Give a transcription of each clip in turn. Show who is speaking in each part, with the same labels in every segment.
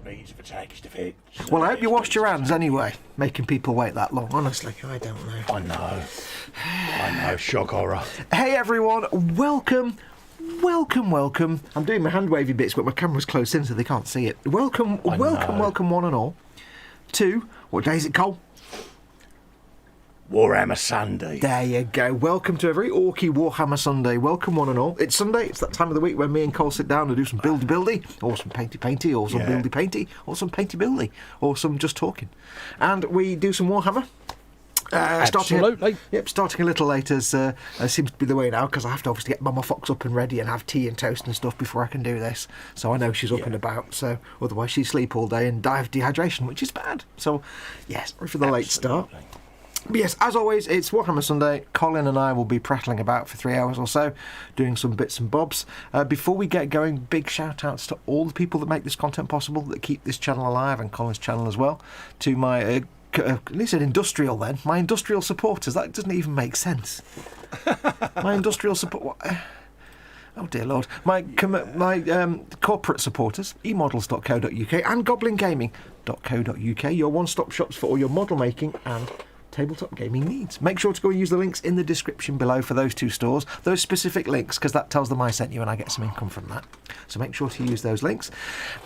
Speaker 1: needs for tax defence.
Speaker 2: Well, I hope you washed your hands anyway, making people wait that long. Honestly, I don't know.
Speaker 1: I know, shock horror.
Speaker 2: Hey everyone, welcome. I'm doing my hand wavy bits, but my camera's closed in so they can't see it. Welcome one and all to, what day is it, Cole?
Speaker 1: Warhammer Sunday.
Speaker 2: There you go. Welcome to a very orky Warhammer Sunday. Welcome one and all. It's Sunday. It's that time of the week when me and Cole sit down and do some buildy, or some painty, or some buildy, or some painty, or some just talking. And we do some Warhammer.
Speaker 1: Absolutely.
Speaker 2: Starting a little late as seems to be the way now, because I have to obviously get Mama Foxx up and ready and have tea and toast and stuff before I can do this. So I know she's up and about, so otherwise she'd sleep all day and die of dehydration, which is bad. So, yes, sorry for the late start. But yes, as always, it's Warhammer Sunday. Colin and I will be prattling about for 3 hours or so, doing some bits and bobs. Before we get going, big shout-outs to all the people that make this content possible, that keep this channel alive, and Colin's channel as well. To my, at least an industrial then, my industrial supporters. That doesn't even make sense. My industrial support... Oh dear Lord. My corporate supporters, emodels.co.uk and goblingaming.co.uk, your one-stop shops for all your model making and tabletop gaming needs. Make sure to go and use the links in the description below for those two stores, those specific links, because that tells them I sent you and I get some income from that. So make sure to use those links.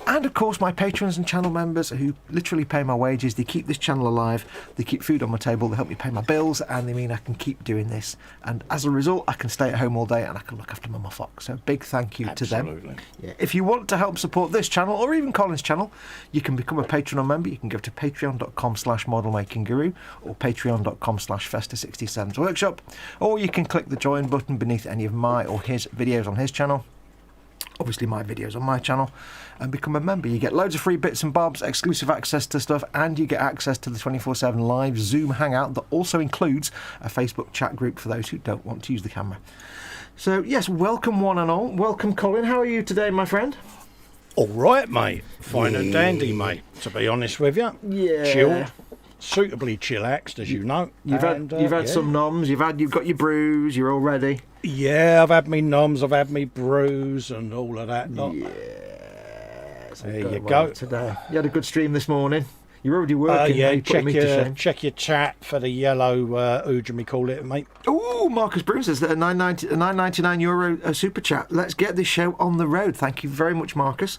Speaker 2: And of course my patrons and channel members who literally pay my wages. They keep this channel alive, they keep food on my table, they help me pay my bills, and they mean I can keep doing this. And as a result, I can stay at home all day and I can look after Mama Foxx. So big thank you to them. Yeah. If you want to help support this channel or even Colin's channel, you can become a Patreon member. You can go to patreon.com/modelmakingguru or patreon.com/Festa67workshop, or you can click the join button beneath any of my or his videos on his channel, obviously my videos on my channel, and become a member. You get loads of free bits and bobs, exclusive access to stuff, and you get access to the 24/7 live Zoom hangout that also includes a Facebook chat group for those who don't want to use the camera. So yes, welcome one and all. Welcome Colin, how are you today, my friend?
Speaker 1: All right, mate. Fine and dandy, mate, to be honest with you.
Speaker 2: Yeah.
Speaker 1: Chilled. Suitably chillaxed, as you know.
Speaker 2: You've had some noms. You've got your brews. You're all ready.
Speaker 1: Yeah, I've had me noms. I've had me brews and all of that.
Speaker 2: Yeah.
Speaker 1: There you go.
Speaker 2: Today, you had a good stream this morning. You're already working.
Speaker 1: Yeah, check your chat for the yellow. Who do we call it, mate?
Speaker 2: Oh, Marcus Bruce says that a €9.99 super chat. Let's get this show on the road. Thank you very much, Marcus.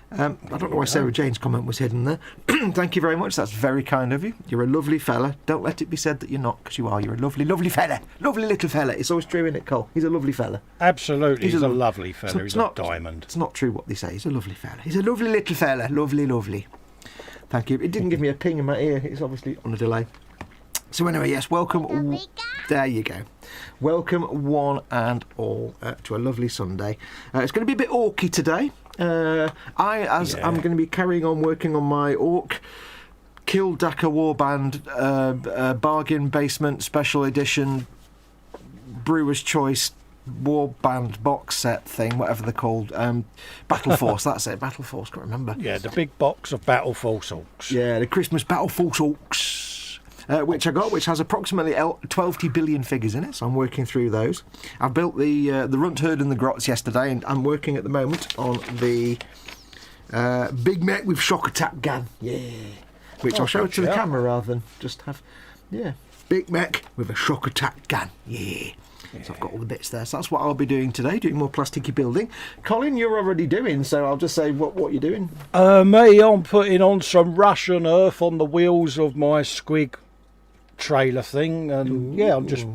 Speaker 2: I don't know why Sarah Jane's comment was hidden there. Thank you very much. That's very kind of you. You're a lovely fella. Don't let it be said that you're not, because you are. You're a lovely, lovely fella. Lovely little fella. It's always true, isn't it, Cole? He's a lovely fella.
Speaker 1: Absolutely. He's a lovely fella. He's not a diamond.
Speaker 2: It's not true what they say. He's a lovely fella. He's a lovely little fella. Lovely, lovely. Thank you. It didn't give me a ping in my ear. It's obviously on a delay. So anyway, yes, welcome. There you go. Welcome one and all to a lovely Sunday. It's going to be a bit orky today. I'm going to be carrying on working on my Ork Killdakka Warband bargain basement special edition Brewer's Choice Warband box set thing, whatever they're called. Battleforce, that's it. Battleforce, can't remember.
Speaker 1: Yeah, the big box of battleforce orcs.
Speaker 2: Yeah, the Christmas battleforce orcs. Which I got, which has approximately 12 billion figures in it, so I'm working through those. I built the Runt Herd and the Grots yesterday, and I'm working at the moment on the Big Mech with shock attack gun, which I'll show it to the camera rather than just have, Big Mech with a shock attack gun, So I've got all the bits there, so that's what I'll be doing today, doing more plasticky building. Colin, you're already doing, so I'll just say what you're doing.
Speaker 1: Me, I'm putting on some Russian earth on the wheels of my squig trailer thing, and I'm just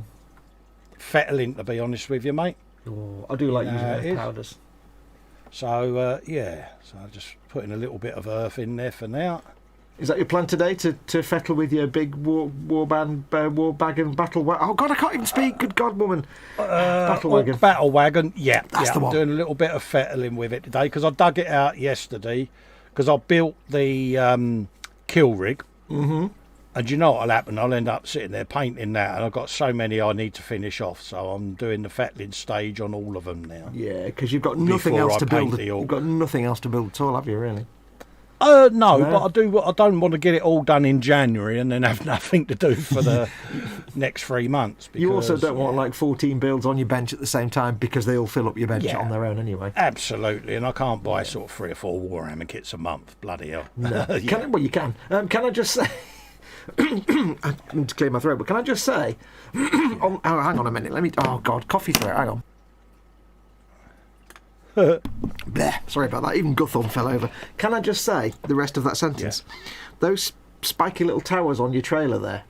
Speaker 1: fettling, to be honest with you, mate.
Speaker 2: I do like using earth powders.
Speaker 1: So so I'm just putting a little bit of earth in there for now.
Speaker 2: Is that your plan today, to fettle with your big warband, war wagon, battle wagon? Oh God, I can't even speak. Good God, woman. Battle wagon.
Speaker 1: Battle wagon. Yeah,
Speaker 2: that's the one.
Speaker 1: I'm doing a little bit of fettling with it today because I dug it out yesterday because I built the kill rig.
Speaker 2: Mm-hmm.
Speaker 1: And you know what'll happen? I'll end up sitting there painting that, and I've got so many I need to finish off. So I'm doing the fettling stage on all of them now.
Speaker 2: Yeah, because you've got nothing else to build. You've got nothing else to build at all, have you? Really?
Speaker 1: No,
Speaker 2: No?
Speaker 1: but I don't want to get it all done in January and then have nothing to do for the next 3 months. Because,
Speaker 2: You also don't want like 14 builds on your bench at the same time because they all fill up your bench
Speaker 1: Yeah.
Speaker 2: on their own anyway.
Speaker 1: Absolutely, and I can't buy sort of 3 or 4 Warhammer kits a month. Bloody hell.
Speaker 2: No.
Speaker 1: Yeah.
Speaker 2: Well, you can. Can I just say... I need to clear my throat, but can I just say... oh, hang on a minute. Let me... Oh, God. Coffee throat. Hang on. Bleh. Sorry about that. Even Guthorn fell over. Can I just say the rest of that sentence?
Speaker 1: Yeah.
Speaker 2: Those spiky little towers on your trailer there,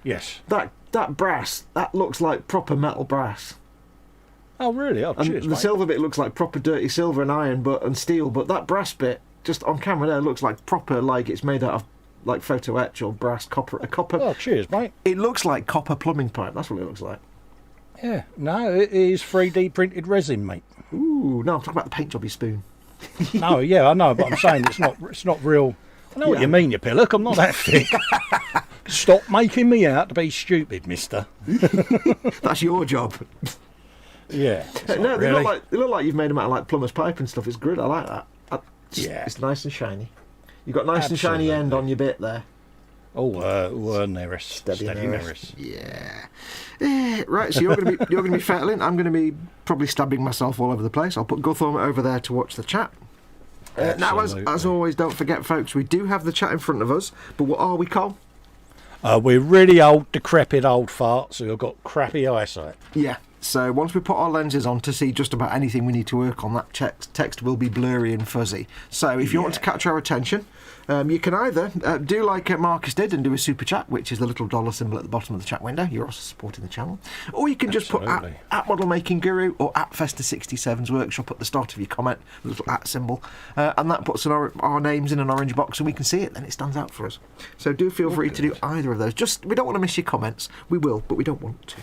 Speaker 1: Yes.
Speaker 2: that brass, that looks like proper metal brass.
Speaker 1: Oh, really? Oh,
Speaker 2: And
Speaker 1: cheers,
Speaker 2: the
Speaker 1: mate.
Speaker 2: silver bit looks like proper dirty silver and iron and steel, but that brass bit, just on camera there, looks like proper, like it's made out of like photo etch or brass copper.
Speaker 1: Oh, cheers, mate.
Speaker 2: It looks like copper plumbing pipe. That's what it looks like.
Speaker 1: Yeah. No, it is 3D printed resin, mate.
Speaker 2: Ooh, no, I'm talking about the paint jobby spoon.
Speaker 1: No, yeah, I know, but I'm saying it's not real. I know what
Speaker 2: Yeah.
Speaker 1: you mean, you pillock. I'm not that thick. Stop making me out to be stupid, mister.
Speaker 2: That's your job.
Speaker 1: Yeah. it's
Speaker 2: No,
Speaker 1: not
Speaker 2: they
Speaker 1: really.
Speaker 2: look like you've made them out of like plumber's pipe and stuff. It's good. I like that.
Speaker 1: Yeah.
Speaker 2: It's nice and shiny. You've got nice and shiny end on your bit there.
Speaker 1: Oh, Neris. Steady
Speaker 2: Neris.
Speaker 1: Neris.
Speaker 2: Yeah. Right, so you're gonna be fettling. I'm gonna be probably stabbing myself all over the place. I'll put Guthorn over there to watch the chat. Now, as
Speaker 1: Absolutely.
Speaker 2: always, don't forget, folks, we do have the chat in front of us. But what are we, Cole?
Speaker 1: We're really old, decrepit old farts who have got crappy eyesight.
Speaker 2: Yeah. So once we put our lenses on to see just about anything we need to work on, that text will be blurry and fuzzy. So if you want to catch our attention, you can either do like Marcus did and do a super chat, which is the little dollar symbol at the bottom of the chat window. You're also supporting the channel. Or you can just put at Model Making Guru or at Festa 67's workshop at the start of your comment, the little at symbol, and that puts our names in an orange box and we can see it. Then it stands out for us. So do feel free to do either of those. Just we don't want to miss your comments. We will, but we don't want to.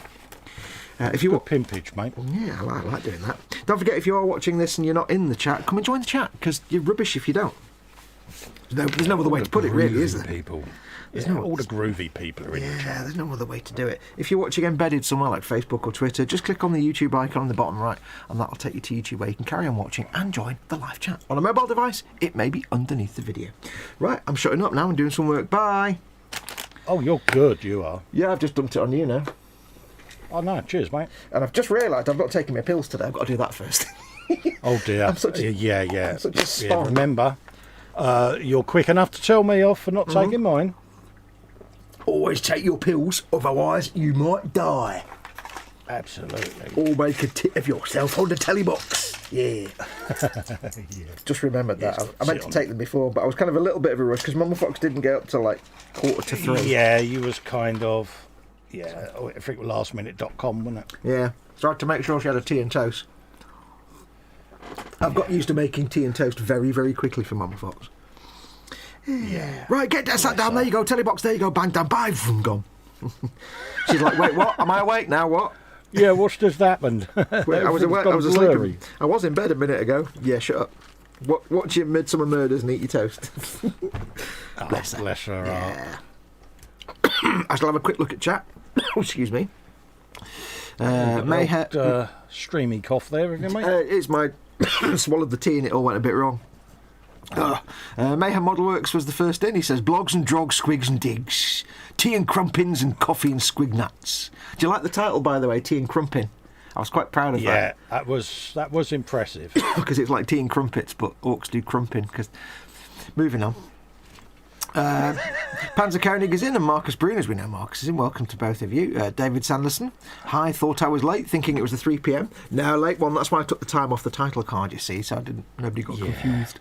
Speaker 2: If you want
Speaker 1: pimpage, mate.
Speaker 2: Yeah, I like doing that. Don't forget, if you are watching this and you're not in the chat, come and join the chat, because you're rubbish if you don't. There's no other way to put it, really, is there?
Speaker 1: People. All the groovy people are in the
Speaker 2: Yeah,
Speaker 1: chat.
Speaker 2: there's no other way to do it. If you're watching embedded somewhere like Facebook or Twitter, just click on the YouTube icon on the bottom right, and that'll take you to YouTube where you can carry on watching and join the live chat. On a mobile device, it may be underneath the video. Right, I'm shutting up now and doing some work. Bye.
Speaker 1: Oh, you're good, you are.
Speaker 2: Yeah, I've just dumped it on you now.
Speaker 1: Oh, no, cheers, mate.
Speaker 2: And I've just realised I've not taken my pills today. I've got to do that first.
Speaker 1: Oh, dear.
Speaker 2: I'm such a-
Speaker 1: yeah.
Speaker 2: I'm such a spawn.
Speaker 1: Remember, you're quick enough to tell me off for not taking mine.
Speaker 2: Always take your pills, otherwise you might die.
Speaker 1: Absolutely.
Speaker 2: Or make a tit of yourself on the telly box. Yeah. Just remembered that.
Speaker 1: Yes,
Speaker 2: I meant to take them before, but I was kind of a little bit of a rush because Mama Fox didn't get up till like 2:45.
Speaker 1: Yeah, you was kind of... Yeah, I think it was lastminute.com, wasn't it?
Speaker 2: Yeah. So I had to make sure she had a tea and toast. I've got used to making tea and toast very, very quickly for Mama Fox.
Speaker 1: Yeah.
Speaker 2: Right, get that sat down. There you go. Telly box. There you go. Bang down. Bye. Vroom, gone. She's like, wait, what? Am I awake now? What?
Speaker 1: Yeah, what's just happened?
Speaker 2: Wait, I was awake. I was asleep. I was in bed a minute ago. Yeah, shut up. Watch your Midsummer Murders and eat your toast.
Speaker 1: Bless her heart.
Speaker 2: Yeah. I shall have a quick look at chat. Excuse me. Mayhem.
Speaker 1: Streamy cough there, have you, mate?
Speaker 2: It's my swallowed the tea and it all went a bit wrong. Mayhem Model Works was the first in. He says blogs and drogs, squigs and digs, tea and crumpins and coffee and squig nuts. Do you like the title, by the way, tea and crumpin? I was quite proud of that.
Speaker 1: Yeah, that was impressive.
Speaker 2: Because it's like tea and crumpets, but orcs do crumpin. Because moving on. Panzer Koenig is in and Marcus Brun, as we know Marcus is in. Welcome to both of you. David Sanderson. Hi, thought I was late, thinking it was the 3 p.m. No, late one. That's why I took the time off the title card, you see, so nobody got confused.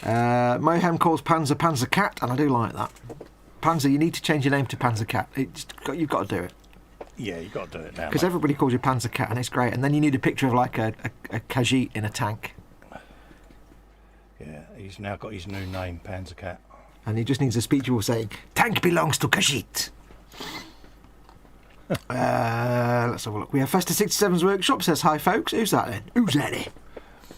Speaker 2: Mayhem calls Panzer Cat, and I do like that. Panzer, you need to change your name to Panzer Cat. You've got to do it.
Speaker 1: Yeah, you got to do it now.
Speaker 2: Because everybody calls you Panzer Cat, and it's great. And then you need a picture of like a Khajiit in a tank.
Speaker 1: Yeah, he's now got his new name, Panzer Cat.
Speaker 2: And he just needs a speech bubble saying, "Tank belongs to Khajiit." Let's have a look. We have Festa 67's workshop. Says hi, folks. Who's that then? Who's that then?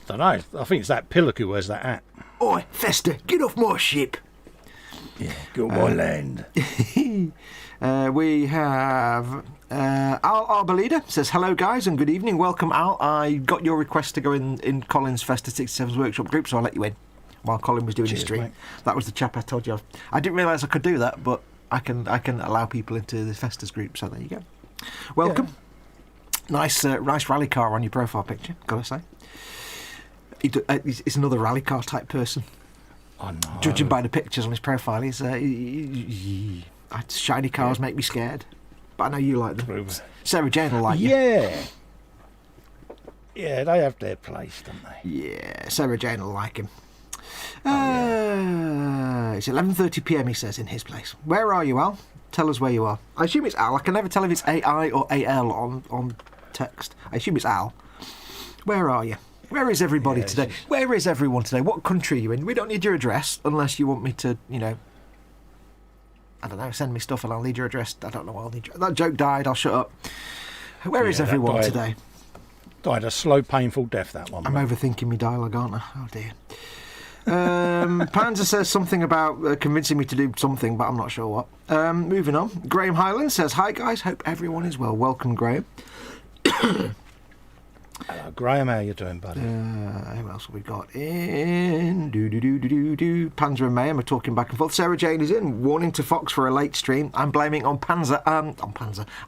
Speaker 1: Don't know. I think it's that pillock who wears that hat.
Speaker 2: Oi, Festa, get off my ship.
Speaker 1: Yeah, go my land.
Speaker 2: We have Al Arboleda says hello guys and good evening. Welcome Al. I got your request to go in Colin's Festa 67's workshop group, so I'll let you in. while Colin was doing his
Speaker 1: Cheers,
Speaker 2: stream.
Speaker 1: mate.
Speaker 2: That was the chap I told you of. I didn't realise I could do that, but I can allow people into the Festas group, so there you go. Welcome. Nice rally car on your profile picture, gotta say. He's another rally car type person.
Speaker 1: I know.
Speaker 2: Judging by the pictures on his profile, shiny cars make me scared. But I know you like them. Sarah Jane will like you.
Speaker 1: Yeah, they have their place, don't they?
Speaker 2: Yeah, Sarah Jane will like him.
Speaker 1: yeah.
Speaker 2: It's 11:30 p.m. he says in his place. Where are you, Al? Tell us where you are. I assume it's Al. I can never tell if it's AI or AL on text. I assume it's Al. Where are you? Where is everybody today? Where is everyone today? What country are you in? We don't need your address unless you want me to, I don't know, send me stuff and I'll need your address. I don't know what I'll need. That joke died. I'll shut up. Where is everyone today?
Speaker 1: Died a slow, painful death, that one.
Speaker 2: I'm overthinking my dialogue, aren't I? Oh, dear. Panzer says something about convincing me to do something, but I'm not sure what. Moving on. Graham Highland says, hi, guys. Hope everyone is well. Welcome, Graham.
Speaker 1: Hello, Graham. How you doing, buddy?
Speaker 2: Who else have we got in? Panzer and Mayhem are talking back and forth. Sarah Jane is in. Warning to Foxx for a late stream. I'm blaming on Panzer. I'm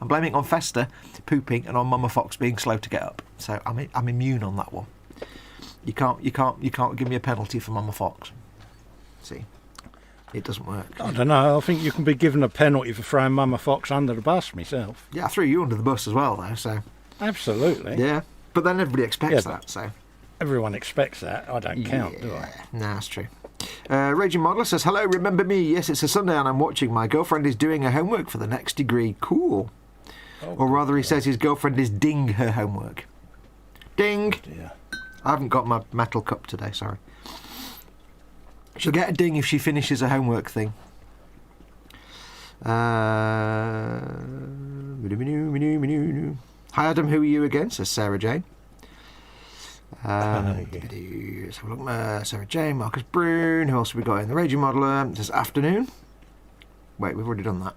Speaker 2: blaming on Festa pooping and on Mama Foxx being slow to get up. So I'm immune on that one. You can't give me a penalty for Mama Foxx. See, it doesn't work.
Speaker 1: I don't know. I think you can be given a penalty for throwing Mama Foxx under the bus myself.
Speaker 2: Yeah, I threw you under the bus as well, though. So
Speaker 1: absolutely.
Speaker 2: Yeah. But then everybody expects that, so...
Speaker 1: Everyone expects that. I don't count, do I?
Speaker 2: No, that's true. Raging Modeler says, hello, remember me? Yes, it's a Sunday and I'm watching. My girlfriend is doing her homework for the next degree. Cool. Or rather, he says his girlfriend is ding her homework. Ding!
Speaker 1: Oh, dear.
Speaker 2: I haven't got my metal cup today, sorry. She'll get a ding if she finishes her homework thing. Hi Adam, who are you again? Says Sarah Jane. Let's have a look. Sarah Jane, Marcus Brune. Who else have we got in? The Raging Modeler. It says afternoon. Wait, we've already done that.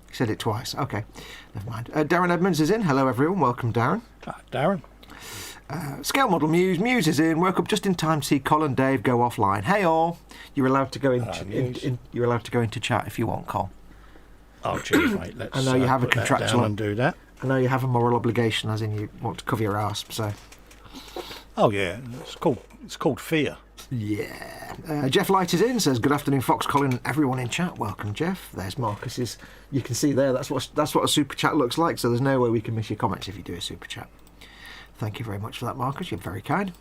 Speaker 2: He said it twice. Okay, never mind. Darren Edmonds is in. Hello everyone. Welcome, Darren.
Speaker 1: Darren.
Speaker 2: Scale Model Muse. Muse is in. Woke up just in time to see Colin and Dave go offline. Hey all. You're allowed to go you're allowed to go into chat if you want, Col.
Speaker 1: Oh, cheers, mate. Let's
Speaker 2: I know you have a contractual
Speaker 1: and do that.
Speaker 2: I know you have a moral obligation, as in you want to cover your arse. So.
Speaker 1: Oh yeah, it's called fear.
Speaker 2: Yeah. Jeff Light is in. Says good afternoon, Foxx, Colin, and everyone in chat. Welcome, Jeff. There's Marcus's. You can see there. That's what a super chat looks like. So there's no way we can miss your comments if you do a super chat. Thank you very much for that, Marcus. You're very kind.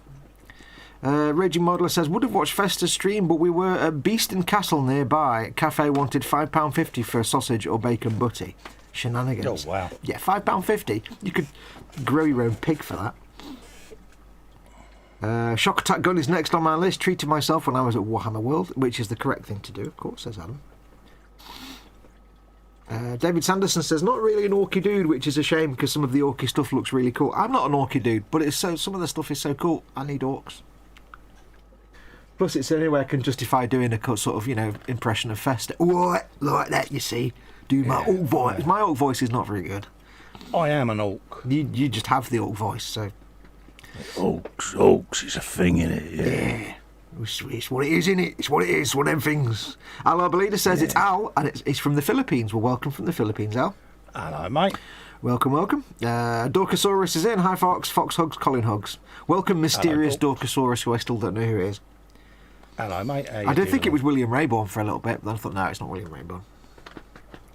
Speaker 2: Raging Modeler says, would have watched Festa's stream, but we were at Beeston Castle nearby. Cafe wanted £5.50 for a sausage or bacon butty. Shenanigans.
Speaker 1: Oh, wow.
Speaker 2: Yeah, £5.50. You could grow your own pig for that. Shock attack gun is next on my list. Treated myself when I was at Warhammer World, which is the correct thing to do, of course, says Adam. David Sanderson says, not really an orky dude, which is a shame because some of the orky stuff looks really cool. I'm not an orky dude, but some of the stuff is so cool. I need orcs. Plus, it's the only way I can justify doing a sort of, impression of Festa. What? Like that, you see? Do my orc voice. My orc voice is not very good.
Speaker 1: I am an orc.
Speaker 2: You just have the orc voice, so...
Speaker 1: Orcs, it's a thing, innit? Yeah.
Speaker 2: It's what it is, innit? It's what it is, one of them things. Al Arboleda says it's Al, and it's from the Philippines. Well, welcome from the Philippines, Al.
Speaker 1: Hello, mate.
Speaker 2: Welcome. Dorkasaurus is in. Hi, Fox. Fox hugs, Colin hugs. Welcome, mysterious Dorkasaurus, who I still don't know who it is.
Speaker 1: Hello, mate.
Speaker 2: I did think it was William Rayborn for a little bit, but then I thought, no, it's not William Rayborn.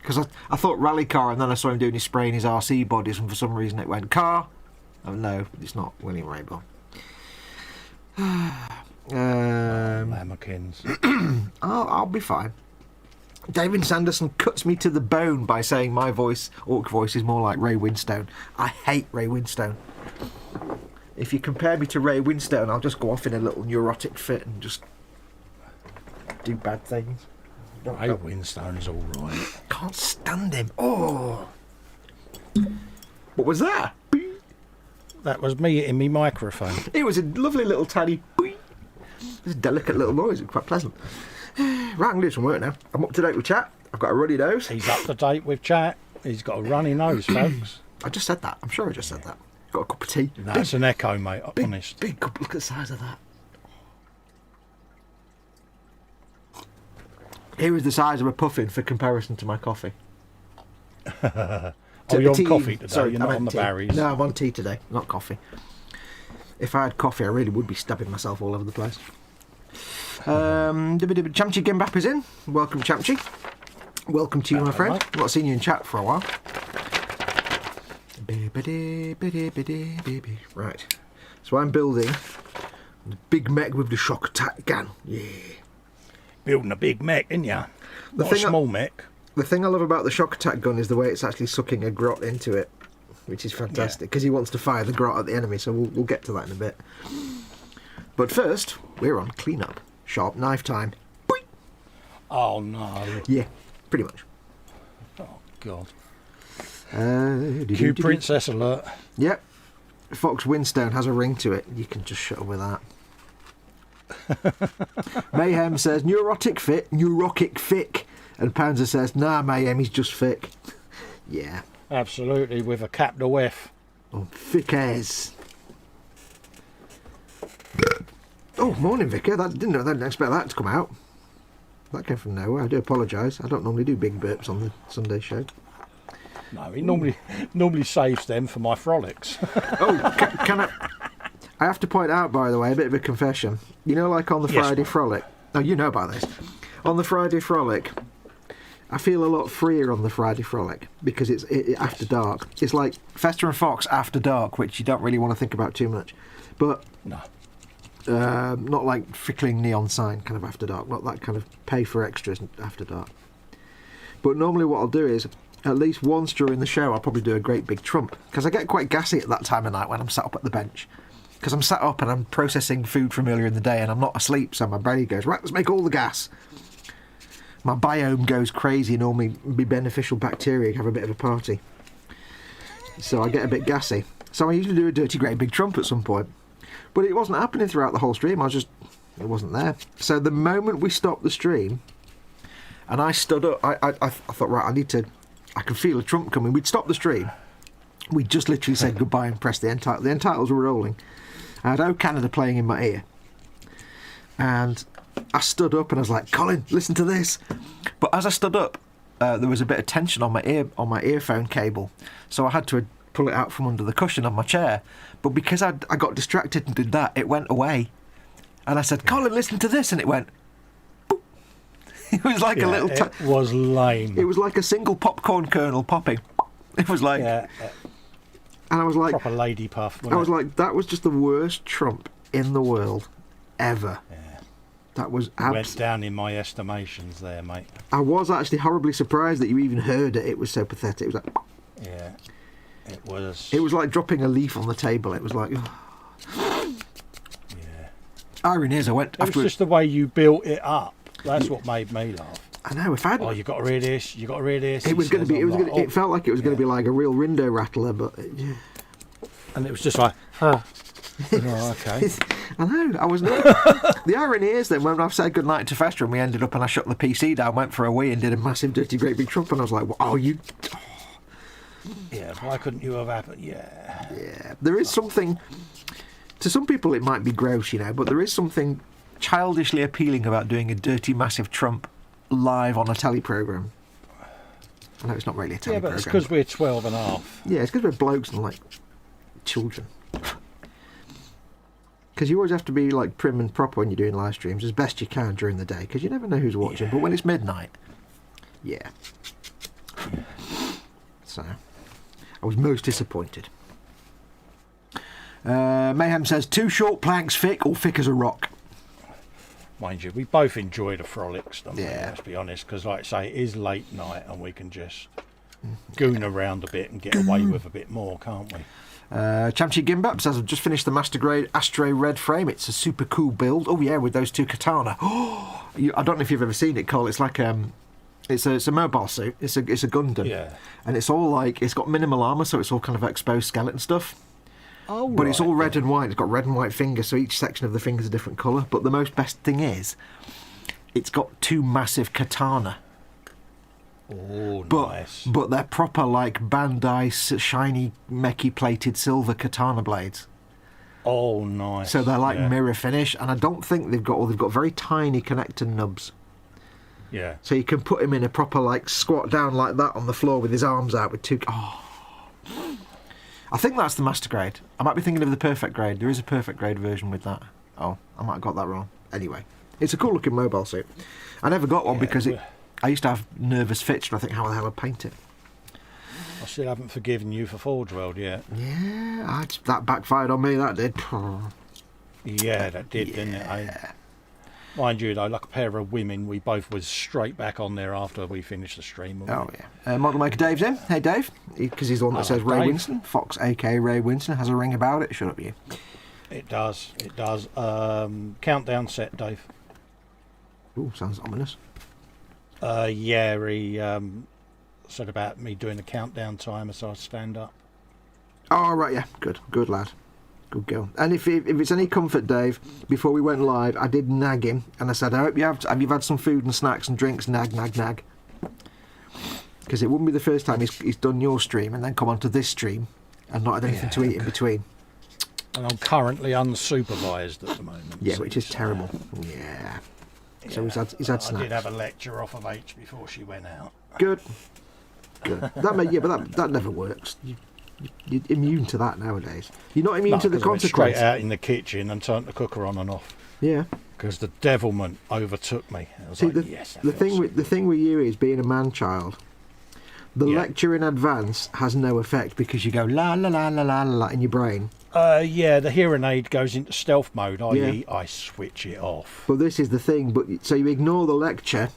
Speaker 2: Because I thought rally car, and then I saw him doing his spraying his RC bodies, and for some reason it went car. Oh no, it's not William Rayborn.
Speaker 1: Lamekins.
Speaker 2: I'll be fine. David Sanderson cuts me to the bone by saying my voice, orc voice, is more like Ray Winstone. I hate Ray Winstone. If you compare me to Ray Winstone, I'll just go off in a little neurotic fit and just do bad things.
Speaker 1: Ray Winstone is all right.
Speaker 2: Can't stand him. Oh, what was that?
Speaker 1: That was me hitting me microphone.
Speaker 2: It was a lovely little tiny. It was a delicate little noise. It was quite pleasant. Right, I'm going to do some work now. I'm up to date with chat. I've got a runny nose.
Speaker 1: He's up to date with chat. He's got a runny nose, folks.
Speaker 2: I just said that. I'm sure I just said that. Got a cup of tea.
Speaker 1: No, it's an echo, mate. Honest.
Speaker 2: Big cup. Look at the size of that. Here is the size of a puffin for comparison to my coffee.
Speaker 1: Oh, you're on coffee today,
Speaker 2: Sorry,
Speaker 1: you're not on the
Speaker 2: tea.
Speaker 1: berries.
Speaker 2: No, I'm on tea today, not coffee. If I had coffee, I really would be stabbing myself all over the place. Chamchi Gimbap is in. Welcome, Chamchi. Welcome to you, my friend. I've not seen you in chat for a while. Right. So I'm building the big mech with the shock attack gun. Yeah.
Speaker 1: Building a big mech, ain't ya?
Speaker 2: The
Speaker 1: Not a
Speaker 2: thing
Speaker 1: small mech.
Speaker 2: The thing I love about the shock attack gun is the way it's actually sucking a grot into it, which is fantastic, because he wants to fire the grot at the enemy, so we'll get to that in a bit. But first, we're on cleanup. Sharp knife time. Boing!
Speaker 1: Oh, no.
Speaker 2: Yeah, pretty much.
Speaker 1: Oh, God.
Speaker 2: Cue
Speaker 1: Princess alert.
Speaker 2: Yep. Foxx Windstone has a ring to it. You can just shut up with that. Mayhem says, neurotic thick. And Panzer says, nah, Mayhem, he's just thick. Yeah.
Speaker 1: Absolutely, with a capital F.
Speaker 2: Oh, thick as. Oh, morning, Vicar. Didn't expect that to come out. That came from nowhere. I do apologise. I don't normally do big burps on the Sunday show.
Speaker 1: No, he normally saves them for my frolics.
Speaker 2: Oh, can I have to point out, by the way, a bit of a confession. You know, like on the Friday Frolic. Oh, you know about this. On the Friday Frolic, I feel a lot freer on the Friday Frolic because it's after dark. It's like Festa and Foxx after dark, which you don't really want to think about too much. But
Speaker 1: No.
Speaker 2: not like Fickling Neon Sign kind of after dark, not that kind of pay for extras after dark. But normally what I'll do is, at least once during the show, I'll probably do a great big trump, because I get quite gassy at that time of night when I'm sat up at the bench. Because I'm sat up and I'm processing food from earlier in the day and I'm not asleep, so my brain goes, right, let's make all the gas. My biome goes crazy and all my beneficial bacteria have a bit of a party. So I get a bit gassy. So I usually do a dirty great big trump at some point. But it wasn't happening throughout the whole stream, it wasn't there. So the moment we stopped the stream, and I stood up, I thought, right, I can feel a trump coming. We'd stopped the stream. We just literally said goodbye and pressed the end title. The end titles were rolling. I had Oh Canada playing in my ear. And I stood up and I was like, Colin, listen to this. But as I stood up, there was a bit of tension on my earphone cable. So I had to pull it out from under the cushion on my chair. But because I got distracted and did that, it went away. And I said, Colin, listen to this. And it went... boop. It was like a little...
Speaker 1: it was lame.
Speaker 2: It was like a single popcorn kernel popping. It was like...
Speaker 1: Yeah.
Speaker 2: And I was like...
Speaker 1: Proper lady puff.
Speaker 2: I was like, that was just the worst trump in the world ever.
Speaker 1: Yeah.
Speaker 2: That was
Speaker 1: Went down in my estimations there, mate.
Speaker 2: I was actually horribly surprised that you even heard it. It was so pathetic. It was like...
Speaker 1: Yeah. It was...
Speaker 2: It was like dropping a leaf on the table. It was like...
Speaker 1: Yeah.
Speaker 2: Irony is, I went...
Speaker 1: It was just the way you built it up. That's what made me laugh.
Speaker 2: I know, if I had...
Speaker 1: Oh, you got to read this, you got to read this.
Speaker 2: It was going to be... It felt like it was going to be like a real window rattler, but...
Speaker 1: And it was just like... Oh, okay.
Speaker 2: I know, I was not. The irony is then, when I've said goodnight to Festa and we ended up and I shut the PC down, went for a wee and did a massive dirty great big trump, and I was like, oh, you...
Speaker 1: Yeah, why couldn't you have happened? Yeah.
Speaker 2: Yeah, there is something... To some people it might be gross, you know, but there is something childishly appealing about doing a dirty massive trump live on a telly programme. I know it's not really a telly programme.
Speaker 1: Yeah, but it's because we're 12 and a half.
Speaker 2: Yeah, it's because we're blokes and like children. Because you always have to be like prim and proper when you're doing live streams as best you can during the day, because you never know who's watching.
Speaker 1: Yeah.
Speaker 2: But when it's midnight, yeah. So, I was most disappointed. Mayhem says, 2 short planks thick or thick as a rock.
Speaker 1: Mind you, we both enjoy the frolics, don't we?
Speaker 2: Yeah.
Speaker 1: Let's be honest, because like I say, it is late night and we can just goon around a bit and get away with a bit more, can't we?
Speaker 2: Chamchi Gimbap says, I've just finished the Master Grade Astray Red frame. It's a super cool build. Oh yeah, with those 2 katana. Oh, I don't know if you've ever seen it, Cole. It's like it's a mobile suit. It's a Gundam.
Speaker 1: Yeah.
Speaker 2: And it's all like, it's got minimal armour, so it's all kind of exposed skeleton stuff.
Speaker 1: Oh,
Speaker 2: but it's all red
Speaker 1: yeah.
Speaker 2: and white. It's got red and white fingers, so each section of the fingers is a different colour. But the most best thing is, it's got 2 massive katana.
Speaker 1: Oh, nice.
Speaker 2: But they're proper like Bandai shiny mechy plated silver katana blades.
Speaker 1: Oh, nice.
Speaker 2: So they're like mirror finish, and I don't think they've got very tiny connector nubs.
Speaker 1: Yeah.
Speaker 2: So you can put him in a proper like squat down like that on the floor with his arms out with two. Oh. I think that's the master grade. I might be thinking of the perfect grade. There is a perfect grade version with that. Oh, I might have got that wrong. Anyway, it's a cool looking mobile suit. I never got one because I used to have nervous fits and I think how the hell I'd paint it.
Speaker 1: I still haven't forgiven you for Forge World yet.
Speaker 2: Yeah, that backfired on me, that did.
Speaker 1: Yeah, that did, didn't it? Mind you, though, like a pair of women, we both was straight back on there after we finished the stream.
Speaker 2: Oh, yeah. Model Maker Dave's in. Hey, Dave. Because he's the one that says Ray
Speaker 1: Dave.
Speaker 2: Winston. Foxx, a.k.a. Ray Winston, has a ring about it. Shut up, you.
Speaker 1: It does. It does. Countdown set, Dave.
Speaker 2: Ooh, sounds ominous.
Speaker 1: Yeah, he said about me doing a countdown timer, so I stand up.
Speaker 2: Oh, right, yeah. Good lad. Good girl. And if it's any comfort, Dave, before we went live, I did nag him, and I said, I hope have you had some food and snacks and drinks? Nag. Because it wouldn't be the first time he's done your stream and then come onto this stream and not had anything to eat in between.
Speaker 1: And I'm currently unsupervised at the moment.
Speaker 2: Yeah, which is terrible. Yeah. So he's had snacks.
Speaker 1: I did have a lecture off of H before she went out.
Speaker 2: Good. But that never works. You're immune to that nowadays. You're not immune to the consequences.
Speaker 1: Straight out in the kitchen and turned the cooker on and off.
Speaker 2: Yeah.
Speaker 1: Because the devilment overtook me. I was
Speaker 2: See,
Speaker 1: like,
Speaker 2: the thing with you is being a man child. The lecture in advance has no effect because you go la la la la la la in your brain.
Speaker 1: Yeah, the hearing aid goes into stealth mode, i.e. I switch it off.
Speaker 2: But this is the thing, so you ignore the lecture,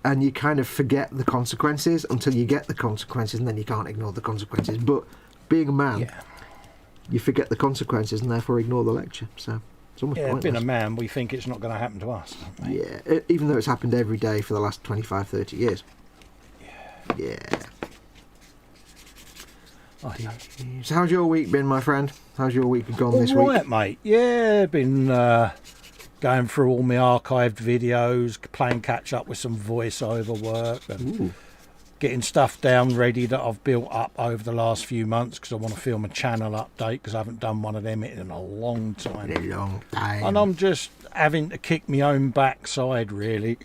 Speaker 2: and you kind of forget the consequences until you get the consequences, and then you can't ignore the consequences. But being a man, you forget the consequences and therefore ignore the lecture. So it's almost pointless.
Speaker 1: Being a man, we think it's not going to happen to us, don't we?
Speaker 2: Yeah, even though it's happened every day for the last 25, 30 years. Yeah. So how's your week been, my friend? How's your week gone this week?
Speaker 1: All right, mate. Yeah, been going through all my archived videos, playing catch up with some voiceover work, and getting stuff down ready that I've built up over the last few months because I want to film a channel update because I haven't done one of them in a long time. And I'm just having to kick my own backside, really,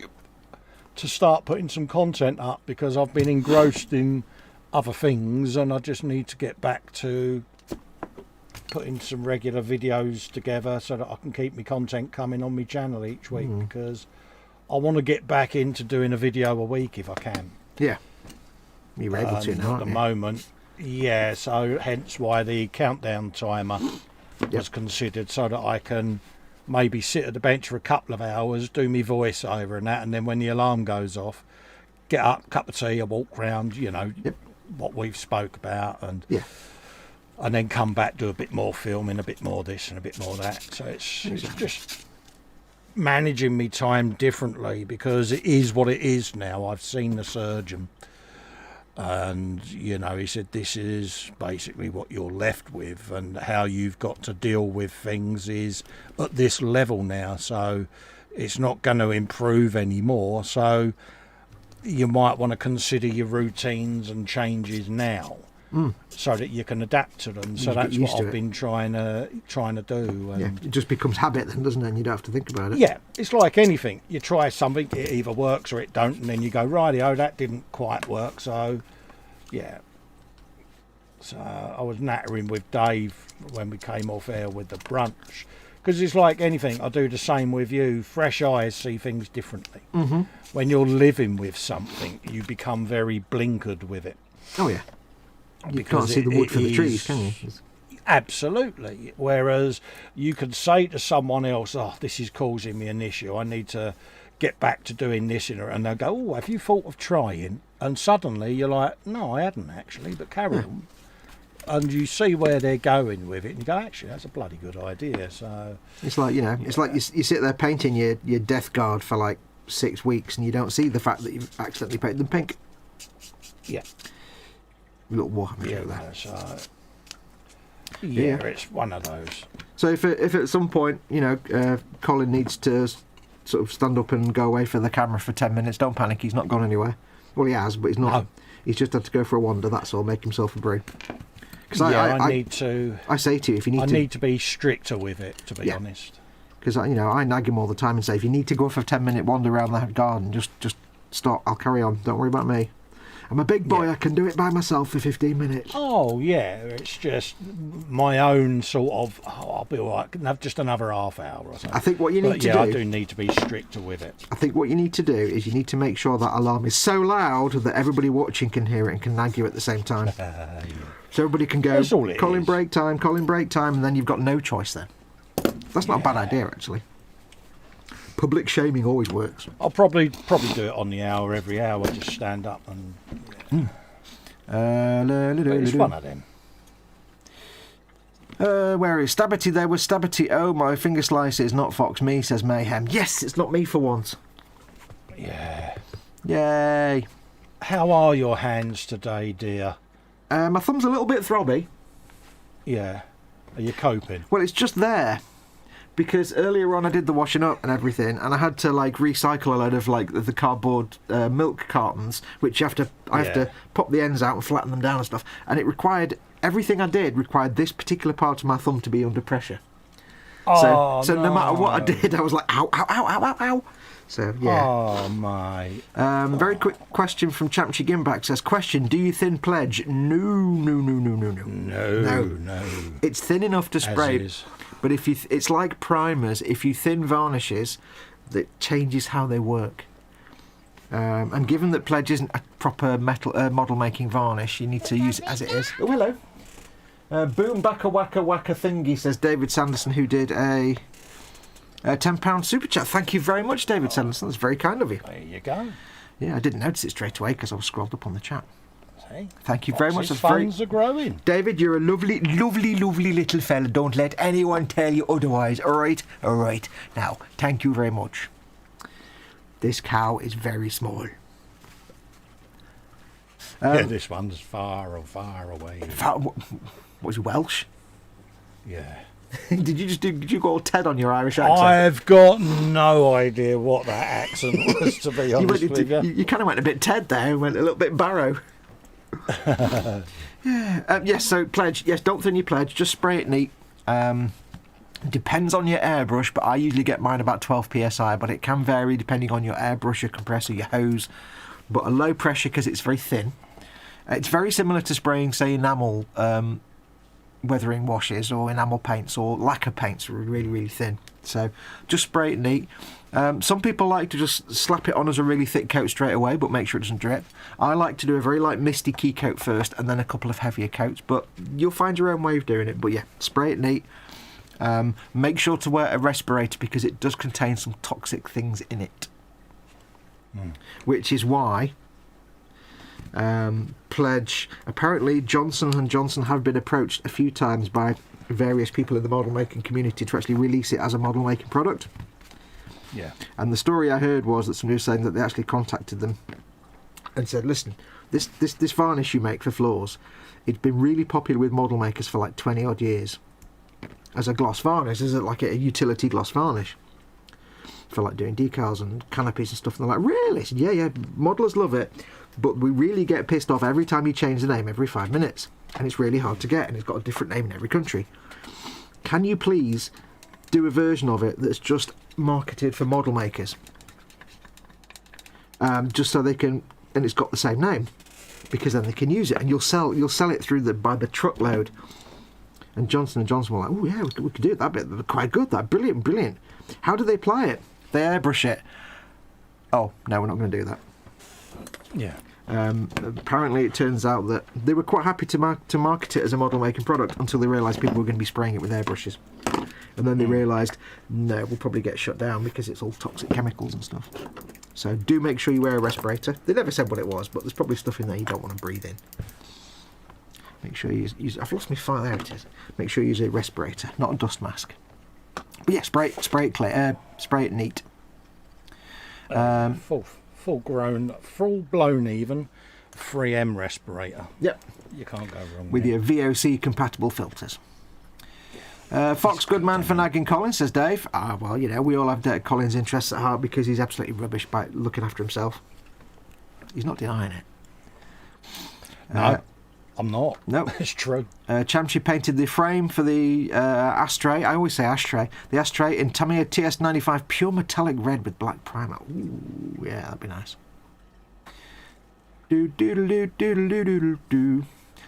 Speaker 1: to start putting some content up because I've been engrossed in other things and I just need to get back to putting some regular videos together so that I can keep my content coming on my channel each week because I want to get back into doing a video a week if I can.
Speaker 2: Yeah. You're able to now,
Speaker 1: at the moment. Yeah, so hence why the countdown timer was considered so that I can maybe sit at the bench for a couple of hours, do me voiceover and that, and then when the alarm goes off, get up, cup of tea, I walk round, what we've spoke about, and then come back, do a bit more filming, a bit more this and a bit more that. So it's just managing me time differently because it is what it is now. I've seen the surgeon and he said this is basically what you're left with and how you've got to deal with things is at this level now, so it's not going to improve anymore. So you might want to consider your routines and changes now so that you can adapt to them. So that's what I've been trying to do. And
Speaker 2: it just becomes habit then, doesn't it? And you don't have to think about it.
Speaker 1: Yeah, it's like anything. You try something, it either works or it don't, and then you go, rightio, that didn't quite work. So, yeah. So I was nattering with Dave when we came off air with the brunch. Because it's like anything, I do the same with you. Fresh eyes see things differently. Mm-hmm. When you're living with something, you become very blinkered with it.
Speaker 2: Oh, yeah. You can't see the wood for the trees, can you?
Speaker 1: Absolutely. Whereas you could say to someone else, oh, this is causing me an issue. I need to get back to doing this. And they'll go, oh, have you thought of trying? And suddenly you're like, no, I hadn't actually, but carry on. And you see where they're going with it, and you go, actually, that's a bloody good idea. So
Speaker 2: it's like, it's like you sit there painting your death guard for like 6 weeks, and you don't see the fact that you've accidentally painted them pink.
Speaker 1: Yeah.
Speaker 2: Little Warhammer joke there.
Speaker 1: So, yeah, it's one of those.
Speaker 2: So if at some point, Colin needs to sort of stand up and go away for the camera for 10 minutes, don't panic, he's not gone anywhere. Well, he has, but he's not. No. He's just had to go for a wander, that's all, make himself a brew.
Speaker 1: I need to.
Speaker 2: I say to you, if you need
Speaker 1: I need to be stricter with it, to be honest.
Speaker 2: Because I nag him all the time and say, if you need to go for a 10-minute wander around the garden, just stop. I'll carry on. Don't worry about me. I'm a big boy.
Speaker 1: Yeah.
Speaker 2: I can do it by myself for 15 minutes.
Speaker 1: Oh yeah, it's just my own sort of. Oh, I'll be all right. Can have just another half hour or something.
Speaker 2: I think what you need to
Speaker 1: yeah,
Speaker 2: do.
Speaker 1: I do need to be stricter with it.
Speaker 2: I think what you need to do is you need to make sure that alarm is so loud that everybody watching can hear it and can nag you at the same time.
Speaker 1: Yeah.
Speaker 2: So everybody can go,
Speaker 1: That's all it
Speaker 2: Colin
Speaker 1: is.
Speaker 2: break time, and then you've got no choice then. That's not a bad idea, actually. Public shaming always works.
Speaker 1: I'll probably do it on the hour every hour. Just stand up and. But it's one of them.
Speaker 2: Where is Stabberty? There was Stabberty. Oh, my finger slice is not Fox me, says Mayhem. Yes, it's not me for once.
Speaker 1: Yeah.
Speaker 2: Yay.
Speaker 1: How are your hands today, dear?
Speaker 2: My thumb's a little bit throbby.
Speaker 1: Yeah. Are you coping?
Speaker 2: Well, it's just there. Because earlier on I did the washing up and everything, and I had to recycle a load of the cardboard milk cartons, which I have to pop the ends out and flatten them down and stuff. And it required everything I did required this particular part of my thumb to be under pressure.
Speaker 1: Oh,
Speaker 2: so no matter what I did, I was like, ow, ow, ow, ow, ow, ow. So yeah.
Speaker 1: Oh mate.
Speaker 2: Very quick question from Champchi Gimbak says, question: do you thin pledge? No.
Speaker 1: No.
Speaker 2: It's thin enough to spray.
Speaker 1: As is.
Speaker 2: But it's like primers. If you thin varnishes, that changes how they work. And given that pledge isn't a proper model making varnish, you need to use it as it is. Oh, hello. Boom backa wacka wacka thingy, says David Sanderson, who did a £10 super chat. Thank you very much, David Sanderson. That's very kind of you.
Speaker 1: There you go.
Speaker 2: Yeah, I didn't notice it straight away because I was scrolled up on the chat.
Speaker 1: See?
Speaker 2: Thank you very much.
Speaker 1: Fox's
Speaker 2: That's very...
Speaker 1: funds are growing.
Speaker 2: David, you're a lovely, lovely, lovely little fella. Don't let anyone tell you otherwise. All right? All right. Now, thank you very much. This cow is very small.
Speaker 1: Yeah, this one's far away.
Speaker 2: Was he Welsh?
Speaker 1: Yeah.
Speaker 2: Did you go all Ted on your Irish accent?
Speaker 1: I've got no idea what that accent was, to be honest with you.
Speaker 2: You kind of went a bit Ted there and went a little bit Barrow. Yeah. Yes, so pledge. Yes, don't thin your pledge. Just spray it neat. Depends on your airbrush, but I usually get mine about 12 psi, but it can vary depending on your airbrush, your compressor, your hose. But a low pressure because it's very thin. It's very similar to spraying, say, enamel weathering washes or enamel paints or lacquer paints are really, really thin. So just spray it neat. Some people like to just slap it on as a really thick coat straight away, but make sure it doesn't drip. I like to do a very light misty key coat first and then a couple of heavier coats, but you'll find your own way of doing it. But yeah, spray it neat. Make sure to wear a respirator because it does contain some toxic things in it. Which is why pledge, apparently Johnson & Johnson have been approached a few times by various people in the model making community to actually release it as a model making product.
Speaker 1: Yeah.
Speaker 2: And the story I heard was that somebody was saying that they actually contacted them and said, listen, this varnish you make for floors, it's been really popular with model makers for like 20 odd years as a gloss varnish, as like a utility gloss varnish for like doing decals and canopies and stuff. And they're like, really? I said, yeah, modelers love it, but we really get pissed off every time you change the name every 5 minutes, and it's really hard to get, and it's got a different name in every country. Can you please do a version of it that's just marketed for model makers, just so they can, and it's got the same name, because then they can use it, and you'll sell it through by the truckload. And Johnson & Johnson were like, oh yeah, we could do it, that bit, they're quite good, that, brilliant. How do they apply it? They airbrush it. Oh, no, we're not going to do that.
Speaker 1: Yeah.
Speaker 2: Apparently it turns out that they were quite happy to market it as a model making product until they realised people were going to be spraying it with airbrushes. And then they realised, no, we'll probably get shut down because it's all toxic chemicals and stuff. So do make sure you wear a respirator. They never said what it was, but there's probably stuff in there you don't want to breathe in. Make sure you use I've lost my file, there it is. Make sure you use a respirator, not a dust mask. But yeah, spray it clear, spray it neat.
Speaker 1: Full blown even 3M respirator.
Speaker 2: Yep.
Speaker 1: You can't go wrong
Speaker 2: with
Speaker 1: there.
Speaker 2: your VOC compatible filters. Fox, good man for nagging Colin, says Dave. Well, we all have Colin's interests at heart because he's absolutely rubbish by looking after himself. He's not denying it.
Speaker 1: No, I'm not.
Speaker 2: No.
Speaker 1: It's true.
Speaker 2: Chamchi painted the frame for the ashtray. I always say ashtray. The ashtray in Tamiya TS95 pure metallic red with black primer. Ooh, yeah, that'd be nice.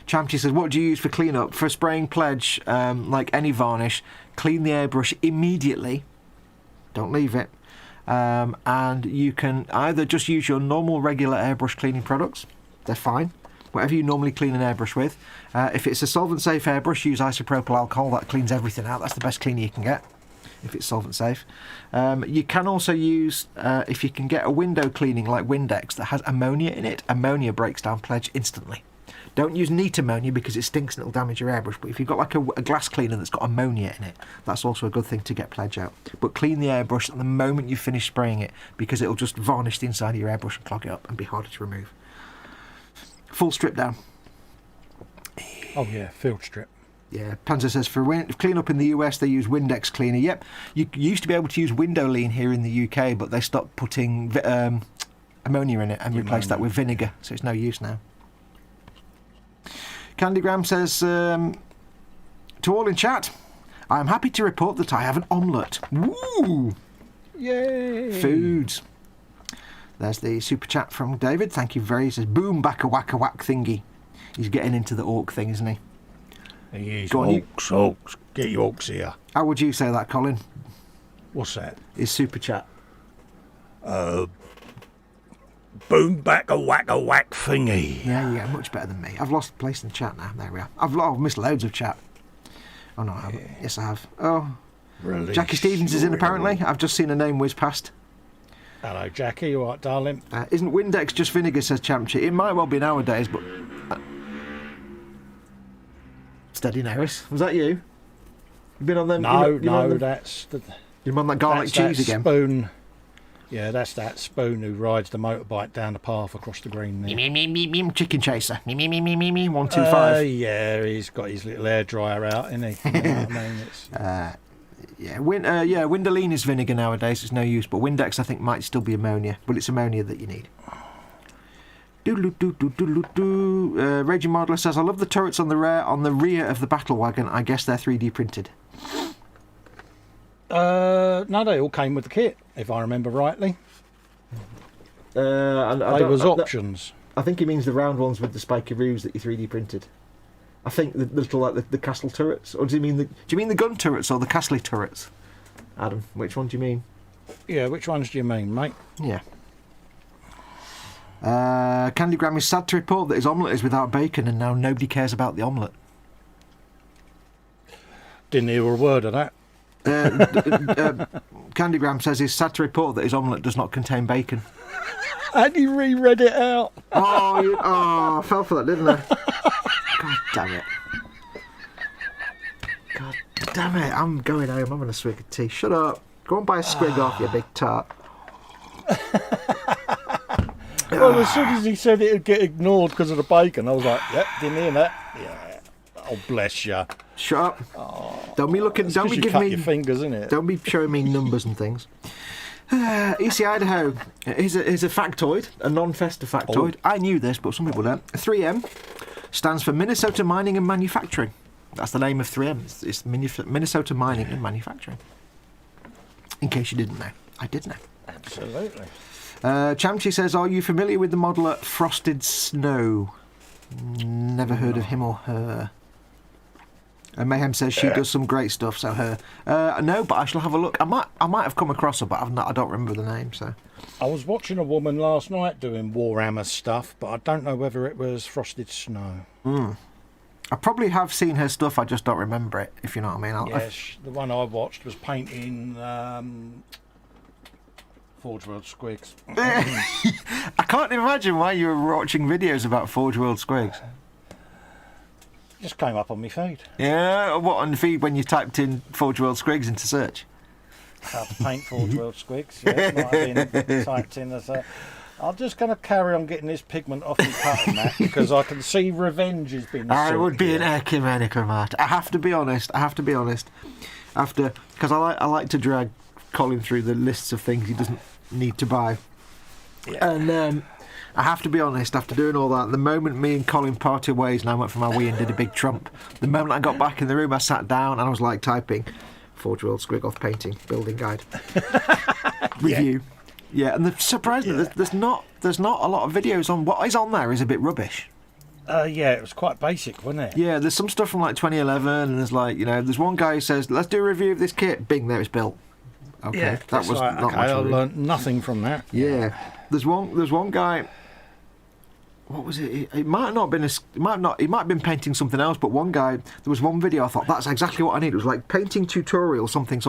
Speaker 2: Chamchi says, what do you use for cleanup? For spraying pledge, like any varnish, clean the airbrush immediately. Don't leave it. And you can either just use your normal regular airbrush cleaning products. They're fine. Whatever you normally clean an airbrush with. If it's a solvent-safe airbrush, use isopropyl alcohol. That cleans everything out. That's the best cleaner you can get, if it's solvent-safe. You can also use, if you can get a window cleaning like Windex that has ammonia in it, ammonia breaks down pledge instantly. Don't use neat ammonia because it stinks and it'll damage your airbrush. But if you've got like a glass cleaner that's got ammonia in it, that's also a good thing to get pledge out. But clean the airbrush at the moment you finish spraying it, because it'll just varnish the inside of your airbrush and clog it up and be harder to remove. Full strip down.
Speaker 1: Oh yeah, field strip.
Speaker 2: Yeah, Panzer says for clean up in the US they use Windex cleaner. Yep, you used to be able to use window lean here in the UK, but they stopped putting ammonia in it and replaced that with vinegar, so it's no use now. Candygram says, to all in chat, I am happy to report that I have an omelette. Woo!
Speaker 1: Yay!
Speaker 2: Foods. There's the super chat from David. Thank you very much. He says, boom, back a whack thingy. He's getting into the orc thing, isn't he?
Speaker 1: He is.
Speaker 2: Go on,
Speaker 1: Orks. Get your orcs here.
Speaker 2: How would you say that, Colin?
Speaker 1: What's that?
Speaker 2: His super chat.
Speaker 1: Boom, back a whack thingy.
Speaker 2: Yeah, much better than me. I've lost place in the chat now. There we are. I've missed loads of chat. Oh, no, I haven't. Yes, I have. Oh,
Speaker 1: Release
Speaker 2: Jackie Stevens is in, apparently. I've just seen a name whiz past.
Speaker 1: Hello, Jackie. You all right, darling?
Speaker 2: Isn't Windex just vinegar, says Champchi. It might well be nowadays, but... Steady, Norris. Was that you? You've been on them?
Speaker 1: That's...
Speaker 2: You've been on that garlic cheese again?
Speaker 1: Spoon. Yeah, that's that spoon who rides the motorbike down the path across the green there.
Speaker 2: Chicken chaser. 125.
Speaker 1: Yeah, he's got his little air dryer out, isn't he? You know what I mean? It's...
Speaker 2: Windoline is vinegar nowadays. It's no use, but Windex I think might still be ammonia, but it's ammonia that you need. Raging Modeler says, I love the turrets on the rear of the battle wagon. I guess they're 3D printed.
Speaker 1: No, they all came with the kit, if I remember rightly. They was options.
Speaker 2: I think he means the round ones with the spiky roofs that you 3D printed. I think the little like the castle turrets, or do you mean the gun turrets or the castle turrets? Adam, which one do you mean?
Speaker 1: Yeah, which ones do you mean, mate?
Speaker 2: Yeah. Candygram is sad to report that his omelette is without bacon, and now nobody cares about the omelette.
Speaker 1: Didn't hear a word of that.
Speaker 2: Candygram says he's sad to report that his omelette does not contain bacon.
Speaker 1: And he reread it out.
Speaker 2: I fell for that, didn't I? God damn it. God damn it. I'm going home. I'm having a swig of tea. Shut up. Go and buy a squig off, you big tart.
Speaker 1: Well, as soon as he said it would get ignored because of the bacon, I was like, yep, didn't hear that. Yeah. Oh, bless you.
Speaker 2: Shut up.
Speaker 1: Oh,
Speaker 2: don't be looking. Don't be giving me
Speaker 1: your fingers, isn't it?
Speaker 2: Don't be showing me numbers and things. EC Idaho is a factoid, a non-Festa factoid. I knew this, but some people don't. 3M stands for Minnesota Mining and Manufacturing. That's the name of 3M. It's Minnesota Mining and Manufacturing. In case you didn't know. I did know.
Speaker 1: Absolutely.
Speaker 2: Chamchi says, are you familiar with the modeler Frosted Snow? Never heard of him or her. And Mayhem says she does some great stuff, so her. No, but I shall have a look. I might have come across her, but I don't remember the name. So
Speaker 1: I was watching a woman last night doing Warhammer stuff, but I don't know whether it was Frosted Snow.
Speaker 2: I probably have seen her stuff, I just don't remember it, if you know what I mean.
Speaker 1: Yes, the one I watched was painting Forge World Squigs.
Speaker 2: I can't imagine why you were watching videos about Forge World Squigs.
Speaker 1: Just came up on my feed.
Speaker 2: Yeah, what on the feed when you typed in Forge World Squigs into search?
Speaker 1: How to paint Forge World Squigs. Yeah, it might have been typed in as a... I'm just going to carry on getting this pigment off the cutting mat because I can see revenge has been...
Speaker 2: I would be an ecumenical mat. I have to be honest. Because I like to drag Colin through the lists of things he doesn't need to buy.
Speaker 1: Yeah.
Speaker 2: And I have to be honest, after doing all that, the moment me and Colin parted ways and I went for my wee and did a big trump, the moment I got back in the room, I sat down and I was like typing Forge World Squig Off Painting Building Guide review. Yeah, and surprisingly, there's not a lot of videos on what is on there is a bit rubbish.
Speaker 1: Yeah, it was quite basic, wasn't it?
Speaker 2: Yeah, there's some stuff from like 2011, and there's like, you know, there's one guy who says, "Let's do a review of this kit." Bing, there it's built. Okay,
Speaker 1: Yeah,
Speaker 2: that was
Speaker 1: like,
Speaker 2: not
Speaker 1: okay,
Speaker 2: much.
Speaker 1: I learned nothing from that.
Speaker 2: Yeah, there's one guy. What was it? It might have not been he might have been painting something else. But one guy, there was one video I thought that's exactly what I need. It was like painting tutorial something.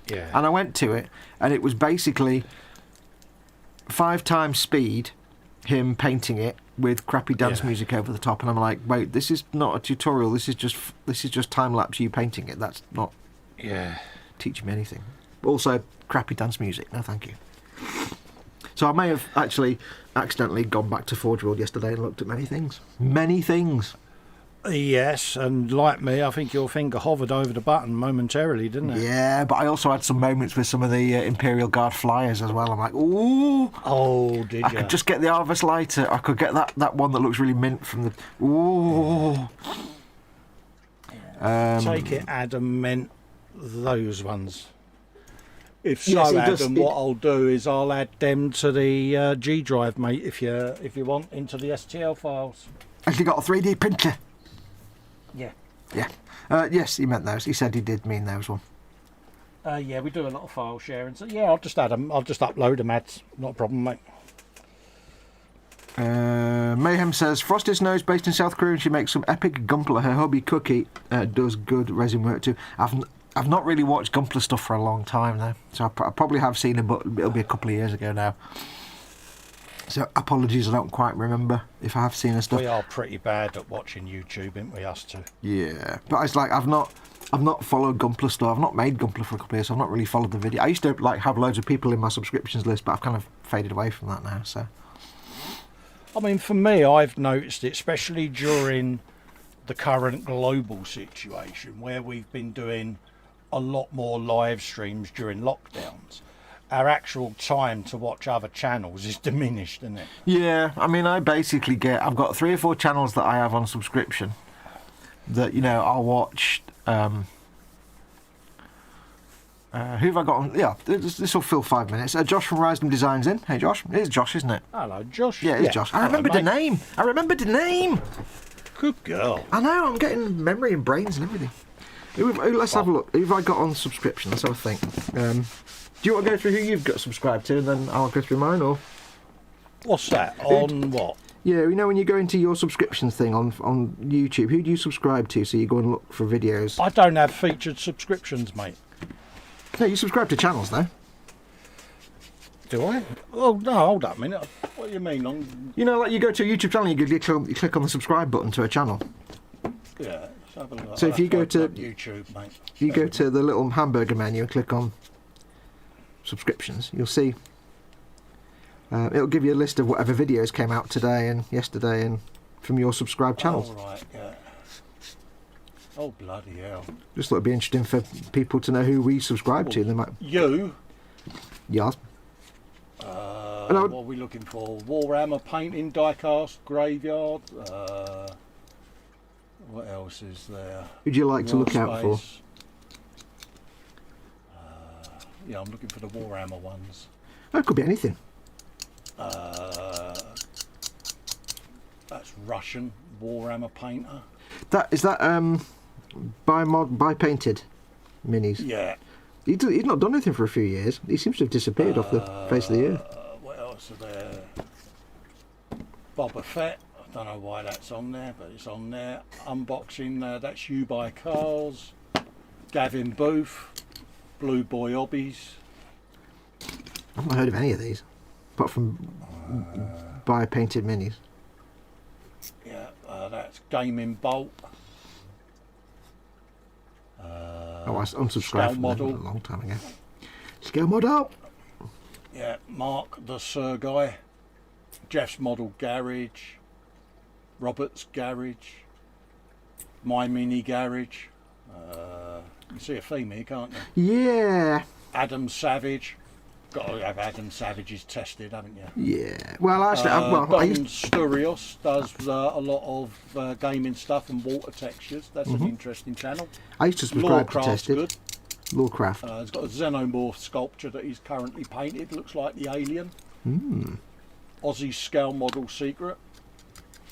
Speaker 1: Yeah.
Speaker 2: And I went to it, and it was basically 5 times speed, him painting it with crappy dance music over the top, and I'm like, wait, this is not a tutorial. This is just time lapse you painting it. That's not teaching me anything. Also, crappy dance music. No, thank you. So I may have actually accidentally gone back to Forge World yesterday and looked at many things. Many things.
Speaker 1: Yes, and like me, I think your finger hovered over the button momentarily, didn't it?
Speaker 2: Yeah, but I also had some moments with some of the Imperial Guard flyers as well. I'm like, ooh.
Speaker 1: Oh, did you?
Speaker 2: I could just get the Harvest Lighter. I could get that one that looks really mint from the... Ooh.
Speaker 1: Take it, Adam meant those ones. If so,
Speaker 2: Yes, it does-
Speaker 1: Adam, what I'll do is I'll add them to the G drive, mate, if you want, into the STL files.
Speaker 2: Actually got a 3D printer.
Speaker 1: Yeah.
Speaker 2: Yeah. Yes, he meant those. He said he did mean those one.
Speaker 1: Yeah, we do a lot of file sharing, so yeah, I'll just add them. I'll just upload them, ads. Not a problem, mate.
Speaker 2: Mayhem says, Frosty's Nose based in South Korea and she makes some epic Gunpla. Her hobby Cookie does good resin work too. I've not really watched Gunpla stuff for a long time now, so I probably have seen it, but it'll be a couple of years ago now. So apologies, I don't quite remember if I have seen her stuff.
Speaker 1: We are pretty bad at watching YouTube, aren't we, us two?
Speaker 2: Yeah, but it's like I've not followed Gunpla stuff. I've not made Gunpla for a couple of years, so I've not really followed the video. I used to like have loads of people in my subscriptions list, but I've kind of faded away from that now. So,
Speaker 1: I mean, for me, I've noticed it, especially during the current global situation where we've been doing a lot more live streams during lockdowns. Our actual time to watch other channels is diminished, isn't it?
Speaker 2: yeah, I mean, I've got 3 or 4 channels that I have on subscription that, you know, I'll watch. Who have I got on? Yeah, this will fill 5 minutes. Josh from Resin Designs in. Hey, Josh. It is Josh, isn't it?
Speaker 1: Hello, Josh.
Speaker 2: Yeah, it's Josh. I remembered the name. Good
Speaker 1: girl.
Speaker 2: I know, I'm getting memory and brains and everything. Let's have a look. Who have I got on subscription? Let's have a think. Do you want to go through who you've got subscribed to, and then I'll go through mine, or?
Speaker 1: What's that? On what?
Speaker 2: Yeah, you know when you go into your subscriptions thing on YouTube, who do you subscribe to so you go and look for videos?
Speaker 1: I don't have featured subscriptions, mate.
Speaker 2: No, you subscribe to channels, though.
Speaker 1: Do I? Oh, no, hold up a minute. What do you mean?
Speaker 2: You know, like you go to a YouTube channel, you click on the subscribe button to a channel.
Speaker 1: Yeah, let's have a look.
Speaker 2: So if you go to
Speaker 1: YouTube, mate.
Speaker 2: If you go to the little hamburger menu and click on subscriptions, you'll see it'll give you a list of whatever videos came out today and yesterday and from your subscribed channels.
Speaker 1: Oh, right, yeah. Oh, bloody hell.
Speaker 2: Just thought it'd be interesting for people to know who we subscribe to. They might...
Speaker 1: You?
Speaker 2: Yes.
Speaker 1: What are we looking for? Warhammer painting, diecast, graveyard. What else is there?
Speaker 2: Who'd you like to look out for?
Speaker 1: Yeah, I'm looking for the Warhammer ones.
Speaker 2: Oh, it could be anything.
Speaker 1: That's Russian Warhammer painter.
Speaker 2: Is that by painted minis?
Speaker 1: Yeah.
Speaker 2: He's not done anything for a few years. He seems to have disappeared off the face of the earth.
Speaker 1: What else are there? Boba Fett. I don't know why that's on there, but it's on there. Unboxing. That's You by Cars. Gavin Booth. Blue Boy Hobbies.
Speaker 2: I've not heard of any of these, apart from by painted minis.
Speaker 1: Yeah, that's Gaming Bolt.
Speaker 2: I unsubscribed from them a long time ago. Scale model.
Speaker 1: Yeah, Mark the Sir Guy. Jeff's Model Garage. Robert's Garage. My Mini Garage. You can see a theme here, can't you?
Speaker 2: Yeah.
Speaker 1: Adam Savage. Got to have Hagen Savages tested, haven't you?
Speaker 2: Yeah. Well, actually, I used...
Speaker 1: Sturios does a lot of gaming stuff and water textures. That's an interesting channel.
Speaker 2: I used to subscribe to
Speaker 1: Lorecraft's
Speaker 2: Tested.
Speaker 1: good.
Speaker 2: Lorecraft.
Speaker 1: He's got a xenomorph sculpture that he's currently painted. Looks like the alien. Aussie's scale model secret.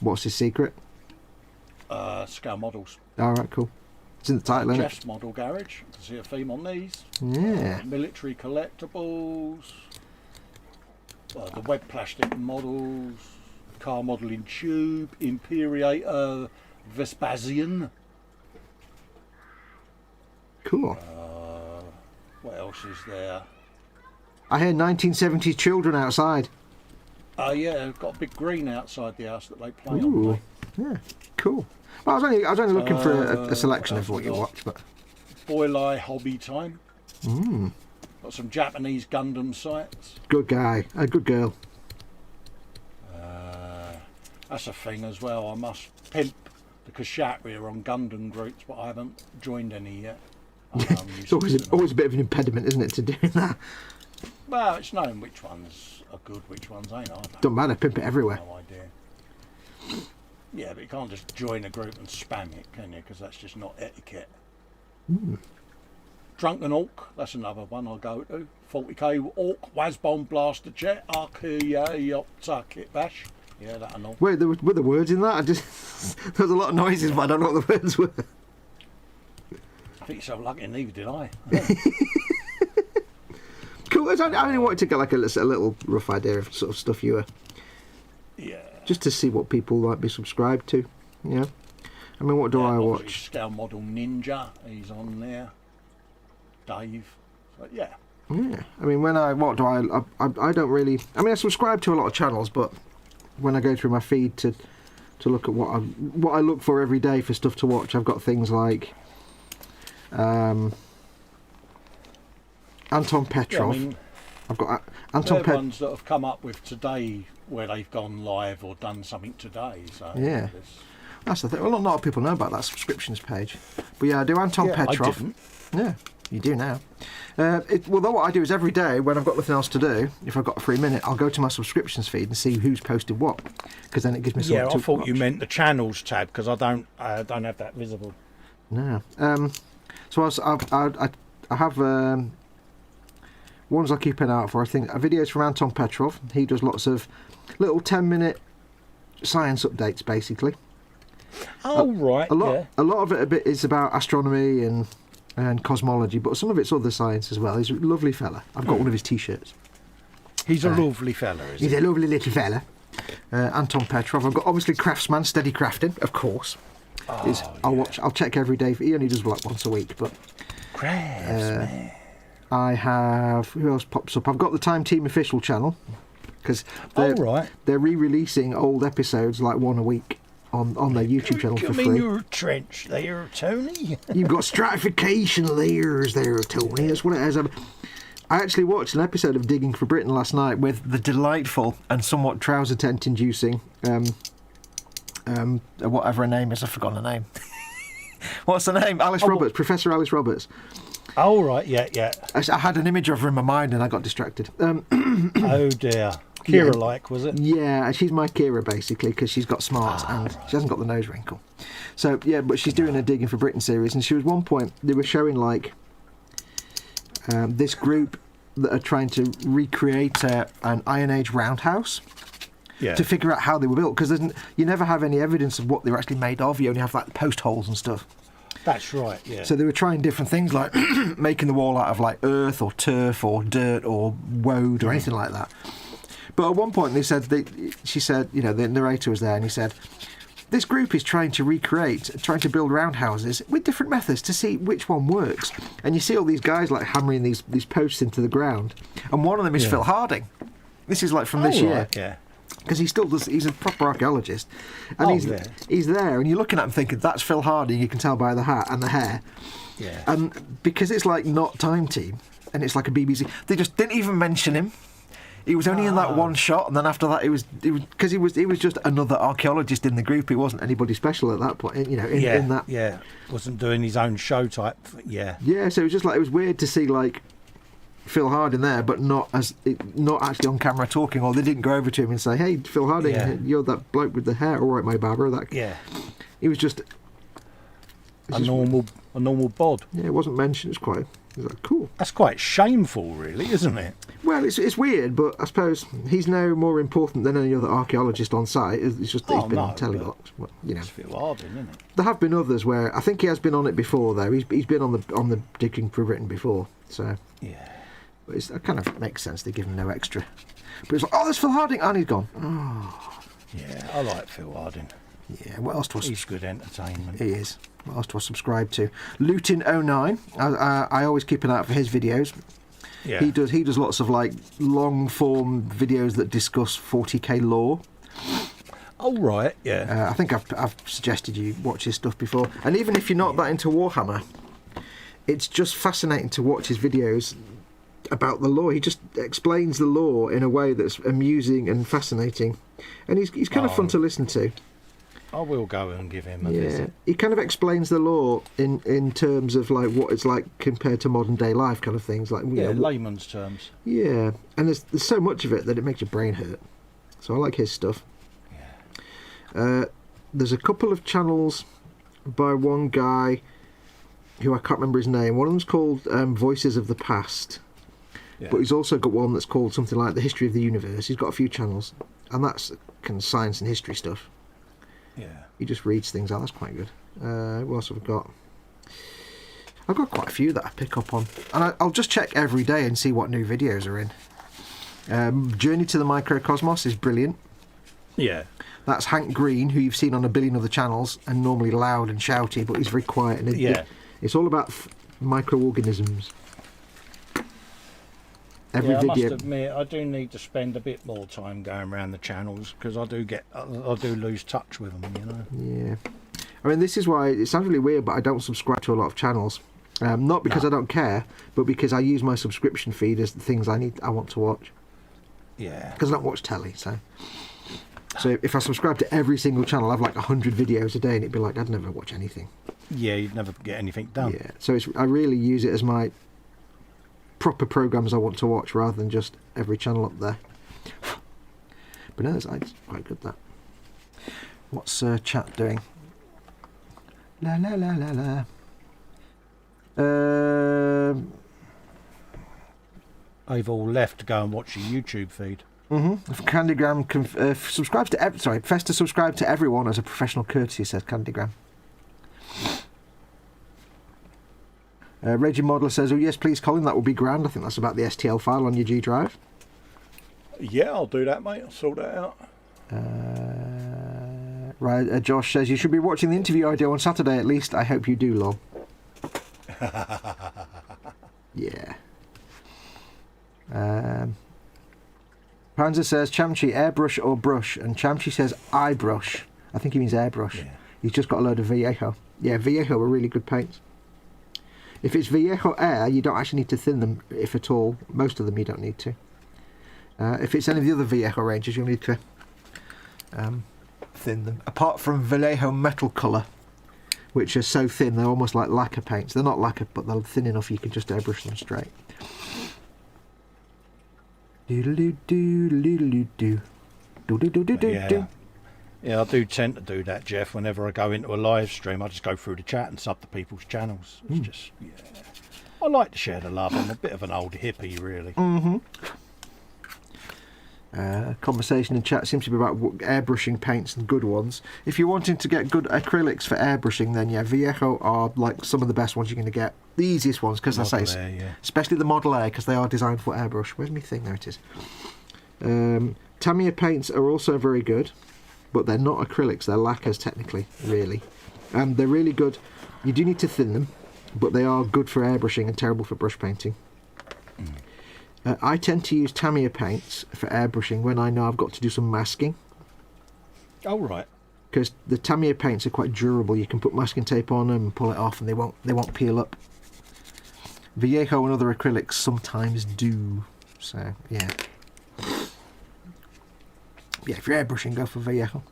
Speaker 2: What's his secret?
Speaker 1: Scale models.
Speaker 2: All right, cool. It's in the title, isn't it?
Speaker 1: Jeff's model garage. You can see a theme on these.
Speaker 2: Yeah.
Speaker 1: Military collectibles. The web plastic models. Car model in tube. Imperiator Vespasian.
Speaker 2: Cool.
Speaker 1: What else is there?
Speaker 2: I hear 1970s children outside.
Speaker 1: Yeah, got a big green outside the house that they play
Speaker 2: Ooh.
Speaker 1: on.
Speaker 2: Yeah, cool. Well, I was only looking for a selection of what you watch, but...
Speaker 1: Boylai Hobby Time. Got some Japanese Gundam sites.
Speaker 2: Good guy. A good girl.
Speaker 1: That's a thing as well. I must pimp the Kshatriya on Gundam groups, but I haven't joined any yet.
Speaker 2: It's always a bit of an impediment, isn't it, to doing that?
Speaker 1: Well, it's knowing which ones are good, which ones ain't.
Speaker 2: Don't matter, pimp it everywhere.
Speaker 1: No idea. Yeah, but you can't just join a group and spam it, can you? Because that's just not etiquette. Drunken Ork, that's another one I'll go to. 40k Ork, Wazbomb Blaster Jet, Archaeopta Kit Bash. Yeah, that and all.
Speaker 2: Wait, were the words in that? There was a lot of noises, but I don't know what the words were.
Speaker 1: I think you're so lucky, neither did I.
Speaker 2: Cool. I only wanted to get like a little rough idea of sort of stuff you were.
Speaker 1: Yeah.
Speaker 2: Just to see what people might be subscribed to. Yeah. I mean, what do I watch?
Speaker 1: Scale Model Ninja, he's on there. Dave. So, yeah.
Speaker 2: Yeah. I mean, I don't really. I mean, I subscribe to a lot of channels, but when I go through my feed to look at what I look for every day for stuff to watch, I've got things like Anton Petrov.
Speaker 1: Yeah, I mean,
Speaker 2: I've got Anton Petrov.
Speaker 1: ones that have come up with today where they've gone live or done something today. So
Speaker 2: yeah. That's the thing. Well, not a lot of people know about that subscriptions page. But yeah, I do Anton Petrov.
Speaker 1: I didn't.
Speaker 2: Yeah, you do now. Well, what I do is every day when I've got nothing else to do, if I've got a free minute, I'll go to my subscriptions feed and see who's posted what, because then it gives me something to watch.
Speaker 1: I thought you meant the channels tab, because I don't have that visible.
Speaker 2: No. So I have ones I keep an eye out for. I think videos from Anton Petrov. He does lots of little 10-minute science updates, basically.
Speaker 1: Oh, right.
Speaker 2: A lot of it is about astronomy and cosmology, but some of it's other science as well. He's a lovely fella. I've got one of his T-shirts.
Speaker 1: He's a lovely fella, isn't he?
Speaker 2: He's a lovely little fella. Anton Petrov. I've got obviously Craftsman, Steady Crafting, of course. I'll check every day. He only does like once a week, but
Speaker 1: Craftsman.
Speaker 2: I have, who else pops up? I've got the Time Team official channel, because they're re-releasing old episodes like one a week on their YouTube channel for free.
Speaker 1: Your trench there, Tony?
Speaker 2: You've got stratification layers there, Tony. That's what it is. I actually watched an episode of Digging for Britain last night with the delightful and somewhat trouser tent inducing whatever her name is. I've forgotten her name. What's her name? Alice Roberts, Professor Alice Roberts.
Speaker 1: Oh, right, yeah.
Speaker 2: I had an image of her in my mind and I got distracted.
Speaker 1: Oh, dear. Kira-like, was it?
Speaker 2: Yeah, she's my Kira, basically, because she's got smarts and she hasn't got the nose wrinkle. So, yeah, but she's doing a Digging for Britain series, and she was one point, they were showing, like, this group that are trying to recreate an Iron Age roundhouse. Yeah. To figure out how they were built, because you never have any evidence of what they were actually made of. You only have, like, post holes and stuff.
Speaker 1: That's right, yeah.
Speaker 2: So they were trying different things, like making the wall out of like earth or turf or dirt or woad or anything like that. But at one point she said, you know, the narrator was there and he said, this group is trying to build roundhouses with different methods to see which one works. And you see all these guys like hammering these posts into the ground. And one of them is Phil Harding. This is like from this year.
Speaker 1: Right, yeah.
Speaker 2: Because he's a proper archaeologist, and he's there, and you're looking at him thinking that's Phil Harding. You can tell by the hat and the hair, and because it's like not Time Team, and it's like a BBC. They just didn't even mention him. He was only in that one shot, and then after that, he was just another archaeologist in the group. He wasn't anybody special at that point, you know. In that,
Speaker 1: wasn't doing his own show type. Yeah.
Speaker 2: So it was just like it was weird to see like Phil Harding there, but not actually on camera talking, or they didn't go over to him and say, "Hey, Phil Harding, you're that bloke with the hair, all right, my barber." He was just
Speaker 1: a normal bod.
Speaker 2: Yeah, it wasn't mentioned. It was like, cool.
Speaker 1: That's quite shameful, really, isn't it?
Speaker 2: Well, it's weird, but I suppose he's no more important than any other archaeologist on site. It's just that he's been on Telebox. Well,
Speaker 1: It's Phil Harding, isn't it?
Speaker 2: There have been others where I think he has been on it before, though. He's been on the Digging for Britain before, so
Speaker 1: yeah.
Speaker 2: But it kind of makes sense. They give him no extra. But it's like, oh, there's Phil Harding, and he's gone. Oh.
Speaker 1: Yeah, I like Phil Harding.
Speaker 2: Yeah, what else was?
Speaker 1: He's good entertainment.
Speaker 2: He is. What else do I subscribe to? Lutin09. I always keep an eye out for his videos.
Speaker 1: Yeah.
Speaker 2: He does lots of like long form videos that discuss 40k lore.
Speaker 1: Oh right, yeah.
Speaker 2: I think I've suggested you watch his stuff before, and even if you're not that into Warhammer, it's just fascinating to watch his videos about the lore. He just explains the lore in a way that's amusing and fascinating, and he's kind of fun to listen to.
Speaker 1: I will go and give him a visit.
Speaker 2: He kind of explains the lore in terms of like what it's like compared to modern day life, kind of things, like
Speaker 1: layman's terms.
Speaker 2: Yeah, and there's so much of it that it makes your brain hurt. So I like his stuff. Yeah. There's a couple of channels by one guy who I can't remember his name. One of them's called Voices of the Past, but he's also got one that's called something like The History of the Universe. He's got a few channels, and that's kind of science and history stuff.
Speaker 1: Yeah.
Speaker 2: He just reads things out. That's quite good. What else have I got? I've got quite a few that I pick up on, and I'll just check every day and see what new videos are in. Journey to the Microcosmos is brilliant.
Speaker 1: Yeah.
Speaker 2: That's Hank Green, who you've seen on a billion other channels, and normally loud and shouty, but he's very quiet. And it's all about microorganisms.
Speaker 1: I must admit, I do need to spend a bit more time going around the channels, because I do lose touch with them, you know.
Speaker 2: Yeah. I mean, this is why it sounds really weird, but I don't subscribe to a lot of channels. Not because I don't care, but because I use my subscription feed as the things I want to watch.
Speaker 1: Yeah.
Speaker 2: Because I don't watch telly, so if I subscribe to every single channel, I'd have like 100 videos a day, and it'd be like I'd never watch anything.
Speaker 1: Yeah, you'd never get anything done.
Speaker 2: Yeah. So I really use it as my proper programs I want to watch, rather than just every channel up there. But no, it's quite good, that. What's chat doing? La la la la la.
Speaker 1: They've all left to go and watch your YouTube feed.
Speaker 2: If Candygram subscribes to Festa subscribe to everyone as a professional courtesy, says Candygram. Reggie Modeler says, "Oh yes, please, Colin, that would be grand." I think that's about the STL file on your G drive.
Speaker 1: Yeah, I'll do that, mate. I'll sort that out.
Speaker 2: Right, Josh says, "You should be watching the interview I do on Saturday at least. I hope you do, lol." Yeah. Panzer says, "Chamchi, airbrush or brush?" And Chamchi says, "I brush." I think he means airbrush. Yeah. He's just got a load of Viejo. Yeah, Viejo are really good paints. If it's Viejo Air, you don't actually need to thin them, if at all. Most of them you don't need to. If it's any of the other Viejo ranges, you'll need to thin them. Apart from Vallejo Metal Colour, which are so thin they're almost like lacquer paints. They're not lacquer, but they're thin enough you can just airbrush them straight.
Speaker 1: Yeah, I do tend to do that, Jeff. Whenever I go into a live stream, I just go through the chat and sub to people's channels. It's just, I like to share the love. I'm a bit of an old hippie, really.
Speaker 2: Conversation in chat seems to be about airbrushing paints and good ones. If you're wanting to get good acrylics for airbrushing, then yeah, Viejo are like some of the best ones you're going to get. The easiest ones, because I say, especially the Model A, because they are designed for airbrush. Where's my thing? There it is. Tamiya paints are also very good, but they're not acrylics. They're lacquers, technically, really. They're really good. You do need to thin them, but they are good for airbrushing and terrible for brush painting. I tend to use Tamiya paints for airbrushing when I know I've got to do some masking.
Speaker 1: Oh, right.
Speaker 2: Because the Tamiya paints are quite durable. You can put masking tape on them and pull it off, and they won't peel up. Viejo and other acrylics sometimes do. So yeah, if you're airbrushing, go for Viejo.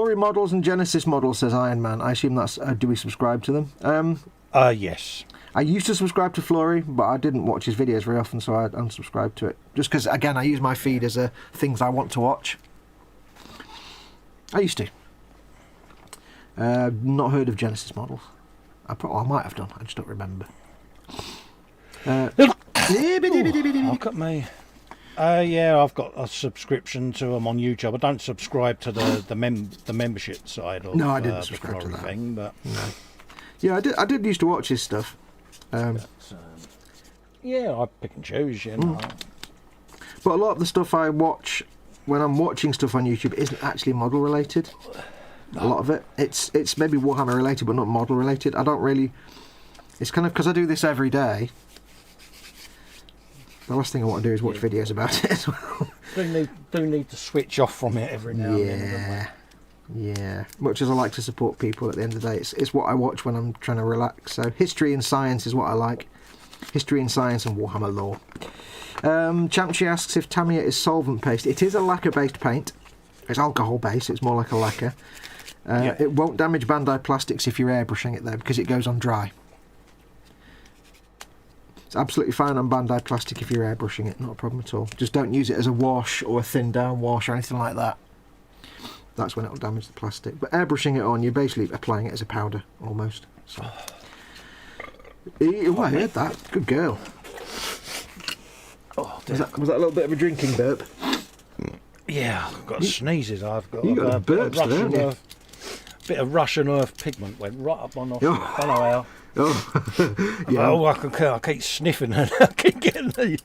Speaker 2: Flory Models and Genesis Models, says Iron Man. I assume that's... do we subscribe to them?
Speaker 1: Yes.
Speaker 2: I used to subscribe to Flory, but I didn't watch his videos very often, so I unsubscribed to it. Just because, again, I use my feed as things I want to watch. I used to. Not heard of Genesis Models. I might have done. I just don't remember.
Speaker 1: Look at me. Yeah, I've got a subscription to them on YouTube. I don't subscribe to the membership side of
Speaker 2: I didn't subscribe to that
Speaker 1: thing, but
Speaker 2: no. Yeah, I did used to watch his stuff.
Speaker 1: Yeah, I pick and choose, you know.
Speaker 2: But a lot of the stuff I watch when I'm watching stuff on YouTube isn't actually model related. A lot of it, it's maybe Warhammer related, but not model related. I don't really. It's kind of because I do this every day. The last thing I want to do is watch videos about it as well.
Speaker 1: do need to switch off from it every now and then.
Speaker 2: Yeah. Much as I like to support people, at the end of the day, it's what I watch when I'm trying to relax. So history and science is what I like. History and science and Warhammer lore. Champchi asks if Tamiya is solvent paste. It is a lacquer-based paint. It's alcohol-based, so it's more like a lacquer. It won't damage Bandai plastics if you're airbrushing it though, because it goes on dry. It's absolutely fine on Bandai plastic if you're airbrushing it, not a problem at all. Just don't use it as a wash or a thin down wash or anything like that. That's when it'll damage the plastic. But airbrushing it on, you're basically applying it as a powder, almost. So. I heard that. Good girl. Was that a little bit of a drinking burp?
Speaker 1: Yeah, I've got sneezes. I've got
Speaker 2: a burps there, haven't you?
Speaker 1: Bit of Russian earth pigment went right up my nostril. I don't know how. I keep sniffing and I keep getting the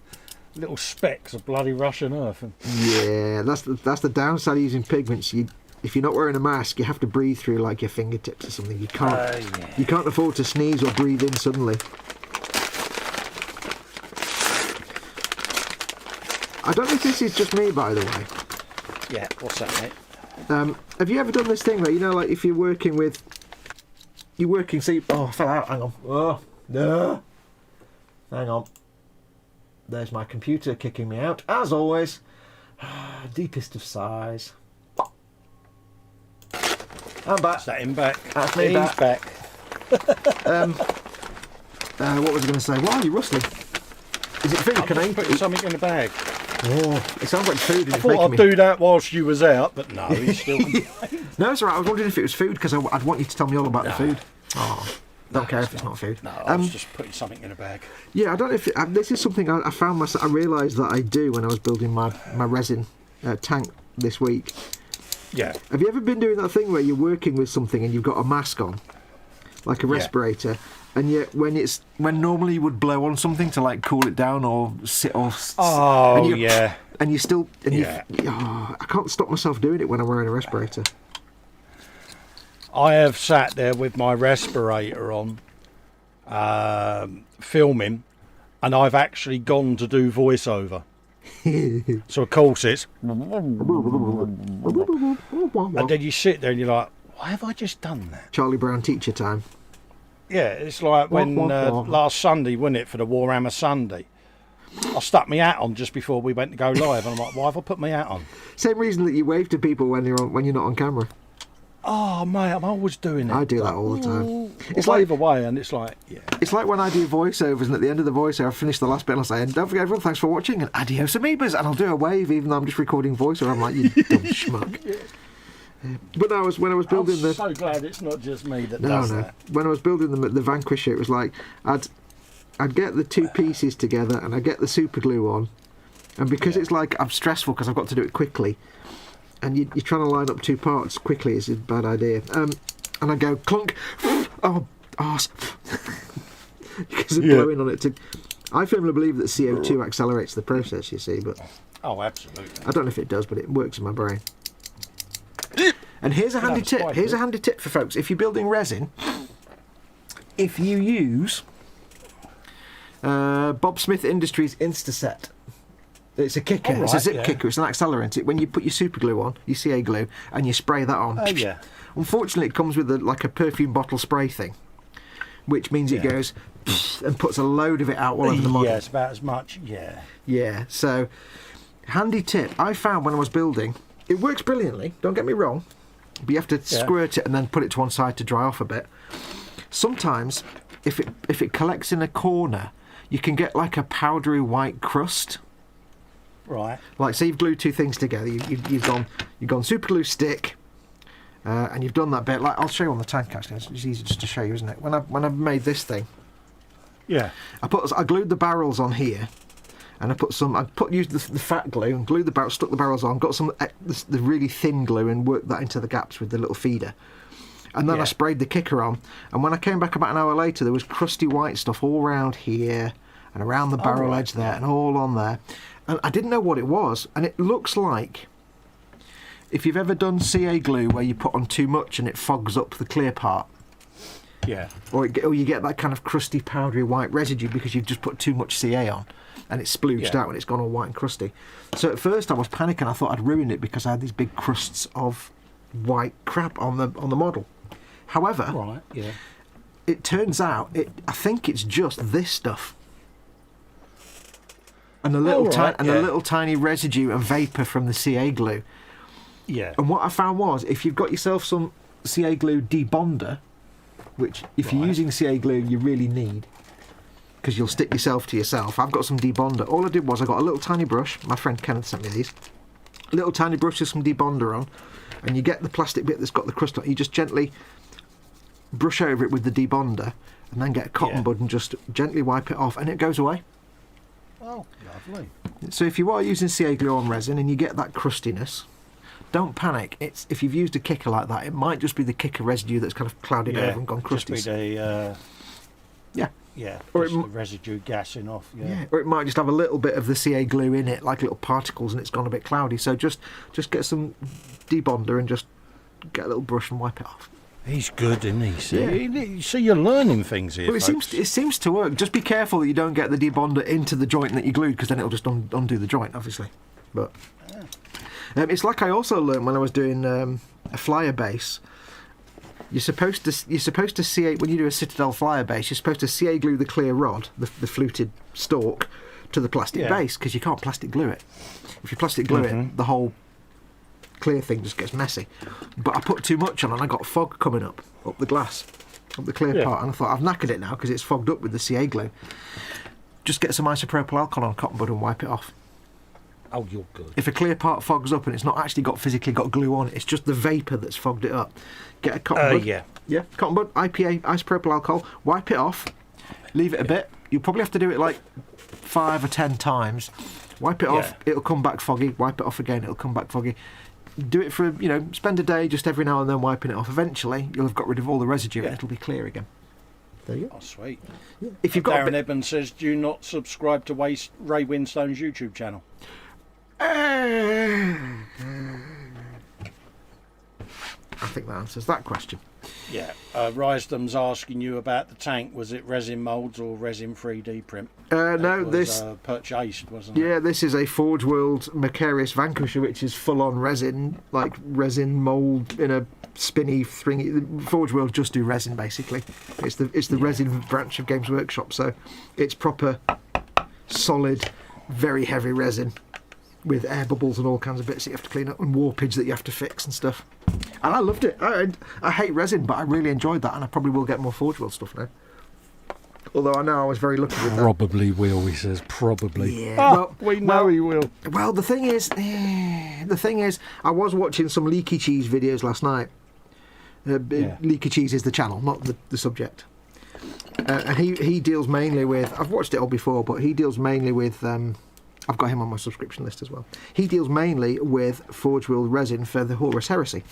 Speaker 1: little specks of bloody Russian earth.
Speaker 2: Yeah, that's the downside of using pigments. If you're not wearing a mask, you have to breathe through like your fingertips or something. You can't afford to sneeze or breathe in suddenly. I don't know if this is just me, by the way.
Speaker 1: Yeah, what's that, mate?
Speaker 2: Have you ever done this thing where, you know, like if you're working, I fell out, hang on. Oh, no. Hang on. There's my computer kicking me out, as always. Deepest of sighs. I'm back.
Speaker 1: Is that him back?
Speaker 2: That's me back. What was I going to say? Why are you rustling? Is it food? Can I
Speaker 1: put something in the bag?
Speaker 2: Oh, it sounds like food.
Speaker 1: I thought I'd do that whilst you was out, but no, he's still...
Speaker 2: No, it's alright. I was wondering if it was food, because I'd want you to tell me all about the food. Oh, don't care if it's not food.
Speaker 1: No, I was just putting something in a bag.
Speaker 2: Yeah, I don't know if... this is something I found myself... I realised that I do when I was building my resin tank this week.
Speaker 1: Yeah.
Speaker 2: Have you ever been doing that thing where you're working with something and you've got a mask on? Like a respirator, and yet when normally you would blow on something to like cool it down or sit off.
Speaker 1: Oh,
Speaker 2: and you still, I can't stop myself doing it when I'm wearing a respirator.
Speaker 1: I have sat there with my respirator on, filming, and I've actually gone to do voiceover. So of course it's, and then you sit there and you're like, why have I just done that?
Speaker 2: Charlie Brown teacher time.
Speaker 1: Yeah, it's like when last Sunday, wasn't it, for the Warhammer Sunday? I stuck my hat on just before we went to go live, and I'm like, why have I put my hat on?
Speaker 2: Same reason that you wave to people when you're not on camera.
Speaker 1: Oh mate, I'm always doing it.
Speaker 2: I do that all the time.
Speaker 1: It's like either way, and it's like, yeah.
Speaker 2: It's like when I do voiceovers, and at the end of the voiceover, I finish the last bit and I say, and don't forget everyone, thanks for watching, and adios amoebas, and I'll do a wave even though I'm just recording voiceover. I'm like, you dumb schmuck. Yeah. But no, when I was building
Speaker 1: I'm so glad it's not just me that does that.
Speaker 2: When I was building the Vanquisher, it was like I'd get the two pieces together and I'd get the super glue on, and because it's like I'm stressful because I've got to do it quickly, and you're trying to line up two parts quickly is a bad idea. And I go clunk, oh arse, because of blowing on it. I firmly believe that CO2 accelerates the process. You see, but
Speaker 1: absolutely.
Speaker 2: I don't know if it does, but it works in my brain. And here's a handy tip. Here's a handy tip for folks. If you're building resin, if you use Bob Smith Industries Instaset, it's a kicker. It's a zip kicker. It's an accelerant. When you put your super glue on, your CA glue, and you spray that on. Oh yeah. Unfortunately, it comes with like a perfume bottle spray thing, which means it goes and puts a load of it out all over the model.
Speaker 1: Yeah, it's about as much. Yeah.
Speaker 2: Yeah. So, handy tip. I found when I was building, it works brilliantly. Don't get me wrong. but you have to squirt it and then put it to one side to dry off a bit. Sometimes, if it collects in a corner, you can get like a powdery white crust.
Speaker 1: Right.
Speaker 2: Like, say you've glued two things together. You've gone super glue stick, and you've done that bit. Like, I'll show you on the tank actually. It's easy just to show you, isn't it? When I've made this thing,
Speaker 1: yeah,
Speaker 2: I glued the barrels on here, and used the fat glue and glued the barrels, stuck the barrels on, got some the really thin glue and worked that into the gaps with the little feeder. And then I sprayed the kicker on, and when I came back about an hour later, there was crusty white stuff all around here and around the barrel edge there and all on there. And I didn't know what it was, and it looks like if you've ever done CA glue where you put on too much and it fogs up the clear part.
Speaker 1: Yeah.
Speaker 2: Or you get that kind of crusty, powdery white residue because you've just put too much CA on, and it's splooged out and it's gone all white and crusty. So at first I was panicking. I thought I'd ruined it because I had these big crusts of white crap on the model. However, it turns out I think it's just this stuff. And a little tiny residue and vapour from the CA glue.
Speaker 1: Yeah.
Speaker 2: And what I found was, if you've got yourself some CA glue debonder, which if you're using CA glue you really need, because you'll stick yourself to yourself. I've got some debonder. All I did was I got a little tiny brush. My friend Kenneth sent me these. A little tiny brush with some debonder on, and you get the plastic bit that's got the crust on it. You just gently brush over it with the debonder, and then get a cotton bud and just gently wipe it off, and it goes away.
Speaker 1: Oh, lovely.
Speaker 2: So if you are using CA glue on resin and you get that crustiness, don't panic. If you've used a kicker like that, it might just be the kicker residue that's kind of clouded over and gone crusty.
Speaker 1: Just be the or the residue gassing off.
Speaker 2: Or it might just have a little bit of the CA glue in it, like little particles, and it's gone a bit cloudy. So just get some debonder and just get a little brush and wipe it off.
Speaker 1: He's good, isn't he? See, you're learning things here.
Speaker 2: Well, it seems to work. Just be careful that you don't get the debonder into the joint that you glued, because then it'll just undo the joint, obviously. But it's like I also learned when I was doing a flyer base. You're supposed to CA when you do a Citadel flyer base. You're supposed to CA glue the clear rod, the fluted stalk, to the plastic base, because you can't plastic glue it. If you plastic glue it, the whole clear thing just gets messy. But I put too much on and I got fog coming up the glass, up the clear part, and I thought I've knackered it now because it's fogged up with the CA glue. Just get some isopropyl alcohol on cotton bud and wipe it off.
Speaker 1: Oh, you're good.
Speaker 2: If a clear part fogs up and it's not actually physically got glue on it, it's just the vapour that's fogged it up. Get a cotton bud. Cotton bud, IPA, isopropyl alcohol, wipe it off, leave it a bit. You'll probably have to do it like 5 or 10 times. Wipe it off, it'll come back foggy. Wipe it off again, it'll come back foggy. Do it for, spend a day just every now and then wiping it off. Eventually, you'll have got rid of all the residue and it'll be clear again. There you go.
Speaker 1: Oh, sweet.
Speaker 2: Yeah. If you've got
Speaker 1: Darren Evans says, do you not subscribe to Ray Winstone's YouTube channel?
Speaker 2: I think that answers that question.
Speaker 1: Yeah. Risedam's asking you about the tank. Was it resin moulds or resin 3D print?
Speaker 2: No,
Speaker 1: this purchased, wasn't it?
Speaker 2: Yeah, this is a Forge World Macarius Vanquisher, which is full-on resin, like resin mould in a spinny thing. Forge World just do resin, basically. It's the resin branch of Games Workshop, so it's proper, solid, very heavy resin with air bubbles and all kinds of bits that you have to clean up and warpage that you have to fix and stuff. And I loved it. I hate resin, but I really enjoyed that, and I probably will get more Forge World stuff now. Although I know I was very lucky with that.
Speaker 1: Probably will, he says. Probably.
Speaker 2: Yeah.
Speaker 1: Oh, we know he will.
Speaker 2: Well, the thing is, I was watching some Leaky Cheese videos last night. Leaky Cheese is the channel, not the subject. And he deals mainly with... I've watched it all before, but he deals mainly with... I've got him on my subscription list as well. He deals mainly with Forge World resin for the Horus Heresy.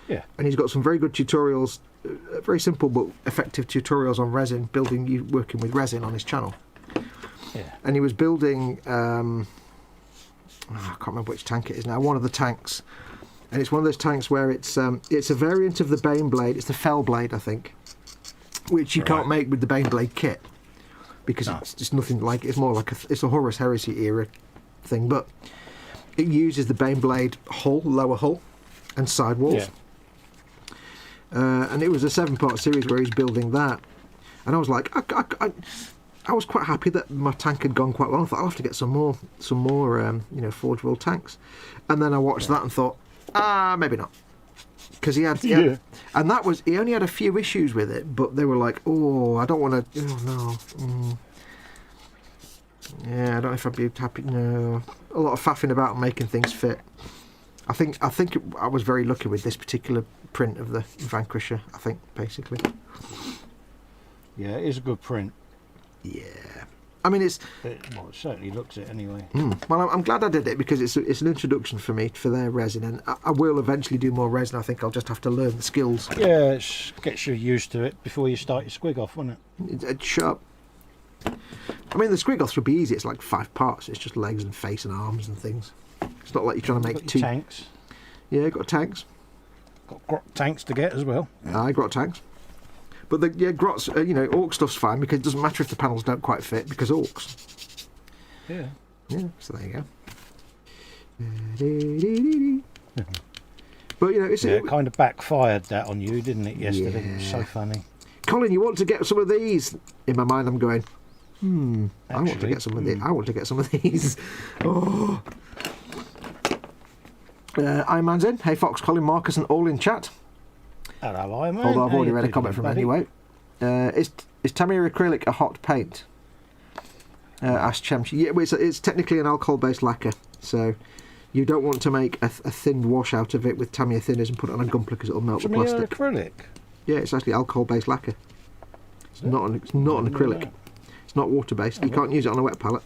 Speaker 1: Yeah. And
Speaker 2: he's got some very good tutorials, very simple but effective tutorials on resin, working with resin on his channel.
Speaker 1: Yeah.
Speaker 2: And he was building, I can't remember which tank it is now, one of the tanks. And it's one of those tanks where it's a variant of the Bane Blade, it's the Fell Blade, I think, which you can't make with the Bane Blade kit. Because it's just nothing like, it's more like it's a Horus Heresy era thing, but it uses the Bane Blade hull, lower hull, and sidewalls. And it was a 7-part series where he's building that, and I was like, I was quite happy that my tank had gone quite well. I thought I'll have to get some more Forge World tanks, and then I watched that and thought, maybe not. because he had, and that was, he only had a few issues with it, but they were like, oh, I don't want to, oh no, yeah, I don't know if I'd be happy. No, a lot of faffing about and making things fit. I think I was very lucky with this particular print of the Vanquisher. I think basically.
Speaker 1: Yeah, it is a good print.
Speaker 2: Yeah, I mean it
Speaker 1: certainly looks it anyway.
Speaker 2: Well, I'm glad I did it because it's an introduction for me for their resin, and I will eventually do more resin. I think I'll just have to learn the skills.
Speaker 1: Yeah, it gets you used to it before you start your squig off, won't it?
Speaker 2: It's sharp. I mean, the squig offs would be easy. It's like 5 parts. It's just legs and face and arms and things. It's not like you're trying to make 2
Speaker 1: tanks.
Speaker 2: Yeah, got tanks.
Speaker 1: Got grot tanks to get as well.
Speaker 2: I grot tanks. But the grots, orc stuff's fine because it doesn't matter if the panels don't quite fit because orcs.
Speaker 1: Yeah.
Speaker 2: Yeah. So there you go. But
Speaker 1: it kind of backfired that on you, didn't it? Yesterday, it was so funny.
Speaker 2: Colin, you want to get some of these? In my mind, I'm going. I want to get some of these. I want to get some of these. Oh. Iron Man's in. Hey Foxx, Colin, Marcus, and all in chat.
Speaker 1: Hello, Iron Man.
Speaker 2: Although I've already read a comment from him anyway. Is Tamiya acrylic a hot paint? Asked Chemch. Yeah, it's technically an alcohol-based lacquer, so you don't want to make a thin wash out of it with Tamiya thinners and put it on a gumpler because it'll melt the plastic.
Speaker 1: Acrylic.
Speaker 2: Yeah, it's actually alcohol-based lacquer. It's not an acrylic. It's not water-based. You can't use it on a wet palette.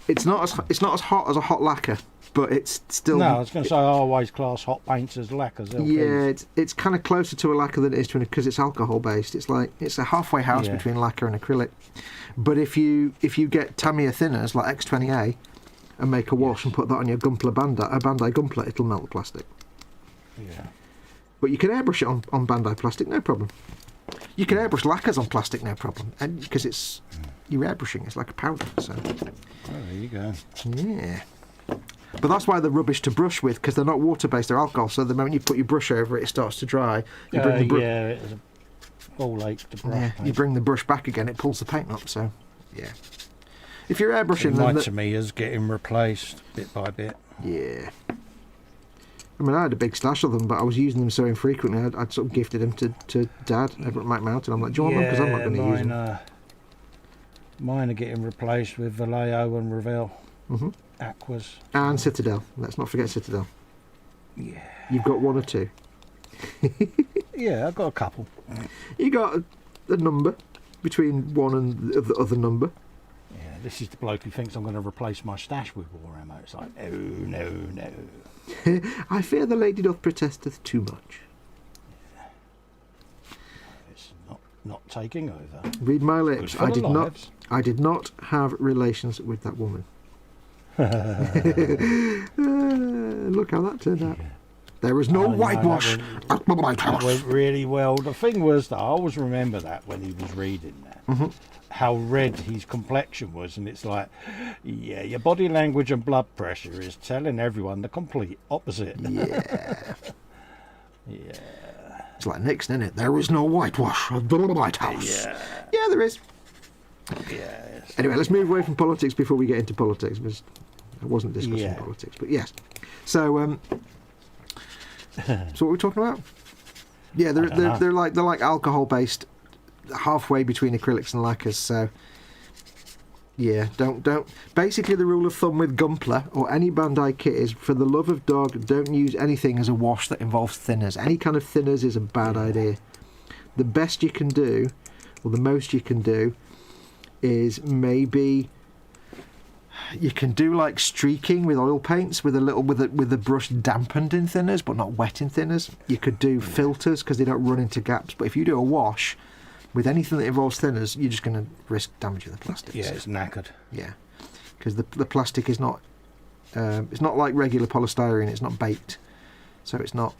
Speaker 2: It's not as hot as a hot lacquer, but it's still.
Speaker 1: No, I was going to say I always class hot paints as lacquers.
Speaker 2: Yeah, it's kind of closer to a lacquer than it is to because it's alcohol-based. It's like it's a halfway house between lacquer and acrylic. But if you get Tamiya thinners like X20A and make a wash and put that on your Gumpler Bandai Gumpler, it'll melt the plastic.
Speaker 1: Yeah.
Speaker 2: But you can airbrush it on Bandai plastic, no problem. You can airbrush lacquers on plastic, no problem, and because it's you're airbrushing, it's like a powder. So.
Speaker 1: Oh, there you go.
Speaker 2: Yeah. But that's why they're rubbish to brush with, because they're not water-based, they're alcohol. So the moment you put your brush over it, it starts to dry. You bring the
Speaker 1: it's a ball ache to brush.
Speaker 2: Yeah, you bring the brush back again, it pulls the paint up. So, yeah. If you're airbrushing,
Speaker 1: to me is getting replaced bit by bit.
Speaker 2: Yeah. I mean, I had a big stash of them, but I was using them so infrequently. I'd sort of gifted them to Dad over at Mike Mountain. I'm like, do you want them? Because I'm not going to use them.
Speaker 1: Mine are getting replaced with Vallejo and Ravel Aquas.
Speaker 2: And Citadel. Let's not forget Citadel.
Speaker 1: Yeah.
Speaker 2: You've got 1 or 2.
Speaker 1: Yeah, I've got a couple.
Speaker 2: You got a number between 1 and the other number.
Speaker 1: Yeah, this is the bloke who thinks I'm going to replace my stash with Warhammer. It's like, oh, no.
Speaker 2: I fear the lady doth protesteth too much.
Speaker 1: It's not taking over.
Speaker 2: Read my lips. I did not have relations with that woman. Look how that turned out. There was no whitewash at the White House.
Speaker 1: That went really well. The thing was that I always remember that when he was reading that, how red his complexion was, and it's like, yeah, your body language and blood pressure is telling everyone the complete opposite.
Speaker 2: Yeah.
Speaker 1: Yeah.
Speaker 2: It's like Nixon, isn't it? There is no whitewash at the White House. Yeah, there is.
Speaker 1: Yeah.
Speaker 2: Anyway, let's move away from politics before we get into politics, because I wasn't discussing politics, but yes. So, so what are we talking about? Yeah, they're like alcohol based, halfway between acrylics and lacquers. So, yeah, don't. Basically, the rule of thumb with Gumpler or any Bandai kit is, for the love of dog, don't use anything as a wash that involves thinners. Any kind of thinners is a bad idea. The best you can do, or the most you can do, is maybe you can do like streaking with oil paints with a brush dampened in thinners but not wet in thinners. You could do filters because they don't run into gaps. But if you do a wash with anything that involves thinners, you're just going to risk damaging the plastic.
Speaker 1: Yeah, it's knackered.
Speaker 2: Yeah, because the plastic is not it's not like regular polystyrene. It's not baked, so it's not.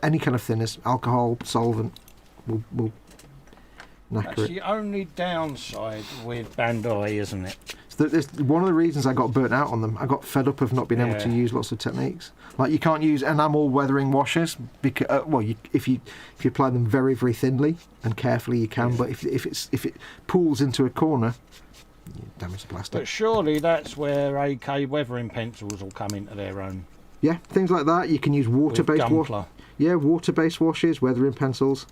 Speaker 2: Any kind of thinners, alcohol, solvent will knacker
Speaker 1: That's the only downside with Bandai, isn't it?
Speaker 2: So one of the reasons I got burnt out on them. I got fed up of not being able to use lots of techniques. Like you can't use enamel weathering washers because if you apply them very very thinly and carefully you can, but if it pools into a corner, you damage the plastic.
Speaker 1: But surely that's where AK weathering pencils will come into their own.
Speaker 2: Yeah, things like that. You can use water-based
Speaker 1: Gunpla.
Speaker 2: water-based washes, weathering pencils.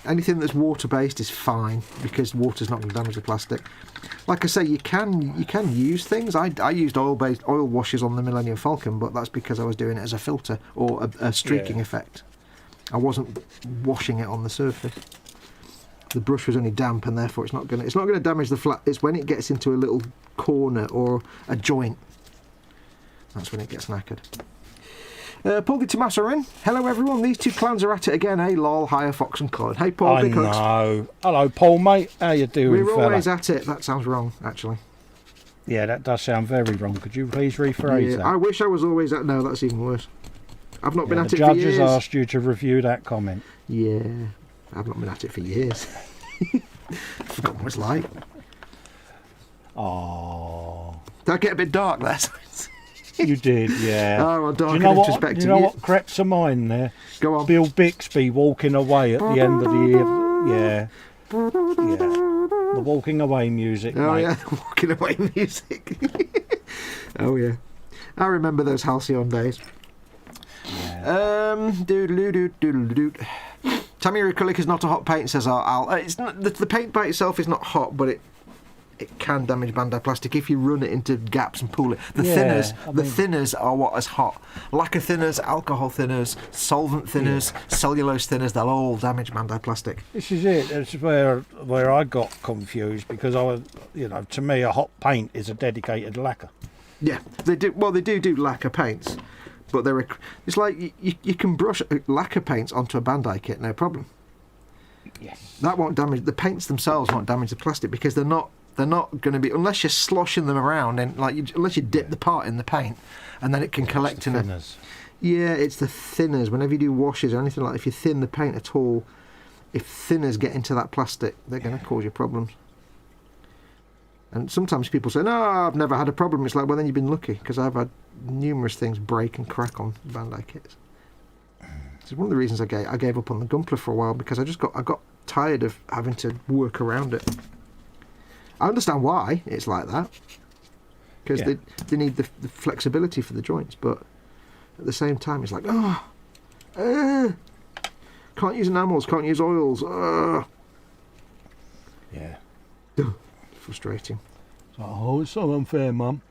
Speaker 2: Anything that's water-based is fine because water's not going to damage the plastic. Like I say, you can use things. I used oil washes on the Millennium Falcon, but that's because I was doing it as a filter or a streaking effect. I wasn't washing it on the surface. The brush was only damp, and therefore it's not going to damage the flat. It's when it gets into a little corner or a joint. That's when it gets knackered. Paul de Tommaso in. Hello everyone, these two clowns are at it again, eh? Lol, hiya Foxx and Colin. Hey Paul, big hugs.
Speaker 1: No. Hello Paul, mate. How you doing,
Speaker 2: We're
Speaker 1: fella?
Speaker 2: always at it. That sounds wrong, actually.
Speaker 1: Yeah, that does sound very wrong. Could you please rephrase that?
Speaker 2: I wish I was always at... No, that's even worse. I've not been at it
Speaker 1: the
Speaker 2: for
Speaker 1: judge
Speaker 2: years.
Speaker 1: has asked you to review that comment.
Speaker 2: Yeah, I've not been at it for years. Forgot what it's like.
Speaker 1: Oh,
Speaker 2: Did I get a bit dark there?
Speaker 1: you did, yeah.
Speaker 2: Oh, well, dark
Speaker 1: Do you know
Speaker 2: and introspective.
Speaker 1: what? You know what crept to mind there?
Speaker 2: Go on.
Speaker 1: Bill Bixby walking away at the end of the year. Yeah. The walking away music.
Speaker 2: Oh
Speaker 1: mate.
Speaker 2: yeah, the walking away music. Oh yeah, I remember those halcyon days.
Speaker 1: Yeah.
Speaker 2: Doodle-doo-doo-doo-doo-doo. Tamiya acrylic is not a hot paint, says Al. It's not, the paint by itself is not hot, but it can damage Bandai plastic if you run it into gaps and pull it. The thinners are what is hot. Lacquer thinners, alcohol thinners, solvent thinners, cellulose thinners, they'll all damage Bandai plastic.
Speaker 1: This is it. It's where I got confused because I was, to me, a hot paint is a dedicated lacquer.
Speaker 2: Yeah, they do. Well, they do lacquer paints, but it's like you can brush lacquer paints onto a Bandai kit, no problem.
Speaker 1: Yes.
Speaker 2: That won't damage the paints themselves. Won't damage the plastic because they're not going to be, unless you're sloshing them around and unless you dip the part in the paint, and then it can collect in
Speaker 1: thinners.
Speaker 2: Yeah, it's the thinners. Whenever you do washes or anything like that, if you thin the paint at all, if thinners get into that plastic, they're going to cause you problems. And sometimes people say, no, I've never had a problem. It's like, well, then you've been lucky, because I've had numerous things break and crack on Bandai kits. It's one of the reasons I gave up on the Gunpla for a while, because I got tired of having to work around it. I understand why it's like that, because they need the flexibility for the joints, but at the same time it's like, can't use enamels, can't use oils.
Speaker 1: Yeah.
Speaker 2: Frustrating.
Speaker 1: Oh, it's so unfair, Mum.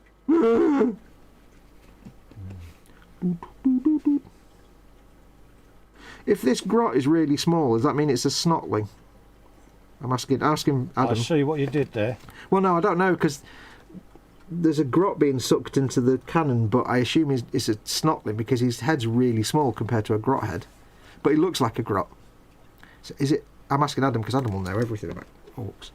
Speaker 2: If this grot is really small, does that mean it's a snotling? I'm asking Adam.
Speaker 1: I see what you did there.
Speaker 2: Well, no, I don't know, because there's a grot being sucked into the cannon, but I assume it's a snotling because his head's really small compared to a grot head. But he looks like a grot. So is it? I'm asking Adam because Adam will know everything about orcs.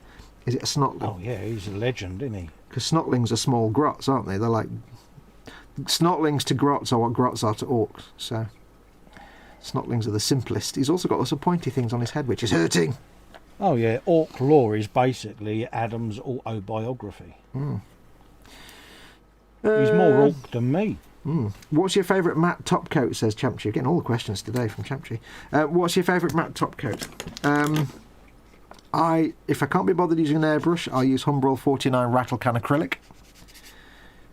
Speaker 2: Is it a snotling?
Speaker 1: Oh yeah, he's a legend, isn't he?
Speaker 2: Because snotlings are small grots, aren't they? They're like snotlings to grots are what grots are to orcs. So snotlings are the simplest. He's also got lots of pointy things on his head, which is hurting.
Speaker 1: Oh yeah, Ork Lore is basically Adam's autobiography. He's more orc than me.
Speaker 2: What's your favourite matte top coat, says Champtree. Getting all the questions today from Champtree. What's your favourite matte top coat? If I can't be bothered using an airbrush, I'll use Humbrol 49 rattle can acrylic.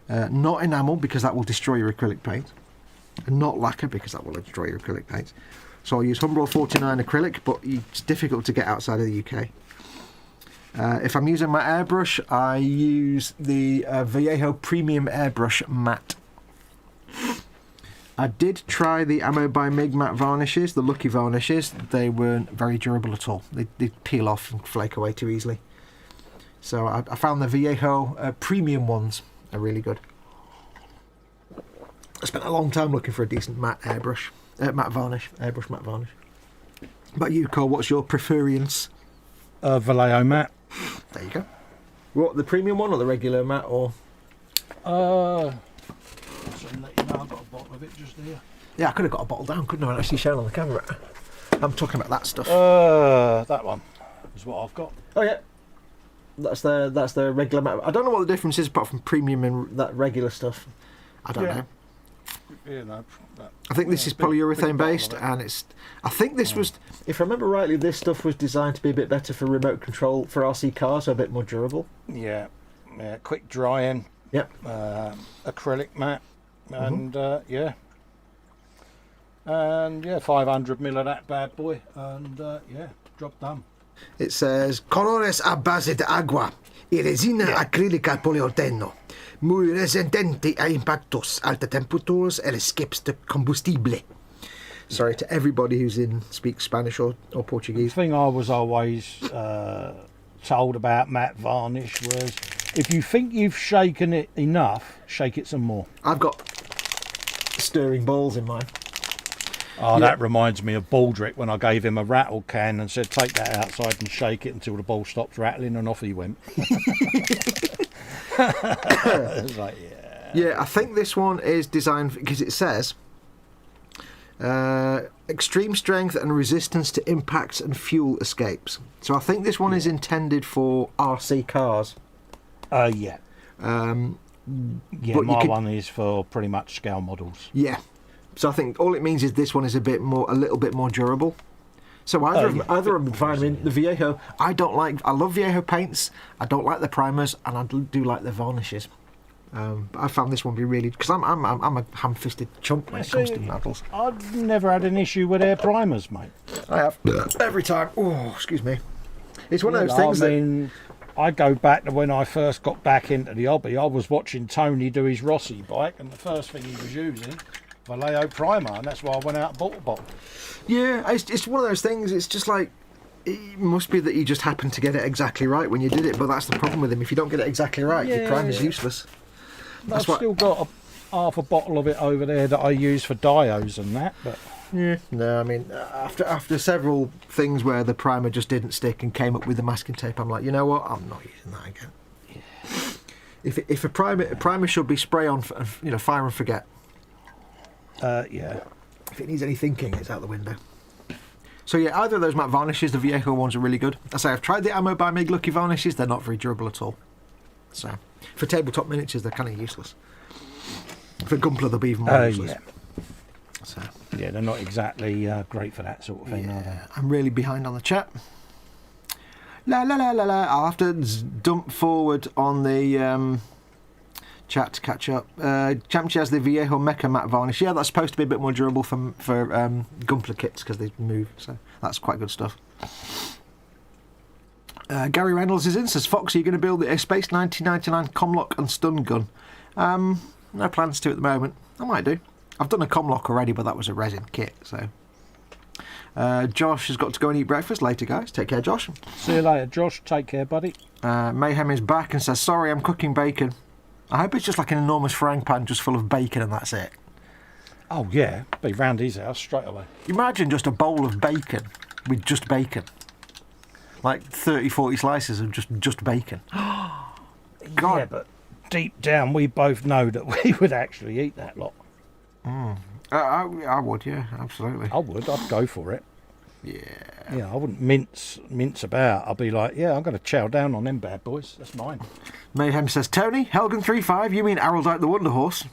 Speaker 2: Not enamel, because that will destroy your acrylic paint. And not lacquer, because that will destroy your acrylic paint. So I'll use Humbrol 49 acrylic, but it's difficult to get outside of the UK. If I'm using my airbrush, I use the Vallejo Premium Airbrush Matte. I did try the Ammo by Mig matte varnishes, the Lucky varnishes. They weren't very durable at all. They peel off and flake away too easily. So I found the Vallejo Premium ones are really good. I spent a long time looking for a decent matte airbrush, matte varnish, airbrush matte varnish. But you, Cole, what's your preference?
Speaker 1: Vallejo matte.
Speaker 2: There you go. What, the premium one or the regular matte, or?
Speaker 1: So let you know I've got a bottle of it just there.
Speaker 2: Yeah, I could have got a bottle down, couldn't I? And actually shown on the camera. I'm talking about that stuff.
Speaker 1: That one is what I've got.
Speaker 2: Oh yeah, that's the regular matte. I don't know what the difference is apart from premium and that regular stuff. I don't know.
Speaker 1: You know,
Speaker 2: I think this is polyurethane based, and it's. I think this was, if I remember rightly, this stuff was designed to be a bit better for remote control for RC cars, so a bit more durable.
Speaker 1: Yeah, quick drying.
Speaker 2: Yep.
Speaker 1: Acrylic matte. and yeah. And yeah, 500 mil of that bad boy, and yeah, job done.
Speaker 2: It says colores a base de agua y resina acrílica al poliuretano, muy resistente a impactos, alta temperaturas and escapes de combustible. Sorry to everybody who speaks Spanish or Portuguese.
Speaker 1: The thing I was always told about matte varnish was, if you think you've shaken it enough, shake it some more.
Speaker 2: I've got stirring balls in mine.
Speaker 1: Oh, that reminds me of Baldrick when I gave him a rattle can and said, take that outside and shake it until the ball stops rattling, and off he went. It's like,
Speaker 2: yeah, I think this one is designed because it says extreme strength and resistance to impacts and fuel escapes. So I think this one is intended for RC cars.
Speaker 1: Yeah. My one is for pretty much scale models.
Speaker 2: Yeah. So I think all it means is this one is a little bit more durable. So either I'm fine. I mean, the Viejo, I love Viejo paints. I don't like the primers, and I do like the varnishes. I found this one be really, because I'm a ham-fisted chump when it comes to metals.
Speaker 1: I've never had an issue with their primers, mate.
Speaker 2: I have every time. Oh, excuse me. It's one of those things.
Speaker 1: I mean, I go back to when I first got back into the hobby. I was watching Tony do his Rossi bike, and the first thing he was using, Vallejo primer, and that's why I went out and bought a bottle. Yeah,
Speaker 2: it's one of those things. It's just like, it must be that you just happened to get it exactly right when you did it, but that's the problem with him. If you don't get it exactly right, your primer's useless.
Speaker 1: I've still got half a bottle of it over there that I use for dios and that, but
Speaker 2: yeah. No, I mean, after several things where the primer just didn't stick and came up with the masking tape, I'm like, you know what? I'm not using that again. Yeah. If a primer should be spray on, fire and forget.
Speaker 1: Yeah.
Speaker 2: If it needs any thinking, it's out the window. So yeah, either of those matte varnishes, the Viejo ones are really good. I say I've tried the Ammo by Mig Lucky varnishes; they're not very durable at all. So for tabletop miniatures, they're kind of useless. For Gunpla, they'll be even more useless.
Speaker 1: Yeah.
Speaker 2: So
Speaker 1: yeah, they're not exactly great for that sort of thing, are they?
Speaker 2: I'm really behind on the chat. La la la la la. I'll have to dump forward on the chat to catch up. Champchi has the Viejo Mecha matte varnish. Yeah, that's supposed to be a bit more durable for Gunpla kits because they move, so that's quite good stuff. Gary Reynolds is in, says, Fox, are you going to build a Space 1999 Comlock and stun gun? No plans to at the moment. I might do. I've done a Comlock already, but that was a resin kit, so. Josh has got to go and eat breakfast later, guys. Take care, Josh.
Speaker 1: See you later, Josh. Take care, buddy.
Speaker 2: Mayhem is back and says, sorry, I'm cooking bacon. I hope it's just like an enormous frying pan just full of bacon and that's it.
Speaker 1: Oh, yeah. Be round his house straight away.
Speaker 2: Imagine just a bowl of bacon with just bacon. Like 30, 40 slices of just bacon. God.
Speaker 1: Yeah, but deep down we both know that we would actually eat that lot.
Speaker 2: I would, yeah, absolutely.
Speaker 1: I would. I'd go for it.
Speaker 2: Yeah.
Speaker 1: Yeah, I wouldn't mince about. I'll be like, yeah, I'm going to chow down on them bad boys. That's mine.
Speaker 2: Mayhem says, Tony, Helgen 3.5, you mean Araldite the Wonder Horse?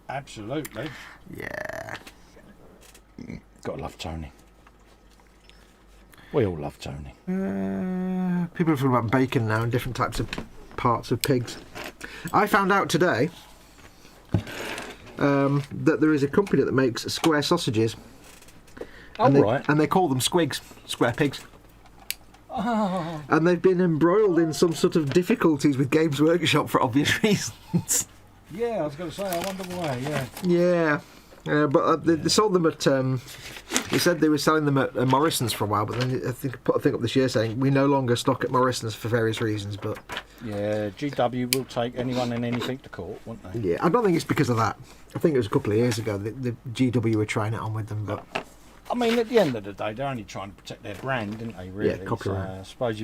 Speaker 1: Absolutely.
Speaker 2: Yeah.
Speaker 1: Gotta love Tony. We all love Tony.
Speaker 2: People are talking about bacon now and different types of parts of pigs. I found out today that there is a company that makes square sausages. And they call them squigs, square pigs.
Speaker 1: Oh.
Speaker 2: And they've been embroiled in some sort of difficulties with Games Workshop for obvious reasons.
Speaker 1: Yeah, I was going to say, I wonder why,
Speaker 2: yeah. But they sold them at... they said they were selling them at Morrison's for a while, but then I think put a thing up this year saying we no longer stock at Morrison's for various reasons, but...
Speaker 1: Yeah, GW will take anyone and anything to court, won't they?
Speaker 2: Yeah, I don't think it's because of that. I think it was a couple of years ago that the GW were trying it on with them, but...
Speaker 1: I mean, at the end of the day, they're only trying to protect their brand, didn't they, really?
Speaker 2: Yeah, copyright.
Speaker 1: So I suppose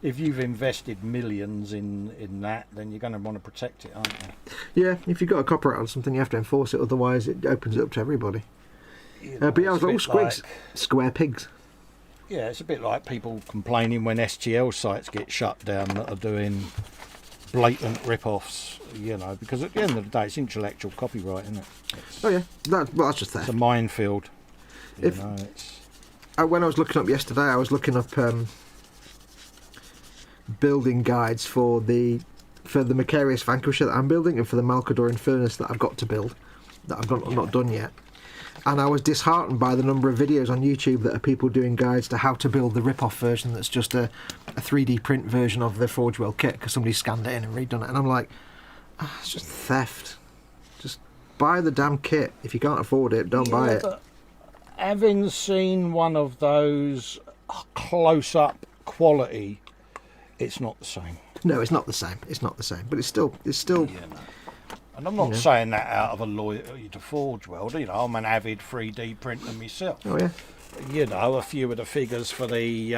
Speaker 1: if you've invested millions in that, then you're going to want to protect it, aren't you?
Speaker 2: Yeah, if you've got a copyright on something, you have to enforce it, otherwise it opens it up to everybody. But yeah, I was like, squigs, square pigs.
Speaker 1: Yeah, it's a bit like people complaining when STL sites get shut down that are doing blatant rip-offs, because at the end of the day, it's intellectual copyright, isn't it?
Speaker 2: That's just there.
Speaker 1: It's a minefield.
Speaker 2: When I was looking up yesterday, I was looking up building guides for the Macarius Vanquisher that I'm building and for the Malcadoran Furnace that I've got to build, that I've not done yet. And I was disheartened by the number of videos on YouTube that are people doing guides to how to build the rip-off version that's just a 3D print version of the Forge World kit because somebody scanned it in and redone it. And I'm like, it's just theft. Just buy the damn kit. If you can't afford it, don't buy it.
Speaker 1: But having seen one of those close-up quality, it's not the same.
Speaker 2: No, it's not the same. It's not the same. But it's still.
Speaker 1: Yeah, no. And I'm not saying that out of a loyalty to Forge World. You know, I'm an avid 3D printer myself.
Speaker 2: Oh yeah.
Speaker 1: You know, a few of the figures for the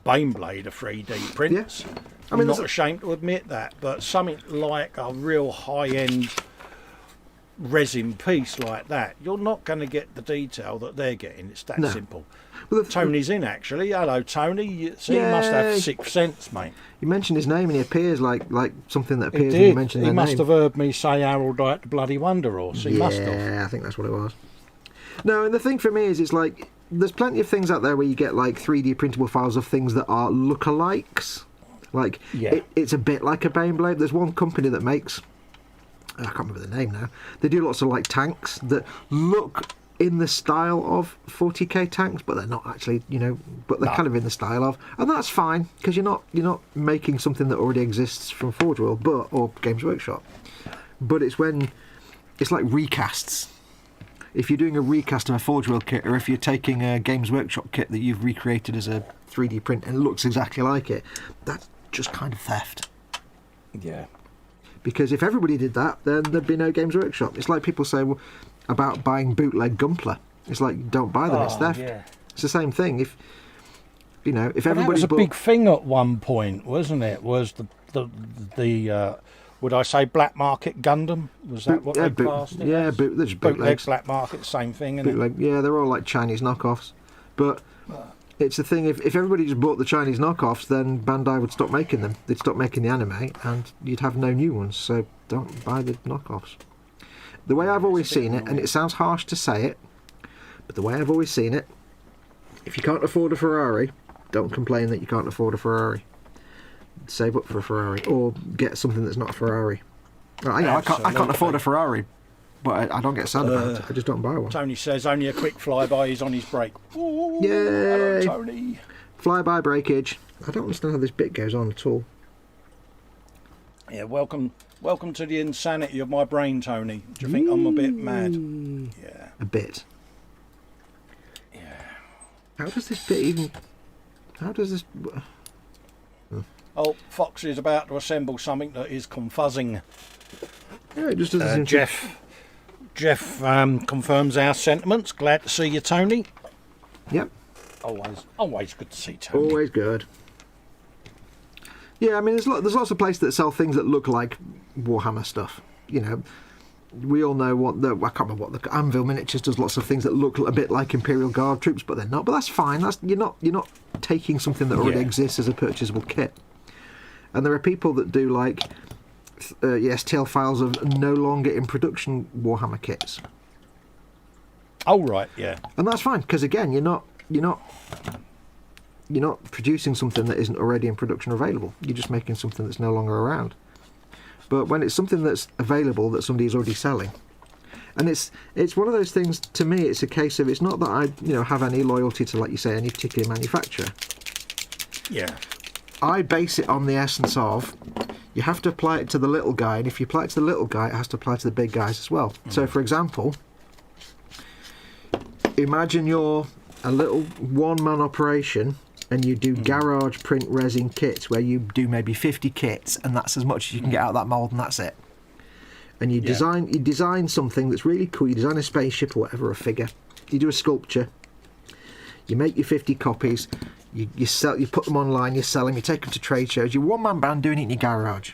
Speaker 1: Baneblade are 3D prints.
Speaker 2: Yeah.
Speaker 1: I'm not ashamed to admit that. But something like a real high-end resin piece like that, you're not going to get the detail that they're getting. It's that simple. Well, Tony's in, actually. Hello, Tony. So you must have 6th sense, mate.
Speaker 2: You mentioned his name and he appears like something that appears
Speaker 1: He
Speaker 2: when you
Speaker 1: did.
Speaker 2: mention
Speaker 1: He
Speaker 2: their
Speaker 1: must
Speaker 2: name.
Speaker 1: have heard me say Harold like the bloody Wonder Horse. He must have.
Speaker 2: Yeah, I think that's what it was. No, and the thing for me is it's like there's plenty of things out there where you get like 3D printable files of things that are lookalikes. Like, it's a bit like a Baneblade. There's one company that makes... I can't remember the name now. They do lots of like tanks that look in the style of 40k tanks, but they're not actually, you know, but they're kind of in the style of, and that's fine because you're not making something that already exists from Forge World, or Games Workshop. But it's when it's like recasts. If you're doing a recast of a Forge World kit, or if you're taking a Games Workshop kit that you've recreated as a 3D print and it looks exactly like it, that's just kind of theft.
Speaker 1: Yeah.
Speaker 2: Because if everybody did that, then there'd be no Games Workshop. It's like people say about buying bootleg Gunpla. It's like, don't buy them, it's theft. Yeah. It's the same thing. If everybody
Speaker 1: that was a big thing at one point, wasn't it? Was the would I say black market Gundam? Was that what they classed it?
Speaker 2: Yeah, there's bootlegs.
Speaker 1: Black market, same thing, isn't
Speaker 2: bootleg, yeah, they're all like Chinese knockoffs. But it's the thing, if everybody just bought the Chinese knockoffs, then Bandai would stop making them. They'd stop making the anime, and you'd have no new ones, so don't buy the knockoffs. The way I've always seen it, and it sounds harsh to say it, but the way I've always seen it, if you can't afford a Ferrari, don't complain that you can't afford a Ferrari. Save up for a Ferrari, or get something that's not a Ferrari. I can't afford a Ferrari, but I don't get sad about it. I just don't buy one.
Speaker 1: Tony says only a quick flyby is on his brake. Ooh,
Speaker 2: yay!
Speaker 1: Hello, Tony.
Speaker 2: Flyby breakage. I don't understand how this bit goes on at all.
Speaker 1: Yeah, welcome to the insanity of my brain, Tony. Do you think I'm a bit mad? Yeah.
Speaker 2: A bit.
Speaker 1: Yeah.
Speaker 2: How does this bit even... How does this...
Speaker 1: Oh, Foxx is about to assemble something that is confuzzing.
Speaker 2: Yeah, it just doesn't
Speaker 1: seem Jeff confirms our sentiments. Glad to see you, Tony.
Speaker 2: Yep.
Speaker 1: Always good to see Tony.
Speaker 2: Always good. Yeah, I mean, there's lots of places that sell things that look like Warhammer stuff. You know, we all know I can't remember what the Anvil Miniatures does. Lots of things that look a bit like Imperial Guard troops, but they're not. But that's fine. You're not taking something that already exists as a purchasable kit. And there are people that do like STL files of no longer in production Warhammer kits.
Speaker 1: Oh right, yeah.
Speaker 2: And that's fine because again, you're not producing something that isn't already in production or available. You're just making something that's no longer around. But when it's something that's available that somebody's already selling, and it's one of those things. To me, it's a case of it's not that I have any loyalty to, like you say, any particular manufacturer.
Speaker 1: Yeah.
Speaker 2: I base it on the essence of you have to apply it to the little guy, and if you apply it to the little guy, it has to apply to the big guys as well. So, for example, imagine you're a little one-man operation and you do garage print resin kits where you do maybe 50 kits and that's as much as you can get out of that mould and that's it. And you design something that's really cool. You design a spaceship or whatever, a figure. You do a sculpture. You make your 50 copies. You sell. You put them online. You sell them. You take them to trade shows. You're one-man band doing it in your garage.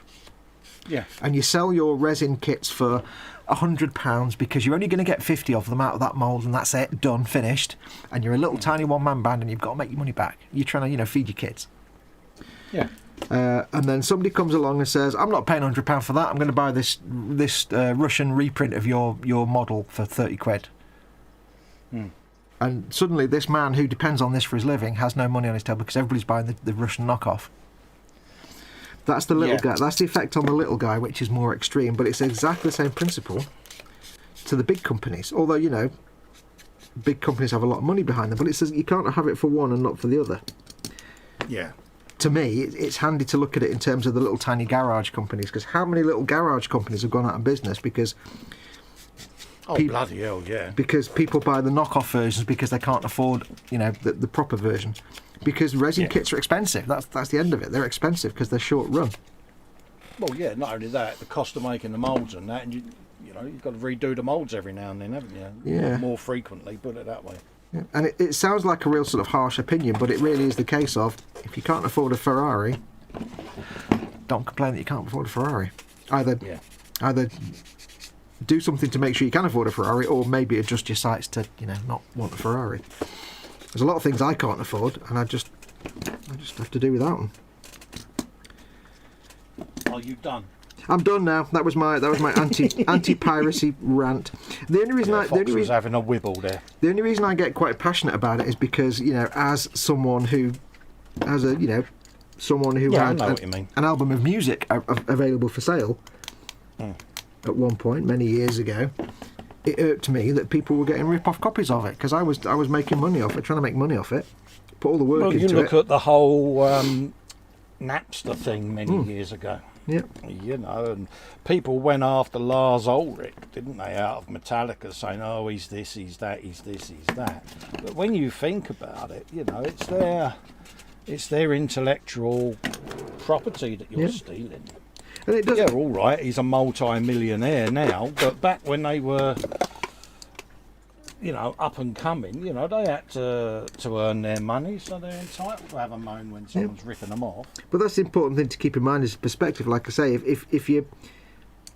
Speaker 1: Yeah.
Speaker 2: And you sell your resin kits for £100 because you're only going to get 50 of them out of that mould and that's it, done, finished. And you're a little tiny one-man band and you've got to make your money back. You're trying to, feed your kids.
Speaker 1: Yeah.
Speaker 2: And then somebody comes along and says, I'm not paying £100 for that. I'm going to buy this Russian reprint of your model for 30 quid. And suddenly this man who depends on this for his living has no money on his table because everybody's buying the Russian knockoff. That's the little guy. That's the effect on the little guy, which is more extreme, but it's exactly the same principle to the big companies. Although, you know, big companies have a lot of money behind them, but it says you can't have it for one and not for the other.
Speaker 1: Yeah.
Speaker 2: To me, it's handy to look at it in terms of the little tiny garage companies, because how many little garage companies have gone out of business because...
Speaker 1: bloody hell, yeah.
Speaker 2: Because people buy the knockoff versions because they can't afford, you know, the proper version. Because resin kits are expensive. That's the end of it. They're expensive because they're short run.
Speaker 1: Well, yeah, not only that, the cost of making the moulds and that, and you know, you've got to redo the moulds every now and then, haven't you?
Speaker 2: Yeah.
Speaker 1: More frequently, put it that way.
Speaker 2: Yeah. And it sounds like a real sort of harsh opinion, but it really is the case of, if you can't afford a Ferrari, don't complain that you can't afford a Ferrari. Either do something to make sure you can afford a Ferrari, or maybe adjust your sights to, you know, not want a Ferrari. There's a lot of things I can't afford, and I just have to do without them.
Speaker 1: Are you done?
Speaker 2: I'm done now. That was my anti-piracy rant. The only reason
Speaker 1: Foxx was having a wibble there.
Speaker 2: The only reason I get quite passionate about it is because, you know, as someone who had an album of music available for sale at one point many years ago, it irked me that people were getting rip-off copies of it, because I was making money off it, trying to make money off it, put all the work into it.
Speaker 1: You look at the whole Napster thing many years ago.
Speaker 2: Yeah.
Speaker 1: You know, and people went after Lars Ulrich, didn't they, out of Metallica, saying, oh, he's this, he's that, he's this, he's that. But when you think about it, you know, it's their intellectual property that you're stealing.
Speaker 2: And it does.
Speaker 1: Yeah, all right, he's a multi-millionaire now, but back when they were, you know, up and coming, you know, they had to earn their money, so they're entitled to have a moan when someone's ripping them off.
Speaker 2: But that's the important thing to keep in mind is perspective. Like I say, if you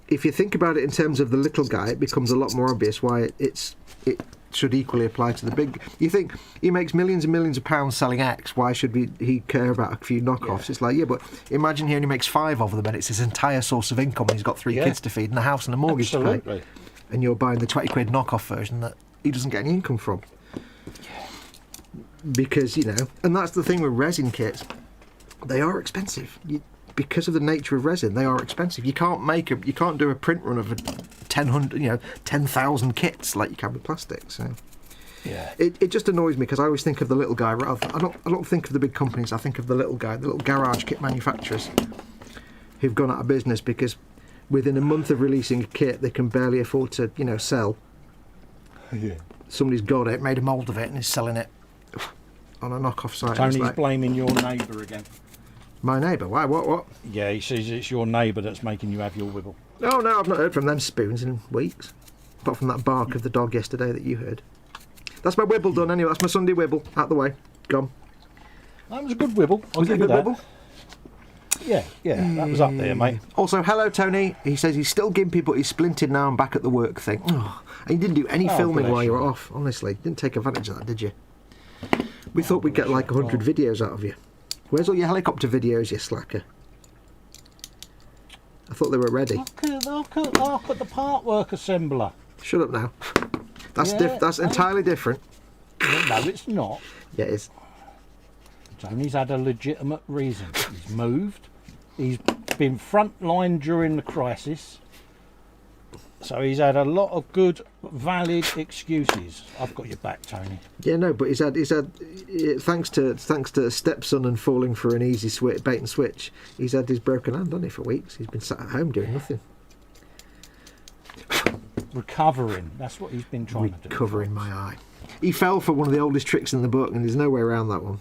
Speaker 2: think about it in terms of the little guy, it becomes a lot more obvious why it should equally apply to the big. You think he makes millions and millions of pounds selling X, why should he care about a few knockoffs? Yeah. It's like, yeah, but imagine he only makes 5 of them and it's his entire source of income, and he's got 3 kids to feed and a house and a mortgage to pay. And you're buying the 20 quid knockoff version that he doesn't get any income from. Because, you know, and that's the thing with resin kits, they are expensive. Because of the nature of resin, they are expensive. You can't do a print run of 10,000 kits like you can with plastic. So
Speaker 1: yeah,
Speaker 2: it just annoys me, because I always think of the little guy. I don't think of the big companies. I think of the little guy, the little garage kit manufacturers who've gone out of business because within a month of releasing a kit, they can barely afford to, you know, sell.
Speaker 1: Yeah.
Speaker 2: Somebody's got it, made a mould of it, and is selling it on a knockoff site.
Speaker 1: Tony's blaming your neighbour again.
Speaker 2: My neighbour? Why? What?
Speaker 1: Yeah, he says it's your neighbour that's making you have your wibble.
Speaker 2: Oh no, I've not heard from them spoons in weeks. Apart from that bark of the dog yesterday that you heard. That's my wibble done anyway. That's my Sunday wibble. Out the way. Gone.
Speaker 1: That was a good wibble.
Speaker 2: Was it a good wibble?
Speaker 1: Yeah, that was up there, mate.
Speaker 2: Also, hello Tony. He says he's still gimpy, but he's splinted now and back at the work thing. Oh, and you didn't do any filming while you were off, honestly. Didn't take advantage of that, did you? We thought we'd get like 100 videos out of you. Where's all your helicopter videos, you slacker? I thought they were ready.
Speaker 1: Look at the part work assembler.
Speaker 2: Shut up now. That's entirely different.
Speaker 1: No, it's not.
Speaker 2: Yeah, it is.
Speaker 1: Tony's had a legitimate reason. He's moved. He's been frontline during the crisis. So he's had a lot of good, valid excuses. I've got your back, Tony.
Speaker 2: Yeah, no, but he's had thanks to stepson and falling for an easy bait and switch. He's had his broken hand on it for weeks. He's been sat at home doing nothing.
Speaker 1: Recovering. That's what he's been trying to do.
Speaker 2: Recovering my eye. He fell for one of the oldest tricks in the book, and there's no way around that one.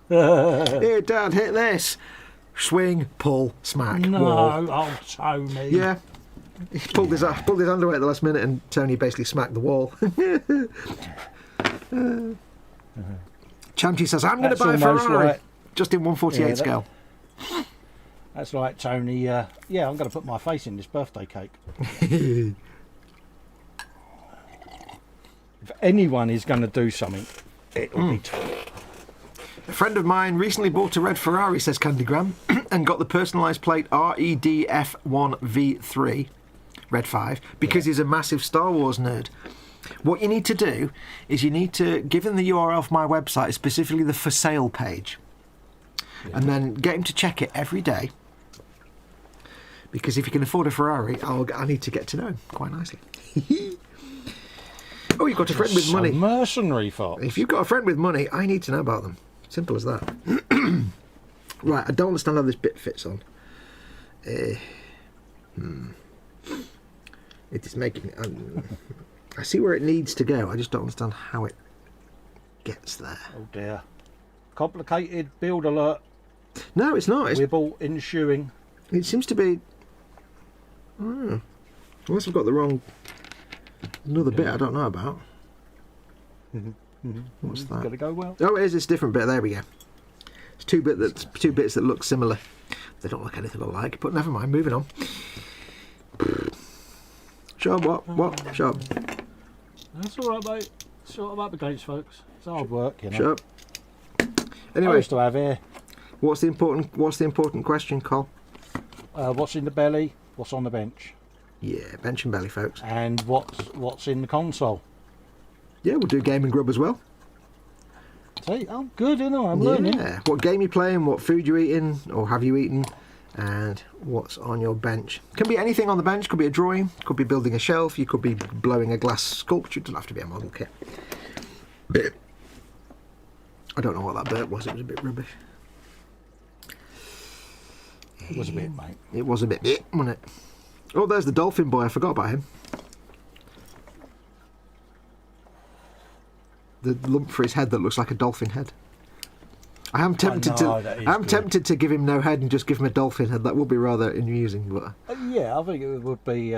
Speaker 2: Here, Dad, hit this. Swing, pull, smack.
Speaker 1: No,
Speaker 2: wall.
Speaker 1: oh, Tony.
Speaker 2: Yeah. He pulled his underwear at the last minute, and Tony basically smacked the wall. Champy says, I'm going to buy a Ferrari. Just in 1/48 scale.
Speaker 1: That's like Tony, I'm going to put my face in this birthday cake. If anyone is going to do something, it will be Tony.
Speaker 2: A friend of mine recently bought a red Ferrari, says Candygram, and got the personalised plate REDF1V3, Red 5, because he's a massive Star Wars nerd. What you need to do is you need to give him the URL for my website, specifically the for sale page, and then get him to check it every day. Because if you can afford a Ferrari, I need to get to know him quite nicely. Oh, you've got a friend with money.
Speaker 1: Mercenary, Fox.
Speaker 2: If you've got a friend with money, I need to know about them. Simple as that. Right, I don't understand how this bit fits on. It is making... I see where it needs to go. I just don't understand how it gets there.
Speaker 1: Oh dear. Complicated build alert.
Speaker 2: No, it's not.
Speaker 1: We're all ensuing.
Speaker 2: It seems to be... unless I've got the wrong... Another bit I don't know about. What's that?
Speaker 1: Got to go well.
Speaker 2: Oh, it is. It's a different bit. There we go. It's two bits that look similar. They don't look anything alike, but never mind. Moving on. Shut up, what? Shut up.
Speaker 1: That's all right, mate. Sort of up against, folks. It's hard work, you know.
Speaker 2: Shut up.
Speaker 1: I
Speaker 2: Anyway,
Speaker 1: used to have here.
Speaker 2: what's the important question, Col?
Speaker 1: What's in the belly? What's on the bench?
Speaker 2: Yeah, bench and belly, folks.
Speaker 1: And what's in the console?
Speaker 2: Yeah, we'll do game and grub as well.
Speaker 1: See, I'm good, you know. I'm learning.
Speaker 2: Yeah, what game you're playing, what food you're eating, or have you eaten, and what's on your bench. Can be anything on the bench. Could be a drawing. Could be building a shelf. You could be blowing a glass sculpture. It doesn't have to be a model kit. I don't know what that bit was. It was a bit rubbish.
Speaker 1: It was a bit, mate.
Speaker 2: It was a bit, wasn't it? Oh, there's the dolphin boy. I forgot about him. The lump for his head that looks like a dolphin head. I am tempted tempted to give him no head and just give him a dolphin head. That would be rather amusing, but
Speaker 1: Yeah, I think it would be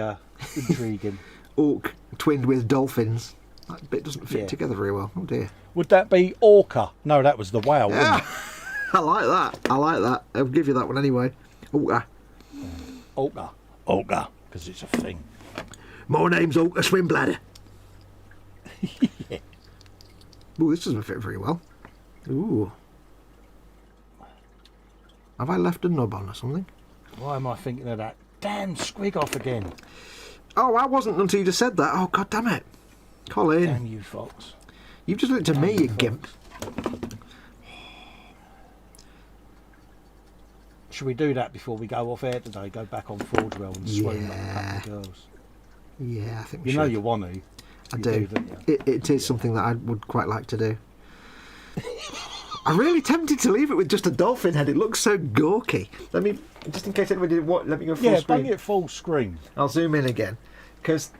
Speaker 1: intriguing.
Speaker 2: Ork twinned with dolphins. That bit doesn't fit together very well. Oh dear.
Speaker 1: Would that be Orca? No, that was the whale,
Speaker 2: Yeah.
Speaker 1: wouldn't
Speaker 2: I like that. I like that. I'll give you that one anyway. Orka.
Speaker 1: it? Orca, because it's a thing.
Speaker 2: My name's Orka Swimbladder.
Speaker 1: Yeah.
Speaker 2: Ooh, this doesn't fit very well. Ooh. Have I left a knob on or something?
Speaker 1: Why am I thinking of that? Damn squig off again.
Speaker 2: Oh, I wasn't until you just said that. Oh, god damn it. Colin.
Speaker 1: Damn you, Fox.
Speaker 2: You've just looked at me, you gimp.
Speaker 1: Should we do that before we go off air today? Go back on Forge Well and swoon on a couple of girls.
Speaker 2: Yeah, I think we
Speaker 1: You
Speaker 2: should.
Speaker 1: know you want to.
Speaker 2: I
Speaker 1: You
Speaker 2: do.
Speaker 1: don't you?
Speaker 2: It is something that I would quite like to do. I'm really tempted to leave it with just a dolphin head. It looks so gawky. Let me, just in case anybody didn't watch, let me go full
Speaker 1: Yeah,
Speaker 2: screen.
Speaker 1: bang it full screen.
Speaker 2: I'll zoom in again. Because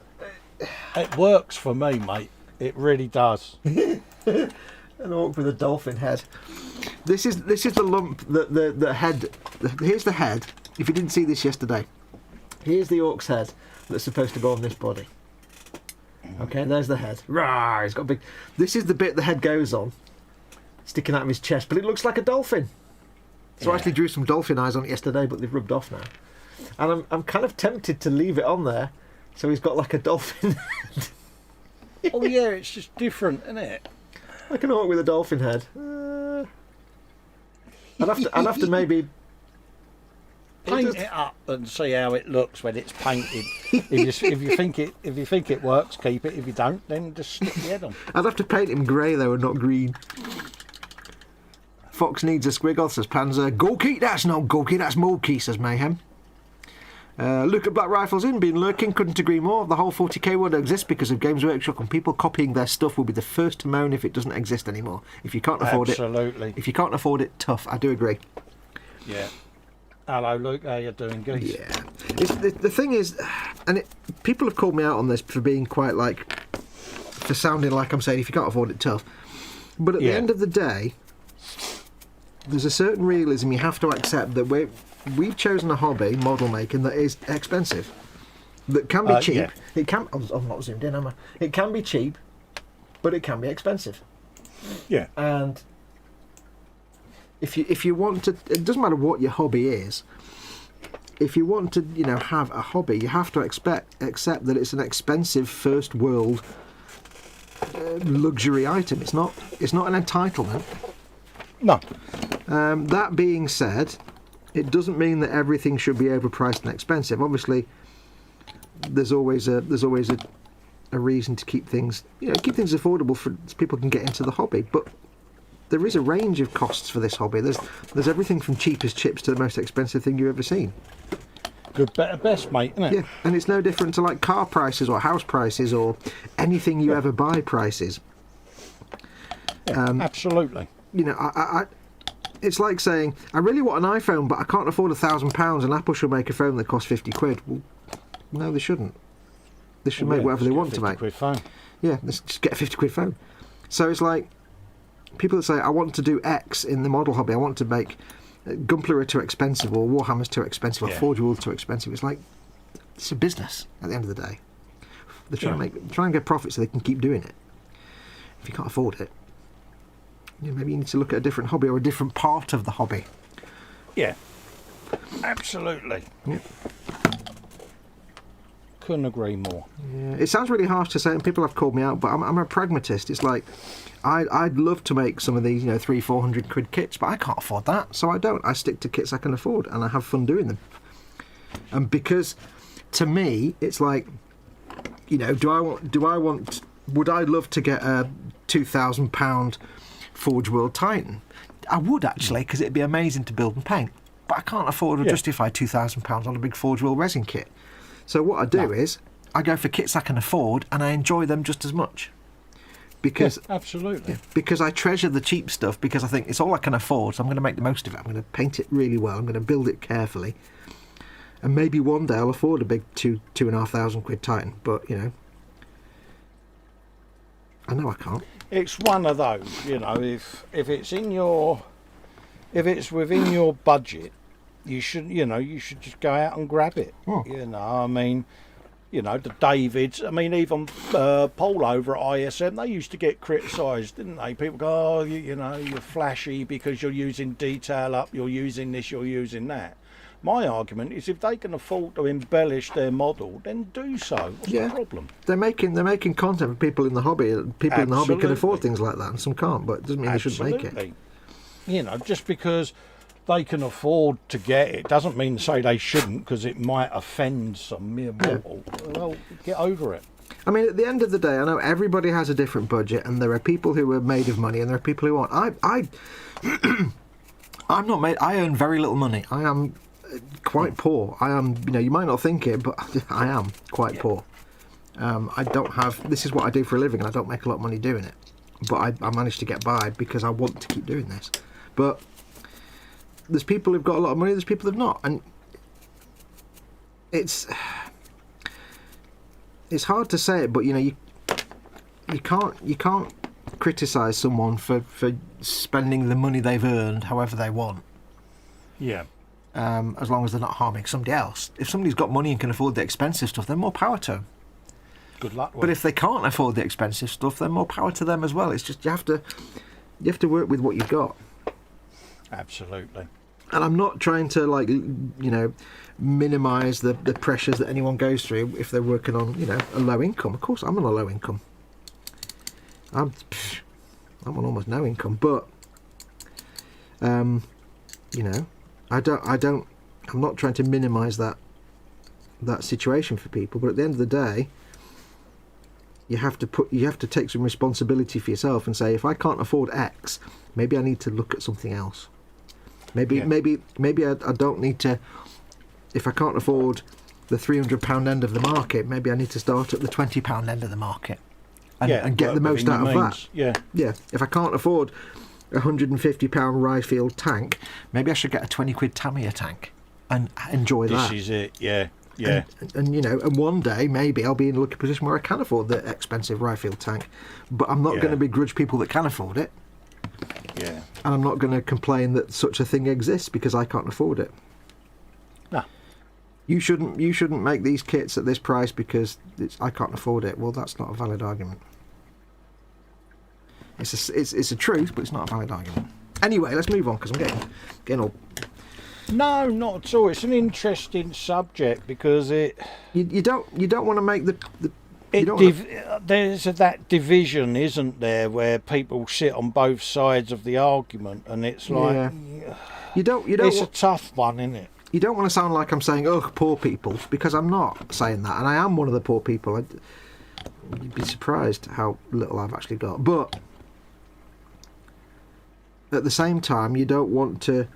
Speaker 1: It works for me, mate. It really does.
Speaker 2: an orc with a dolphin head. This is the lump, the head. Here's the head. If you didn't see this yesterday, here's the orc's head that's supposed to go on this body. Okay, there's the head. Rawr, he's got a big. This is the bit the head goes on, sticking out of his chest, but it looks like a dolphin. So I actually drew some dolphin eyes on it yesterday, but they've rubbed off now. And I'm kind of tempted to leave it on there, so he's got like a dolphin head.
Speaker 1: Oh yeah, it's just different, isn't it?
Speaker 2: Like an orc with a dolphin head. I'd have to maybe
Speaker 1: Paint it up and see how it looks when it's painted. if you think it works, keep it. If you don't, then just stick your head on.
Speaker 2: I'd have to paint him grey though and not green. Fox needs a squiggle, says Panzer. Gorky, that's not Gorky, that's Morky, says Mayhem. Look at Black Rifles in, been lurking, couldn't agree more. The whole 40k world exists because of Games Workshop, and people copying their stuff will be the first to moan if it doesn't exist anymore. If you can't afford
Speaker 1: Absolutely.
Speaker 2: if you can't afford it, tough. I do agree.
Speaker 1: Yeah. Hello, Luke. How you doing, Geese?
Speaker 2: Yeah. The thing is, and people have called me out on this for being quite like, for sounding like I'm saying if you can't afford it, tough. But at the end of the day, there's a certain realism you have to accept that we've chosen a hobby, model making, that is expensive. That can be cheap.
Speaker 1: Yeah.
Speaker 2: It can. I'm not zoomed in, am I? It can be cheap, but it can be expensive.
Speaker 1: Yeah.
Speaker 2: And if you want to, it doesn't matter what your hobby is. If you want to, have a hobby, you have to accept that it's an expensive first world luxury item. It's not an entitlement.
Speaker 1: No.
Speaker 2: That being said, it doesn't mean that everything should be overpriced and expensive. Obviously, there's always a reason to keep things affordable for people can get into the hobby. But there is a range of costs for this hobby. There's everything from cheapest chips to the most expensive thing you've ever seen.
Speaker 1: Good, better, best, mate, isn't it?
Speaker 2: Yeah, and it's no different to like car prices or house prices or anything you ever buy prices.
Speaker 1: Yeah, absolutely.
Speaker 2: You know, it's like saying, I really want an iPhone, but I can't afford £1,000, and Apple should make a phone that costs 50 quid. Well, no, they shouldn't. They should make whatever they want to make.
Speaker 1: 50 quid phone.
Speaker 2: Yeah, let's just get a 50 quid phone. So it's like people that say, I want to do X in the model hobby, I want to make Gunpla are too expensive, or Warhammer's too expensive, or Forge World's too expensive. It's like, it's a business at the end of the day. They're trying to get profit so they can keep doing it. If you can't afford it, maybe you need to look at a different hobby or a different part of the hobby.
Speaker 1: Yeah, absolutely.
Speaker 2: Yeah.
Speaker 1: Couldn't agree more.
Speaker 2: Yeah. It sounds really harsh to say, and people have called me out, but I'm a pragmatist. It's like, I'd love to make some of these, 300-400 quid kits, but I can't afford that, so I don't. I stick to kits I can afford, and I have fun doing them. And because, to me, it's like, would I love to get a £2,000 Forge World Titan? I would, actually, because it'd be amazing to build and paint, but I can't afford or justify £2,000 on a big Forge World resin kit. So what I do is, I go for kits I can afford, and I enjoy them just as much. Because
Speaker 1: absolutely.
Speaker 2: Because I treasure the cheap stuff, because I think it's all I can afford, so I'm going to make the most of it. I'm going to paint it really well. I'm going to build it carefully. And maybe one day I'll afford a big £2,500 quid Titan, but, I know I can't.
Speaker 1: It's one of those, if it's within your budget, you should just go out and grab it. The Davids, even Paul over at ISM, they used to get criticised, didn't they? People go, oh, you're flashy because you're using detail up, you're using this, you're using that. My argument is if they can afford to embellish their model, then do so. What's the problem? They're making
Speaker 2: content for people in the hobby. People in the hobby can afford things like that, and some can't, but it doesn't mean they shouldn't make it.
Speaker 1: Just because they can afford to get it doesn't mean to say they shouldn't, because it might offend some mere mortal. Well, get over it.
Speaker 2: At the end of the day, I know everybody has a different budget, and there are people who are made of money, and there are people who aren't. I'm not made. I earn very little money. I am quite poor. I am. You might not think it, but I am quite poor. I don't have. This is what I do for a living, and I don't make a lot of money doing it. But I managed to get by because I want to keep doing this. But there's people who've got a lot of money, there's people who've not, and it's hard to say it, but you can't criticise someone for spending the money they've earned however they want.
Speaker 1: Yeah.
Speaker 2: As long as they're not harming somebody else. If somebody's got money and can afford the expensive stuff, then more power to them.
Speaker 1: Good luck.
Speaker 2: But if they can't afford the expensive stuff, then more power to them as well. It's just you have to work with what you've got.
Speaker 1: Absolutely.
Speaker 2: And I'm not trying to minimise the pressures that anyone goes through if they're working on a low income. Of course, I'm on a low income. I'm on almost no income, but I'm not trying to minimise that situation for people. But at the end of the day, you have to take some responsibility for yourself and say, if I can't afford X, maybe I need to look at something else. Maybe I don't need to. If I can't afford the £300 end of the market, maybe I need to start at the £20 end of the market and get the most out of that. Yeah. If I can't afford a £150 Ryefield tank, maybe I should get a 20 quid Tamiya tank and enjoy that.
Speaker 1: This is it. Yeah. Yeah.
Speaker 2: And one day maybe I'll be in a lucky position where I can afford the expensive Ryefield tank, but I'm not going to begrudge people that can afford it.
Speaker 1: Yeah.
Speaker 2: And I'm not going to complain that such a thing exists because I can't afford it.
Speaker 1: No.
Speaker 2: You shouldn't make these kits at this price because I can't afford it. Well, that's not a valid argument. It's a truth, but it's not a valid argument. Anyway, let's move on because I'm getting all.
Speaker 1: No, not at all. It's an interesting subject because
Speaker 2: you don't want to make the
Speaker 1: there's that division, isn't there, where people sit on both sides of the argument, and it's like
Speaker 2: you don't.
Speaker 1: It's a tough one, isn't it?
Speaker 2: You don't want to sound like I'm saying, "Oh, poor people," because I'm not saying that, and I am one of the poor people. You'd be surprised how little I've actually got, but at the same time, you don't want to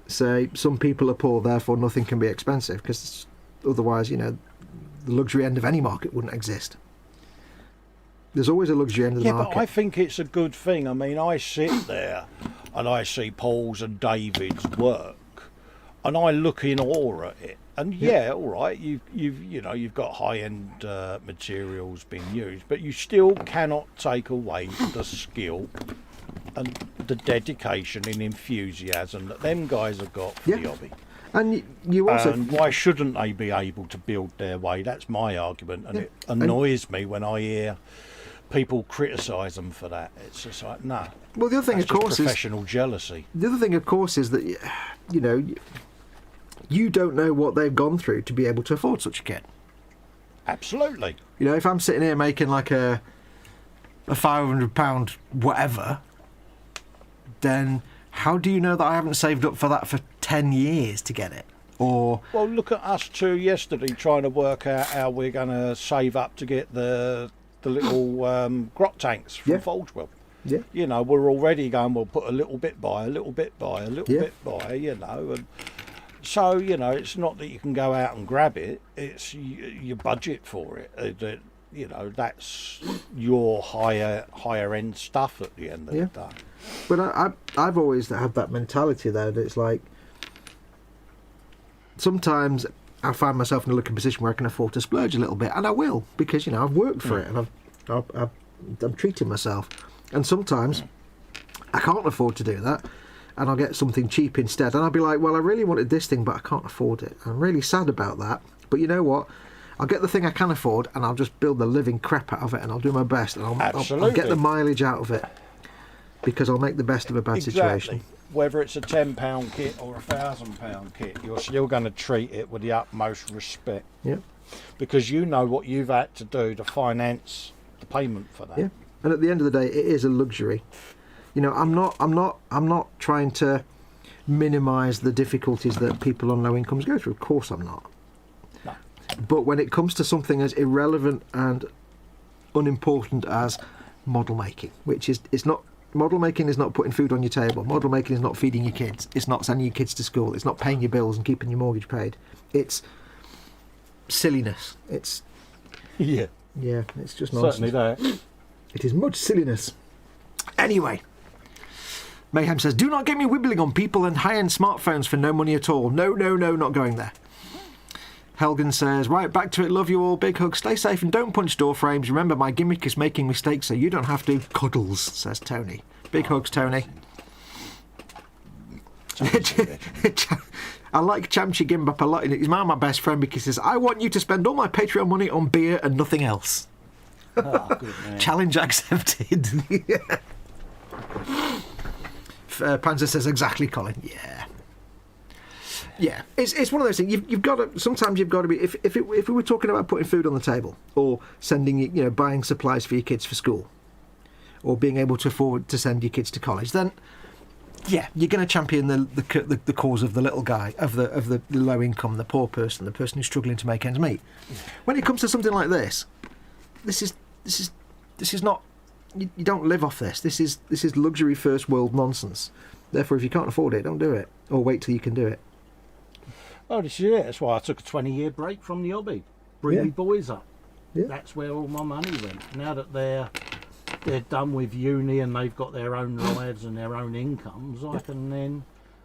Speaker 2: say some people are poor, therefore nothing can be expensive, because otherwise, you know, the luxury end of any market wouldn't exist. There's always a luxury end of the market.
Speaker 1: Yeah, but I think it's a good thing. I mean, I sit there and I see Paul's and David's work, and I look in awe at it. And yeah, all right, you've got high-end materials being used, but you still cannot take away the skill and the dedication and enthusiasm that them guys have got for the hobby.
Speaker 2: And you also...
Speaker 1: And why shouldn't they be able to build their way? That's my argument, and it annoys me when I hear people criticise them for that. It's just like, no.
Speaker 2: Well, the other thing, of course, is
Speaker 1: professional jealousy.
Speaker 2: The other thing, of course, is that, you know, you don't know what they've gone through to be able to afford such a kit.
Speaker 1: Absolutely.
Speaker 2: You know, if I'm sitting here making like a £500 whatever, then how do you know that I haven't saved up for that for 10 years to get it? Or
Speaker 1: well, look at us two yesterday trying to work out how we're going to save up to get the little grot tanks from Foldswell.
Speaker 2: Yeah.
Speaker 1: You know, we're already going, we'll put a little bit by, a little bit by, a little bit by, you know. And so, you know, it's not that you can go out and grab it, it's your budget for it. You know, that's your higher end stuff at the end of the day.
Speaker 2: But I've always had that mentality, though, that it's like, sometimes I find myself in a looking position where I can afford to splurge a little bit, and I will, because, you know, I've worked for it, and I'm treating myself. And sometimes I can't afford to do that, and I'll get something cheap instead, and I'll be like, well, I really wanted this thing, but I can't afford it. I'm really sad about that, but you know what? I'll get the thing I can afford, and I'll just build the living crap out of it, and I'll do my best, and I'll get the mileage out of it, because I'll make the best of a bad situation.
Speaker 1: Whether it's a £10 kit or a £1,000 kit, you're still going to treat it with the utmost respect.
Speaker 2: Yeah.
Speaker 1: Because you know what you've had to do to finance the payment for that.
Speaker 2: Yeah. And at the end of the day, it is a luxury. You know, I'm not trying to minimise the difficulties that people on low incomes go through. Of course, I'm not.
Speaker 1: No.
Speaker 2: But when it comes to something as irrelevant and unimportant as model making, which is, it's not. Model making is not putting food on your table. Model making is not feeding your kids. It's not sending your kids to school. It's not paying your bills and keeping your mortgage paid. It's silliness. It's it's just nonsense.
Speaker 1: Certainly that.
Speaker 2: It is much silliness. Anyway, Mayhem says, do not get me wibbling on people and high-end smartphones for no money at all. No, not going there. Helgen says, right, back to it, love you all, big hug, stay safe and don't punch door frames. Remember, my gimmick is making mistakes so you don't have to. Cuddles, says Tony. Big hugs, Tony. I like Chamchi Gimbap a lot. He's my best friend because he says, I want you to spend all my Patreon money on beer and nothing else.
Speaker 1: Oh, good man.
Speaker 2: Challenge accepted. Panzer says, exactly, Colin. Yeah, it's one of those things. You've got to. Sometimes you've got to be. If we were talking about putting food on the table, or sending, you know, buying supplies for your kids for school, or being able to afford to send your kids to college, then yeah, you're going to champion the cause of the little guy, of the low income, the poor person, the person who's struggling to make ends meet. Yeah. When it comes to something like this is not. You don't live off this. This is luxury first world nonsense. Therefore, if you can't afford it, don't do it, or wait till you can do it.
Speaker 1: Oh, this is it. That's why I took a 20-year break from the hobby. Bring me boys up. Yeah. That's where all my money went. Now that they're done with uni and they've got their own lives and their own incomes, I can then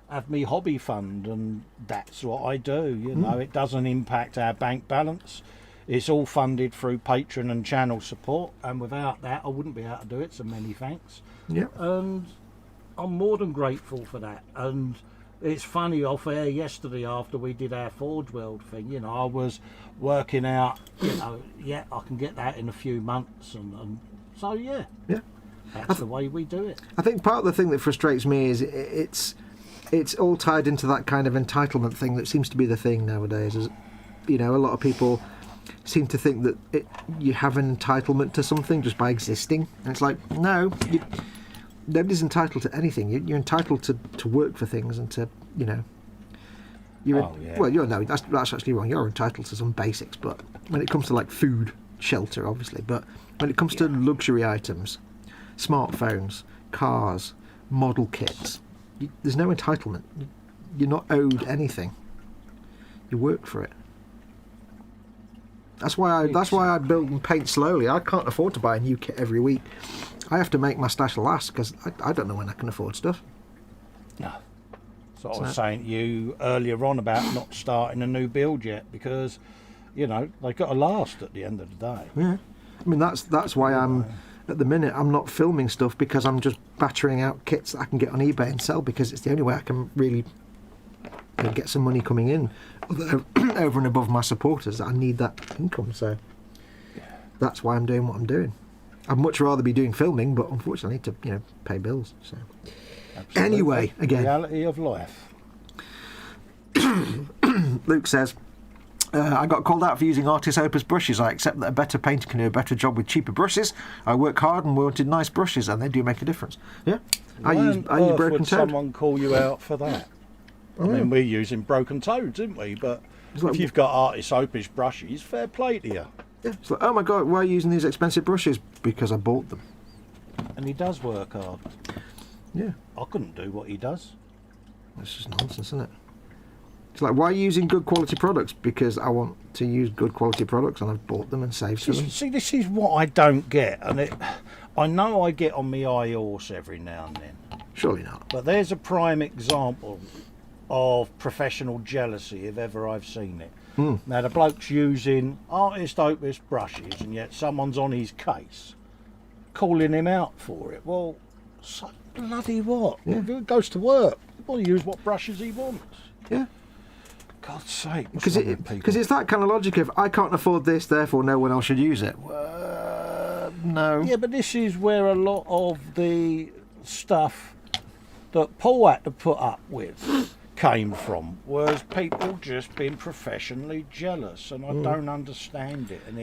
Speaker 1: have me hobby fund, and that's what I do. You know, it doesn't impact our bank balance. It's all funded through Patreon and channel support, and without that, I wouldn't be able to do it. So many thanks.
Speaker 2: Yeah.
Speaker 1: And I'm more than grateful for that. And it's funny, off air yesterday after we did our Forge World thing, you know, I was working out, you know, I can get that in a few months, and so that's the way we do it.
Speaker 2: I think part of the thing that frustrates me is it's all tied into that kind of entitlement thing that seems to be the thing nowadays. Is, you know, a lot of people seem to think that you have an entitlement to something just by existing, and it's like, no. Nobody's entitled to anything. You're entitled to work for things and to, you know. That's actually wrong. You're entitled to some basics, but when it comes to like food, shelter, obviously, but when it comes to luxury items, smartphones, cars, model kits, there's no entitlement. you're not owed anything. You work for it. That's why I build and paint slowly. I can't afford to buy a new kit every week. I have to make my stash last because I don't know when I can afford stuff.
Speaker 1: No. So I was saying to you earlier on about not starting a new build yet because, you know, they've got to last at the end of the day.
Speaker 2: Yeah. I mean, that's why I'm, at the minute, I'm not filming stuff because I'm just battering out kits that I can get on eBay and sell because it's the only way I can really get some money coming in over and above my supporters. I need that income, so that's why I'm doing what I'm doing. I'd much rather be doing filming, but unfortunately I need to, pay bills. So anyway, again,
Speaker 1: reality of life.
Speaker 2: Luke says, I got called out for using Artist Opus brushes. I accept that a better painter can do a better job with cheaper brushes. I work hard and wanted nice brushes, and they do make a difference. Yeah, I use Broken
Speaker 1: would
Speaker 2: Toad.
Speaker 1: someone call you out for that? I mean, we're using Broken Toads, didn't we? But
Speaker 2: like,
Speaker 1: if you've got Artist Opus brushes, fair play to you.
Speaker 2: Yeah, it's like, oh my god, why are you using these expensive brushes? Because I bought them.
Speaker 1: And he does work hard.
Speaker 2: Yeah,
Speaker 1: I couldn't do what he does.
Speaker 2: that's just nonsense, isn't it? It's like, why are you using good quality products? Because I want to use good quality products and I've bought them and saved for them.
Speaker 1: See, this is what I don't get, and I know I get on my high horse every now and then.
Speaker 2: Surely not.
Speaker 1: But there's a prime example of professional jealousy if ever I've seen it. Now the bloke's using Artist Opus brushes and yet someone's on his case calling him out for it. Well, so bloody what?
Speaker 2: Yeah.
Speaker 1: He goes to work. He'll use what brushes he wants.
Speaker 2: Yeah.
Speaker 1: God's sake.
Speaker 2: Because it's that kind of logic of, I can't afford this, therefore no one else should use it. No.
Speaker 1: Yeah, but this is where a lot of the stuff that Paul had to put up with came from, was people just being professionally jealous, and I don't understand it, and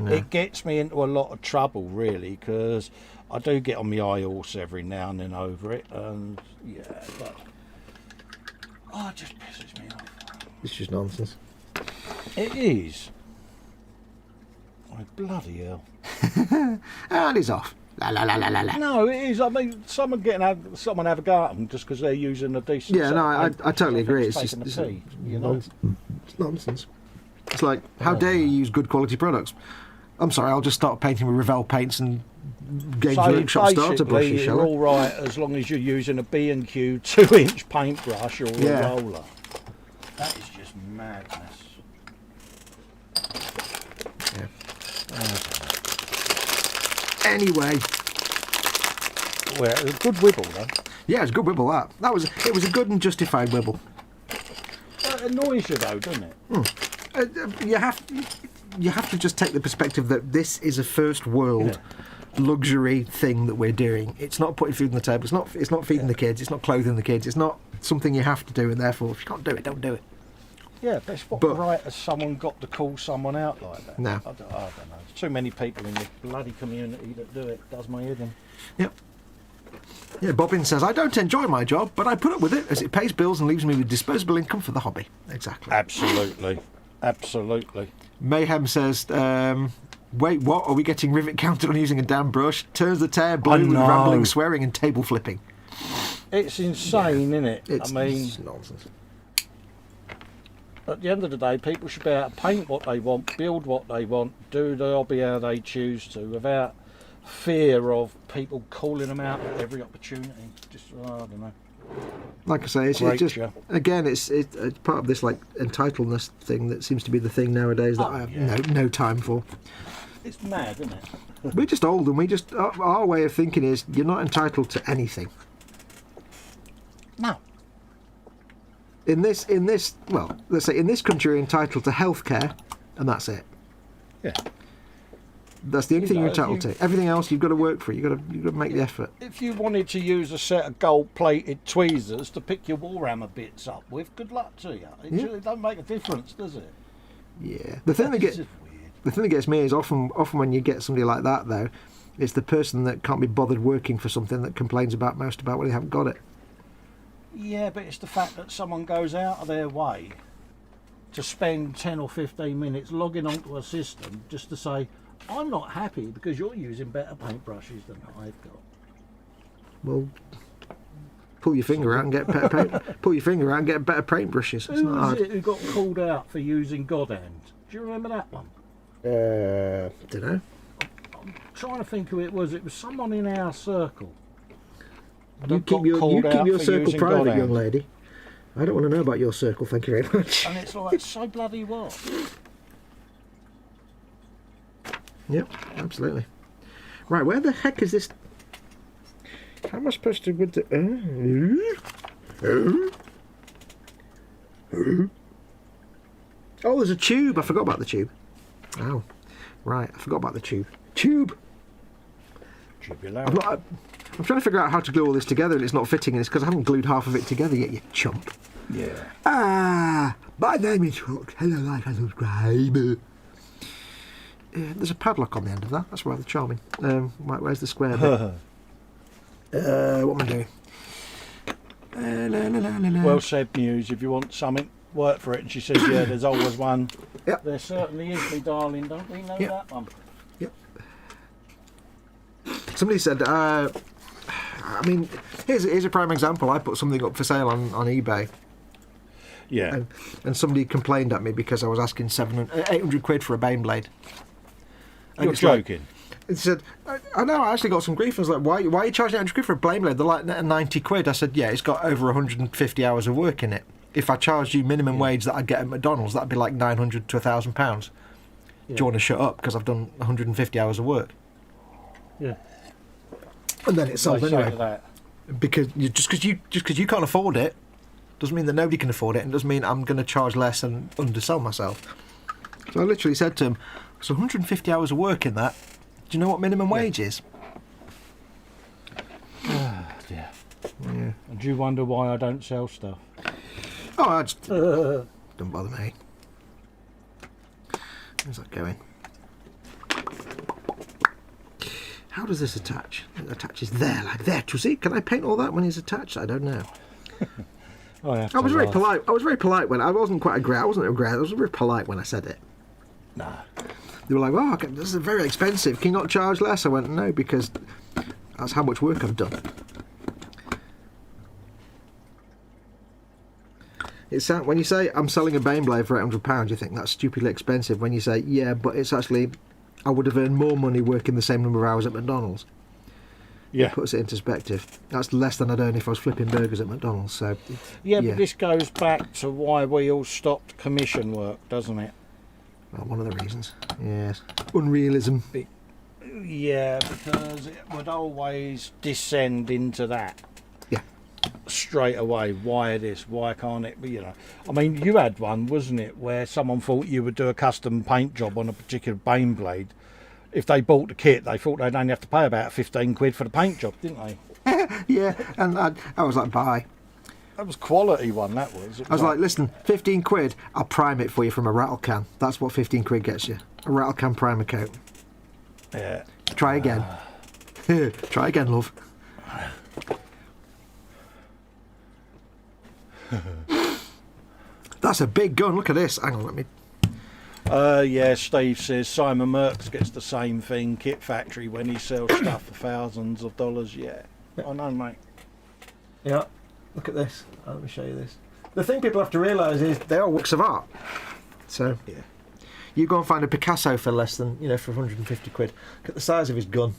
Speaker 1: it gets me into a lot of trouble really, because I do get on my high horse every now and then over it, and yeah, but it just pisses me off.
Speaker 2: It's just nonsense.
Speaker 1: It is. Oh, bloody hell.
Speaker 2: And he's off. La la la la la la.
Speaker 1: No, it is. I mean, someone have a go at them just because they're using a decent.
Speaker 2: Yeah, no, I totally agree. It's just
Speaker 1: it's
Speaker 2: nonsense. It's like, how dare you use good quality products? I'm sorry, I'll just start painting with Revell paints and Games Workshop starter brushes, shall I?
Speaker 1: You're all right as long as you're using a B&Q 2-inch paintbrush or a roller. That is just madness.
Speaker 2: Yeah. Anyway.
Speaker 1: Well, it was a good wibble though.
Speaker 2: Yeah, it's a good wibble that. It was a good and justified wibble.
Speaker 1: It annoys you though, doesn't it?
Speaker 2: You have to just take the perspective that this is a first world luxury thing that we're doing. It's not putting food on the table. It's not feeding the kids. It's not clothing the kids. It's not something you have to do, and therefore, if you can't do it, don't do it.
Speaker 1: Yeah, but it's what right has someone got to call someone out like that?
Speaker 2: No.
Speaker 1: I don't know. There's too many people in this bloody community that do it. Does my head in.
Speaker 2: Yep. Yeah, Bobbin says, I don't enjoy my job, but I put up with it as it pays bills and leaves me with disposable income for the hobby. Exactly.
Speaker 1: Absolutely. Absolutely.
Speaker 2: Mayhem says, wait, what? Are we getting rivet counted on using a damn brush? Turns the tear blue with rambling, swearing and table flipping.
Speaker 1: It's insane, isn't it?
Speaker 2: It's nonsense.
Speaker 1: At the end of the day, people should be able to paint what they want, build what they want, do the hobby how they choose to, without fear of people calling them out at every opportunity. Just, I don't know.
Speaker 2: Like I say, it's just, again, it's part of this like entitledness thing that seems to be the thing nowadays that I have no time for.
Speaker 1: It's mad, isn't it?
Speaker 2: We're just old, and we just our way of thinking is you're not entitled to anything.
Speaker 1: No.
Speaker 2: In this, well, let's say in this country, you're entitled to healthcare, and that's it.
Speaker 1: Yeah.
Speaker 2: That's the only thing you're entitled to. Everything else, you've got to work for. You've got to make the effort.
Speaker 1: If you wanted to use a set of gold-plated tweezers to pick your Warhammer bits up with, good luck to you. It don't make a difference, does it?
Speaker 2: Yeah. The thing that gets me is often when you get somebody like that, though, it's the person that can't be bothered working for something that complains most about when they haven't got it.
Speaker 1: Yeah, but it's the fact that someone goes out of their way to spend 10 or 15 minutes logging onto a system just to say, I'm not happy because you're using better paintbrushes than I've got.
Speaker 2: Well, Pull your finger out and get better paint. Pull your finger out and get better paint brushes. It's
Speaker 1: Who
Speaker 2: not
Speaker 1: was
Speaker 2: hard.
Speaker 1: it who got called out for using God Hand? Do you remember that one?
Speaker 2: Don't know.
Speaker 1: I'm trying to think who it was. It was someone in our circle.
Speaker 2: You
Speaker 1: that
Speaker 2: keep
Speaker 1: got
Speaker 2: your
Speaker 1: called out for
Speaker 2: circle
Speaker 1: using
Speaker 2: private,
Speaker 1: God
Speaker 2: young
Speaker 1: Hand.
Speaker 2: lady. I don't want to know about your circle, thank you very much.
Speaker 1: And it's like, so bloody what?
Speaker 2: Yep, absolutely. Right, where the heck is this? How am I supposed to with the? Oh, there's a tube. I forgot about the tube. Oh, right. I forgot about the tube. Tube.
Speaker 1: Tubular.
Speaker 2: I'm trying to figure out how to glue all this together, and it's not fitting. And it's because I haven't glued half of it together yet. You chump.
Speaker 1: Yeah.
Speaker 2: My name is Foxx. Hello, like and subscribe. There's a padlock on the end of that. That's rather charming. Where's the square bit? What am I doing?
Speaker 1: Well said, Muse. If you want something, work for it. And she says, yeah, there's always one.
Speaker 2: Yep.
Speaker 1: There certainly is, me darling. Don't we know
Speaker 2: Yep.
Speaker 1: that one?
Speaker 2: Yep. Somebody said, I mean, here's a prime example. I put something up for sale on eBay.
Speaker 1: Yeah.
Speaker 2: And somebody complained at me because I was asking 800 quid for a Baneblade. And
Speaker 1: You're
Speaker 2: it's like-
Speaker 1: joking.
Speaker 2: It said, I know, I actually got some grief. I was like, why are you charging 800 quid for a Baneblade? They're like 90 quid. I said, yeah, it's got over 150 hours of work in it. If I charged you minimum wage that I'd get at McDonald's, that'd be like 900 to £1,000. Do you want to shut up? Because I've done 150 hours of work.
Speaker 1: Yeah.
Speaker 2: And then it's sold
Speaker 1: They say
Speaker 2: anyway.
Speaker 1: to that.
Speaker 2: Because just because you can't afford it doesn't mean that nobody can afford it, and doesn't mean I'm going to charge less and undersell myself. So I literally said to him, "There's 150 hours of work in that. Do you know what minimum wage is?"
Speaker 1: Yeah.
Speaker 2: Yeah.
Speaker 1: And do you wonder why I don't sell stuff?
Speaker 2: Oh, I just don't bother me. How's that going? How does this attach? It attaches there, like that. You see? Can I paint all that when it's attached? I don't know.
Speaker 1: I
Speaker 2: I was very polite. I was very polite when I wasn't quite aggressive. I wasn't aggressive. I was very polite when I said it.
Speaker 1: Nah.
Speaker 2: They were like, "Oh, okay, this is very expensive. Can you not charge less?" I went, "No, because that's how much work I've done." It's when you say I'm selling a Baneblade for £800, you think that's stupidly expensive. When you say, "Yeah, but it's actually, I would have earned more money working the same number of hours at McDonald's."
Speaker 1: Yeah.
Speaker 2: It puts it into perspective. That's less than I'd earn if I was flipping burgers at McDonald's. So
Speaker 1: Yeah, but this goes back to why we all stopped commission work, doesn't it?
Speaker 2: well, one of the reasons. Yes, unrealism.
Speaker 1: Yeah, because it would always descend into that.
Speaker 2: Yeah.
Speaker 1: Straight away. Why this? Why can't it be? You know, I mean, you had one, wasn't it, where someone thought you would do a custom paint job on a particular Baneblade. If they bought the kit, they thought they'd only have to pay about 15 quid for the paint job, didn't they?
Speaker 2: Yeah, and I was like, "Bye."
Speaker 1: That was quality one, that was.
Speaker 2: I was like, "Listen, 15 quid, I'll prime it for you from a rattle can. That's what 15 quid gets you. A rattle can primer coat.
Speaker 1: yeah.
Speaker 2: Try again. Try again, love." That's a big gun. Look at this. Hang on, let me...
Speaker 1: Yeah, Steve says Simon Merckx gets the same thing, Kit Factory, when he sells stuff for thousands of dollars. Yeah. I know, mate.
Speaker 2: Yeah, look at this. Let me show you this. The thing people have to realise is they are works of art. So,
Speaker 1: Yeah.
Speaker 2: you go and find a Picasso for less than, for 150 quid. Look at the size of his gun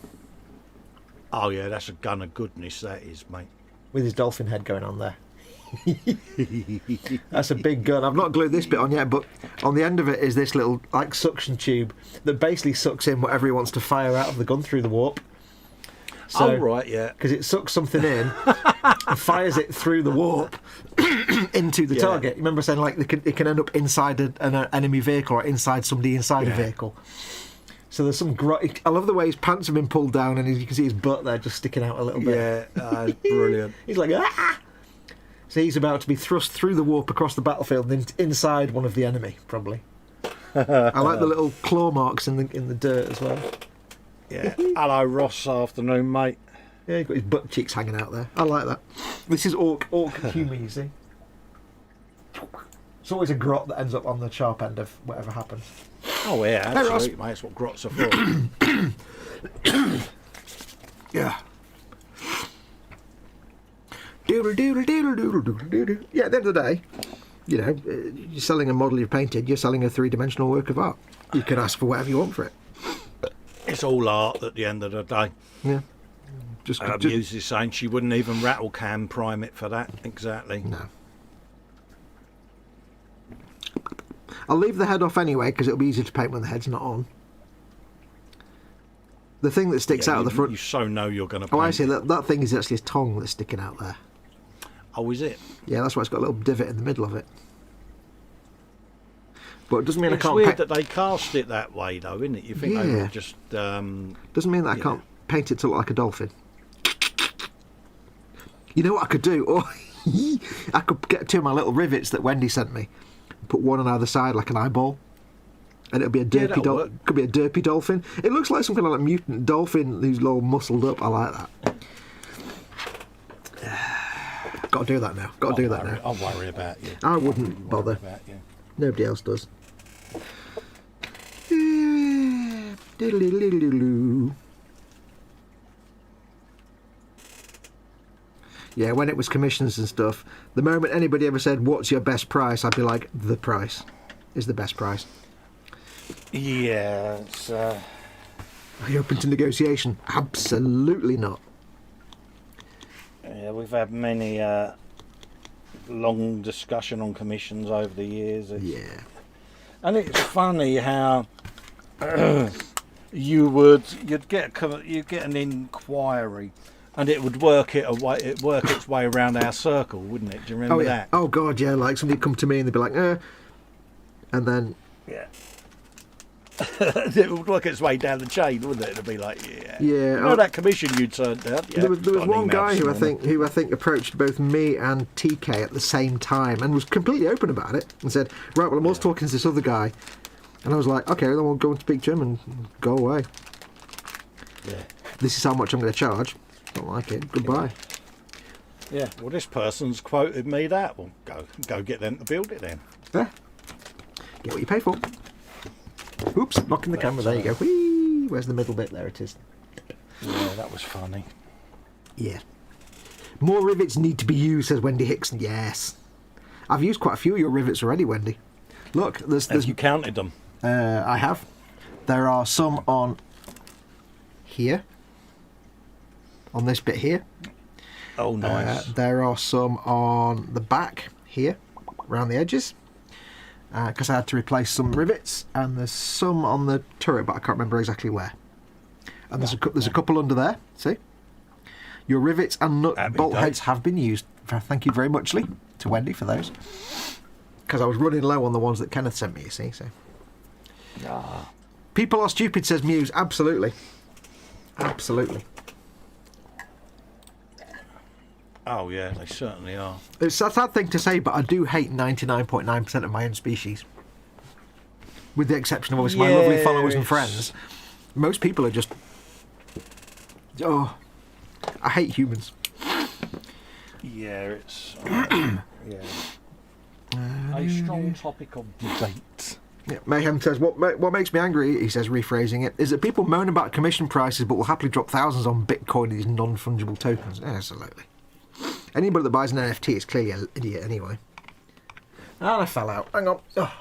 Speaker 1: Oh, yeah, that's a gun of goodness, that is, mate.
Speaker 2: with his dolphin head going on there. That's a big gun. I've not glued this bit on yet, but on the end of it is this little like suction tube that basically sucks in whatever he wants to fire out of the gun through the warp. So,
Speaker 1: Oh, right, yeah.
Speaker 2: because it sucks something in and fires it through the warp into the
Speaker 1: Yeah.
Speaker 2: target. Remember saying like it can end up inside an enemy vehicle or inside somebody inside a
Speaker 1: Yeah.
Speaker 2: vehicle. So there's some I love the way his pants have been pulled down and you can see his butt there just sticking out a little bit.
Speaker 1: Yeah, brilliant.
Speaker 2: He's like, ah! So he's about to be thrust through the warp across the battlefield and inside one of the enemy, probably. I like the little claw marks in the dirt as well.
Speaker 1: Yeah. Hello, Ross, afternoon, mate.
Speaker 2: Yeah, he's got his butt cheeks hanging out there. I like that. This is orc humour, you see. It's always a grot that ends up on the sharp end of whatever happens.
Speaker 1: Oh, yeah,
Speaker 2: Ross.
Speaker 1: absolutely, mate. That's what grots are for.
Speaker 2: Yeah. Do doodle doodle doodle doodle doodle doodle. Yeah, at the end of the day, you know, you're selling a model you've painted, you're selling a three-dimensional work of art. You can ask for whatever you want for it.
Speaker 1: It's all art at the end of the day.
Speaker 2: Yeah.
Speaker 1: Muse is saying she wouldn't even rattle can prime it for that. Exactly.
Speaker 2: No. I'll leave the head off anyway because it'll be easier to paint when the head's not on. The thing that sticks out of the front...
Speaker 1: You so know you're going to paint.
Speaker 2: Oh, I see. That thing is actually his tongue that's sticking out there.
Speaker 1: Oh, is it?
Speaker 2: Yeah, that's why it's got a little divot in the middle of it. But it doesn't mean I can't...
Speaker 1: It's weird that they cast it that way, though, isn't it? You think they would just...
Speaker 2: Doesn't mean that I can't paint it to look like a dolphin. You know what I could do? Oh, I could get two of my little rivets that Wendy sent me. Put one on either side like an eyeball. And it'll be a derpy dolphin. Could be a derpy dolphin. It looks like some kind of like mutant dolphin who's all muscled up. I like that. Got to do that now. Got to do that now.
Speaker 1: I'll worry about you.
Speaker 2: I wouldn't bother. Nobody else does. Yeah, when it was commissions and stuff, the moment anybody ever said, "What's your best price?" I'd be like, "The price is the best price."
Speaker 1: Yeah, it's...
Speaker 2: Are you open to negotiation? Absolutely not.
Speaker 1: Yeah, we've had many long discussion on commissions over the years.
Speaker 2: Yeah.
Speaker 1: And it's funny how you'd get an inquiry, and it would work its way around our circle, wouldn't it? Do you remember that?
Speaker 2: Oh God, yeah. Like somebody come to me and they'd be like, and then
Speaker 1: it would work its way down the chain, wouldn't it? It'd be like,
Speaker 2: yeah.
Speaker 1: You know that commission you turned down. Yeah,
Speaker 2: there was one guy who I think approached both me and TK at the same time and was completely open about it and said, "Right, well, I'm also talking to this other guy," and I was like, "Okay, then we'll go and speak to him and go away.
Speaker 1: Yeah.
Speaker 2: This is how much I'm going to charge. Don't like it. Goodbye."
Speaker 1: Yeah. Well, this person's quoted me that. Well, go get them to build it then.
Speaker 2: Yeah. Get what you pay for. Oops, knocking the camera. There you go. Whee! Where's the middle bit? There it is.
Speaker 1: Yeah, that was funny.
Speaker 2: Yeah. More rivets need to be used, says Wendy Hickson. Yes. I've used quite a few of your rivets already, Wendy. Look, there's
Speaker 1: Have you counted them?
Speaker 2: I have. There are some on here. On this bit here.
Speaker 1: Oh, nice.
Speaker 2: There are some on the back here, around the edges. Because I had to replace some rivets, and there's some on the turret, but I can't remember exactly where. And there's a couple under there. See, your rivets and nut bolt heads have been used. Thank you very much, Lee, to Wendy for those. Because I was running low on the ones that Kenneth sent me. You see, so. People are stupid, says Muse. Absolutely, absolutely.
Speaker 1: Oh yeah, they certainly are.
Speaker 2: It's a sad thing to say, but I do hate 99.9% of my own species. With the exception of obviously my lovely followers and friends. Most people are just... Oh, I hate humans.
Speaker 1: Yeah, it's... a strong topic of debate.
Speaker 2: Yeah, Mayhem says, what makes me angry, he says, rephrasing it, is that people moan about commission prices but will happily drop thousands on Bitcoin and these non-fungible tokens. Yeah, absolutely. Anybody that buys an NFT is clearly an idiot anyway. And I fell out. Hang on. Oh.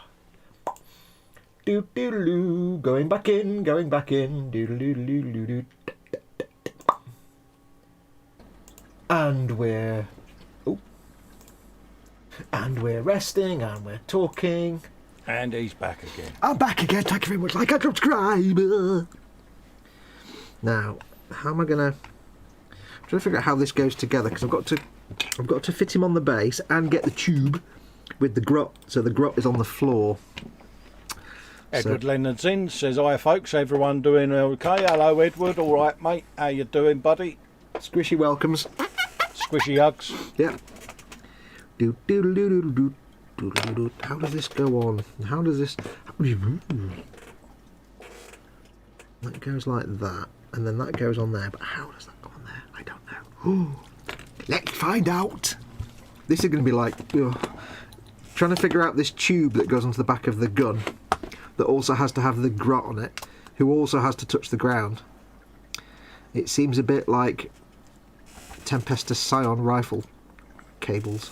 Speaker 2: Doo-doo-doo-doo. Going back in. Doo-doo-doo-doo-doo-doo. And we're... Oh. And we're resting and we're talking.
Speaker 1: And he's back again.
Speaker 2: I'm back again. Thank you very much. Like and subscribe. Now, how am I going to... I'm trying to figure out how this goes together because I've got to fit him on the base and get the tube with the grot, so the grot is on the floor.
Speaker 1: Edward Leonard's in, says, "Hi folks, everyone doing okay? Hello Edward, all right mate, how you doing buddy?"
Speaker 2: Squishy welcomes.
Speaker 1: Squishy hugs.
Speaker 2: Yeah. How does this go on? How does this... That goes like that, and then that goes on there, but how does that go on there? I don't know. Let's find out. This is going to be like trying to figure out this tube that goes onto the back of the gun that also has to have the grot on it, who also has to touch the ground. It seems a bit like Tempestus Scion rifle. cables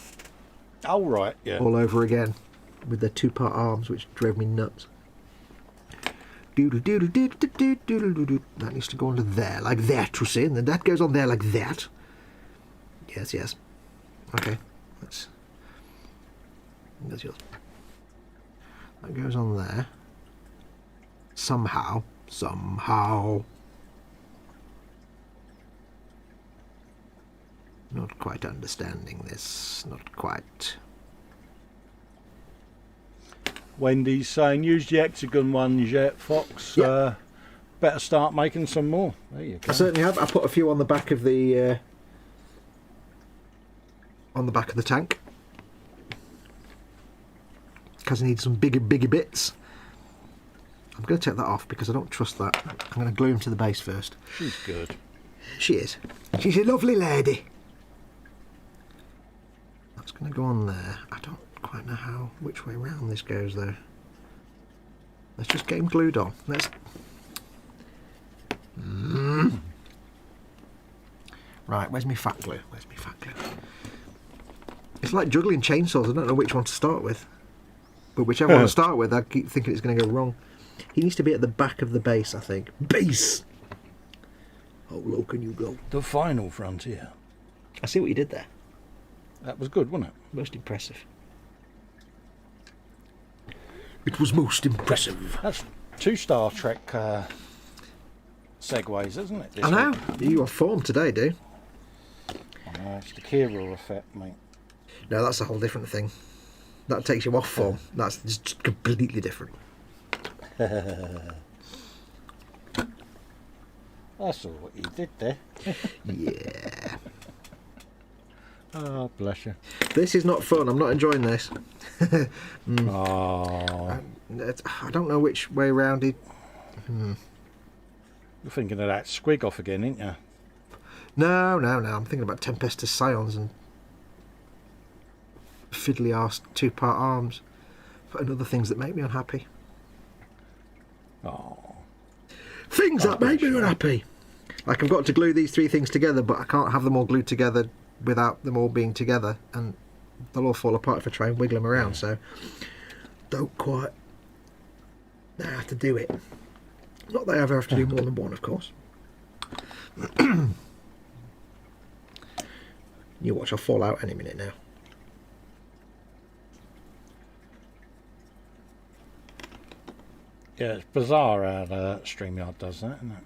Speaker 1: Oh, right, yeah.
Speaker 2: all over again with their 2-part arms, which drove me nuts. That needs to go under there, like that, you see, and then that goes on there like that. Yes, yes. Okay, that's yours. That goes on there. Somehow. Not quite understanding this. Not quite.
Speaker 1: Wendy's saying, use the hexagon ones yet, Fox.
Speaker 2: Yep.
Speaker 1: Better start making some more. There you go.
Speaker 2: I certainly have. I put a few on the back of the tank because I need some bigger bits. I'm going to take that off because I don't trust that. I'm going to glue them to the base first.
Speaker 1: She's good.
Speaker 2: She is. She's a lovely lady. That's going to go on there. I don't quite know which way around this goes though. Let's just get him glued on. Let's. Right, where's my fat glue? It's like juggling chainsaws. I don't know which one to start with. But whichever one to start with, I keep thinking it's going to go wrong. He needs to be at the back of the base, I think. Base! How low can you go?
Speaker 1: The final frontier.
Speaker 2: I see what you did there.
Speaker 1: That was good, wasn't it?
Speaker 2: Most impressive. It was most impressive.
Speaker 1: That's 2 Star Trek segues, isn't it?
Speaker 2: I know. You are formed today, dude.
Speaker 1: I know, it's the Kira effect, mate.
Speaker 2: No, that's a whole different thing. That takes you off form. That's just completely different.
Speaker 1: I saw what you did there.
Speaker 2: Yeah.
Speaker 1: Oh, bless you.
Speaker 2: This is not fun. I'm not enjoying this.
Speaker 1: Oh.
Speaker 2: I don't know which way round it.
Speaker 1: You're thinking of that squig off again, ain't you?
Speaker 2: No. I'm thinking about Tempestus Scions and fiddly ass 2-part arms and other things that make me unhappy.
Speaker 1: Oh.
Speaker 2: Things that make me unhappy. Like, I've got to glue these 3 things together, but I can't have them all glued together without them all being together, and they'll all fall apart if I try and wiggle them around. So don't quite know how to do it. Not that I ever have to do more than one, of course. You watch, I'll fall out any minute now.
Speaker 1: Yeah, it's bizarre how StreamYard does that, isn't it?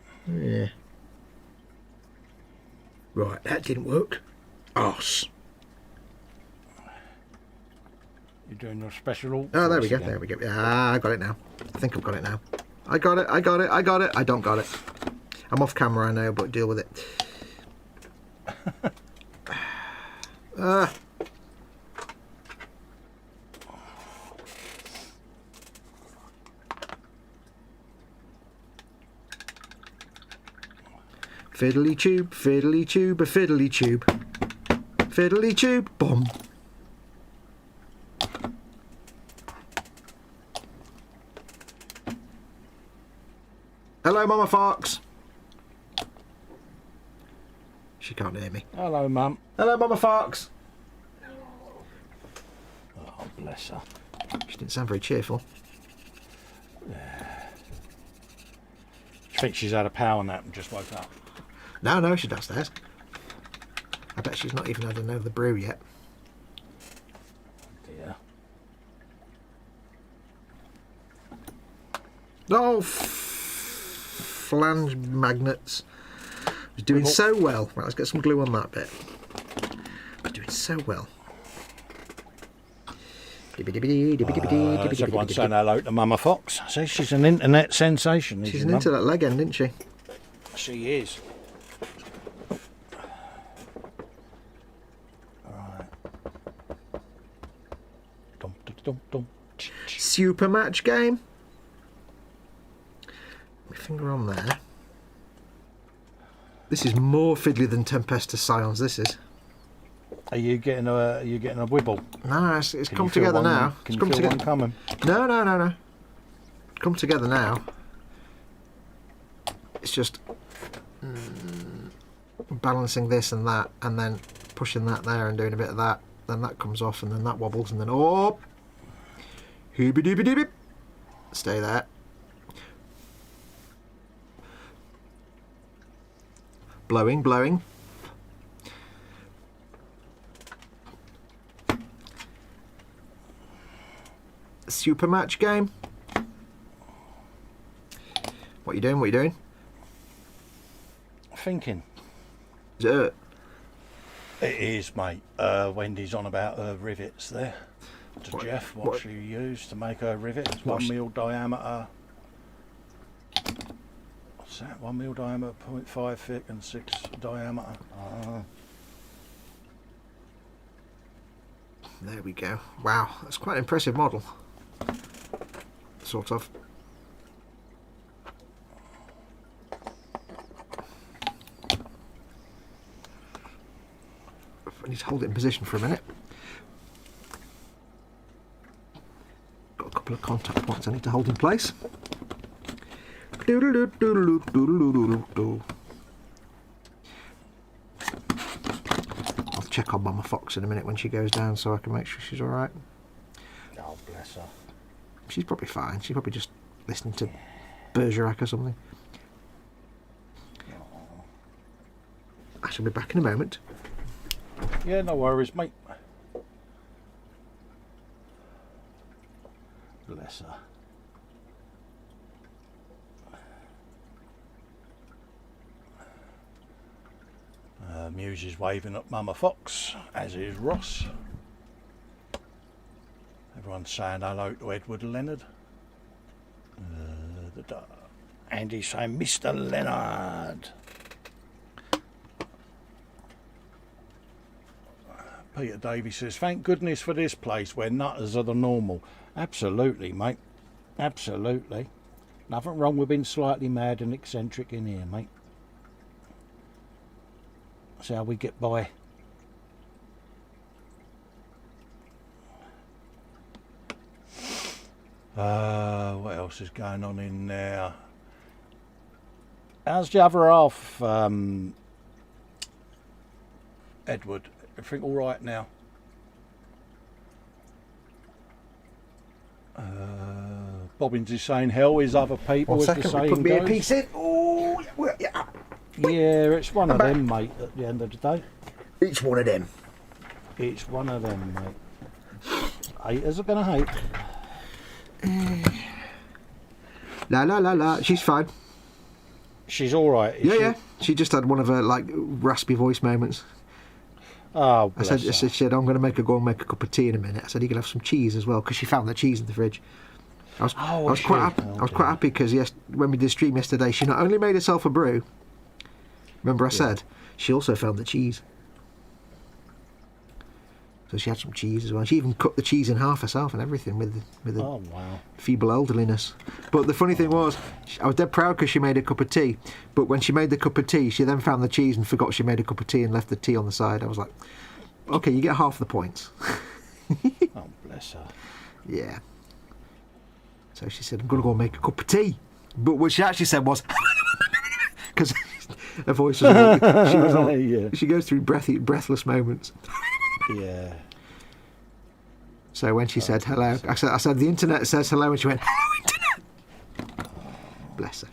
Speaker 2: Yeah. Right, that didn't work. Arse.
Speaker 1: You're doing your special.
Speaker 2: Oh, there we go. Ah, I got it now. I think I've got it now. I got it. I don't got it. I'm off camera, I know, but deal with it. Fiddly tube, a fiddly tube. Fiddly tube, bomb. Hello, Mama Fox. She can't hear me.
Speaker 1: Hello, Mum.
Speaker 2: Hello, Mama Fox.
Speaker 1: Oh, bless her.
Speaker 2: She didn't sound very cheerful.
Speaker 1: I think she's had a power nap and just woke up.
Speaker 2: No, she's downstairs. I bet she's not even had another brew yet.
Speaker 1: Dear.
Speaker 2: Oh, flange magnets. Was doing so well. Right, let's get some glue on that bit. Was doing so well.
Speaker 1: Everyone's saying hello to Mama Fox. See, she's an internet sensation.
Speaker 2: She's an internet legend, isn't she?
Speaker 1: She is. Right. Dum.
Speaker 2: Super match game. My finger on there. This is more fiddly than Tempestus Scions. This is.
Speaker 1: Are you getting a wibble?
Speaker 2: No, it's come together now.
Speaker 1: Can you feel one coming?
Speaker 2: No. Come together now. It's just balancing this and that, and then pushing that there and doing a bit of that, then that comes off, and then that wobbles, and then oh, hooby dooby dooby. Stay there. Blowing, blowing. Super match game. What are you doing? What are you doing?
Speaker 1: Thinking.
Speaker 2: Is it?
Speaker 1: It is, mate. Wendy's on about her rivets there. To Jeff, what she used to make her rivet. It's 1 mil diameter. What's that? 1 mil diameter, 0.5 thick and 6 diameter.
Speaker 2: There we go. Wow, that's quite an impressive model. Sort of. I need to hold it in position for a minute. Got a couple of contact points I need to hold in place. I'll check on Mama Foxx in a minute when she goes down so I can make sure she's alright.
Speaker 1: Oh, bless her.
Speaker 2: She's probably fine. She's probably just listening to Bergerac or something. I shall be back in a moment.
Speaker 1: Yeah, no worries, mate. Bless her. Muse is waving at Mama Foxx, as is Ross. Everyone's saying hello to Edward Leonard. Andy's saying Mr. Leonard. Peter Davies says, thank goodness for this place where nutters are the normal. Absolutely, mate. Absolutely. Nothing wrong with being slightly mad and eccentric in here, mate. That's how we get by. What else is going on in there? How's the other half, Edward? Everything all right now? Bobbins is saying hell is other people.
Speaker 2: 1 second, put me a piece in. Oh, yeah.
Speaker 1: Yeah, it's one of them, mate, at the end of the day.
Speaker 2: Each one of them.
Speaker 1: It's one of them, mate. Haters are going to hate.
Speaker 2: La la la la. She's fine.
Speaker 1: She's all right.
Speaker 2: Yeah. She just had one of her like raspy voice moments.
Speaker 1: Oh,
Speaker 2: I said, I'm going to go and make a cup of tea in a minute. I said, you can have some cheese as well, because she found the cheese in the fridge. I was quite happy because when we did stream yesterday, she not only made herself a brew. Remember I said she also found the cheese. So she had some cheese as well. She even cut the cheese in half herself and everything with the feeble elderliness. But the funny thing was, I was dead proud because she made a cup of tea. But when she made the cup of tea, she then found the cheese and forgot she made a cup of tea and left the tea on the side. I was like, okay, you get half the points.
Speaker 1: Oh, bless her.
Speaker 2: Yeah. So she said, I'm going to go and make a cup of tea. But what she actually said was, because her voice was she goes through breathless moments.
Speaker 1: Yeah.
Speaker 2: So when she said hello, I said the internet says hello, and she went, hello internet. Bless her.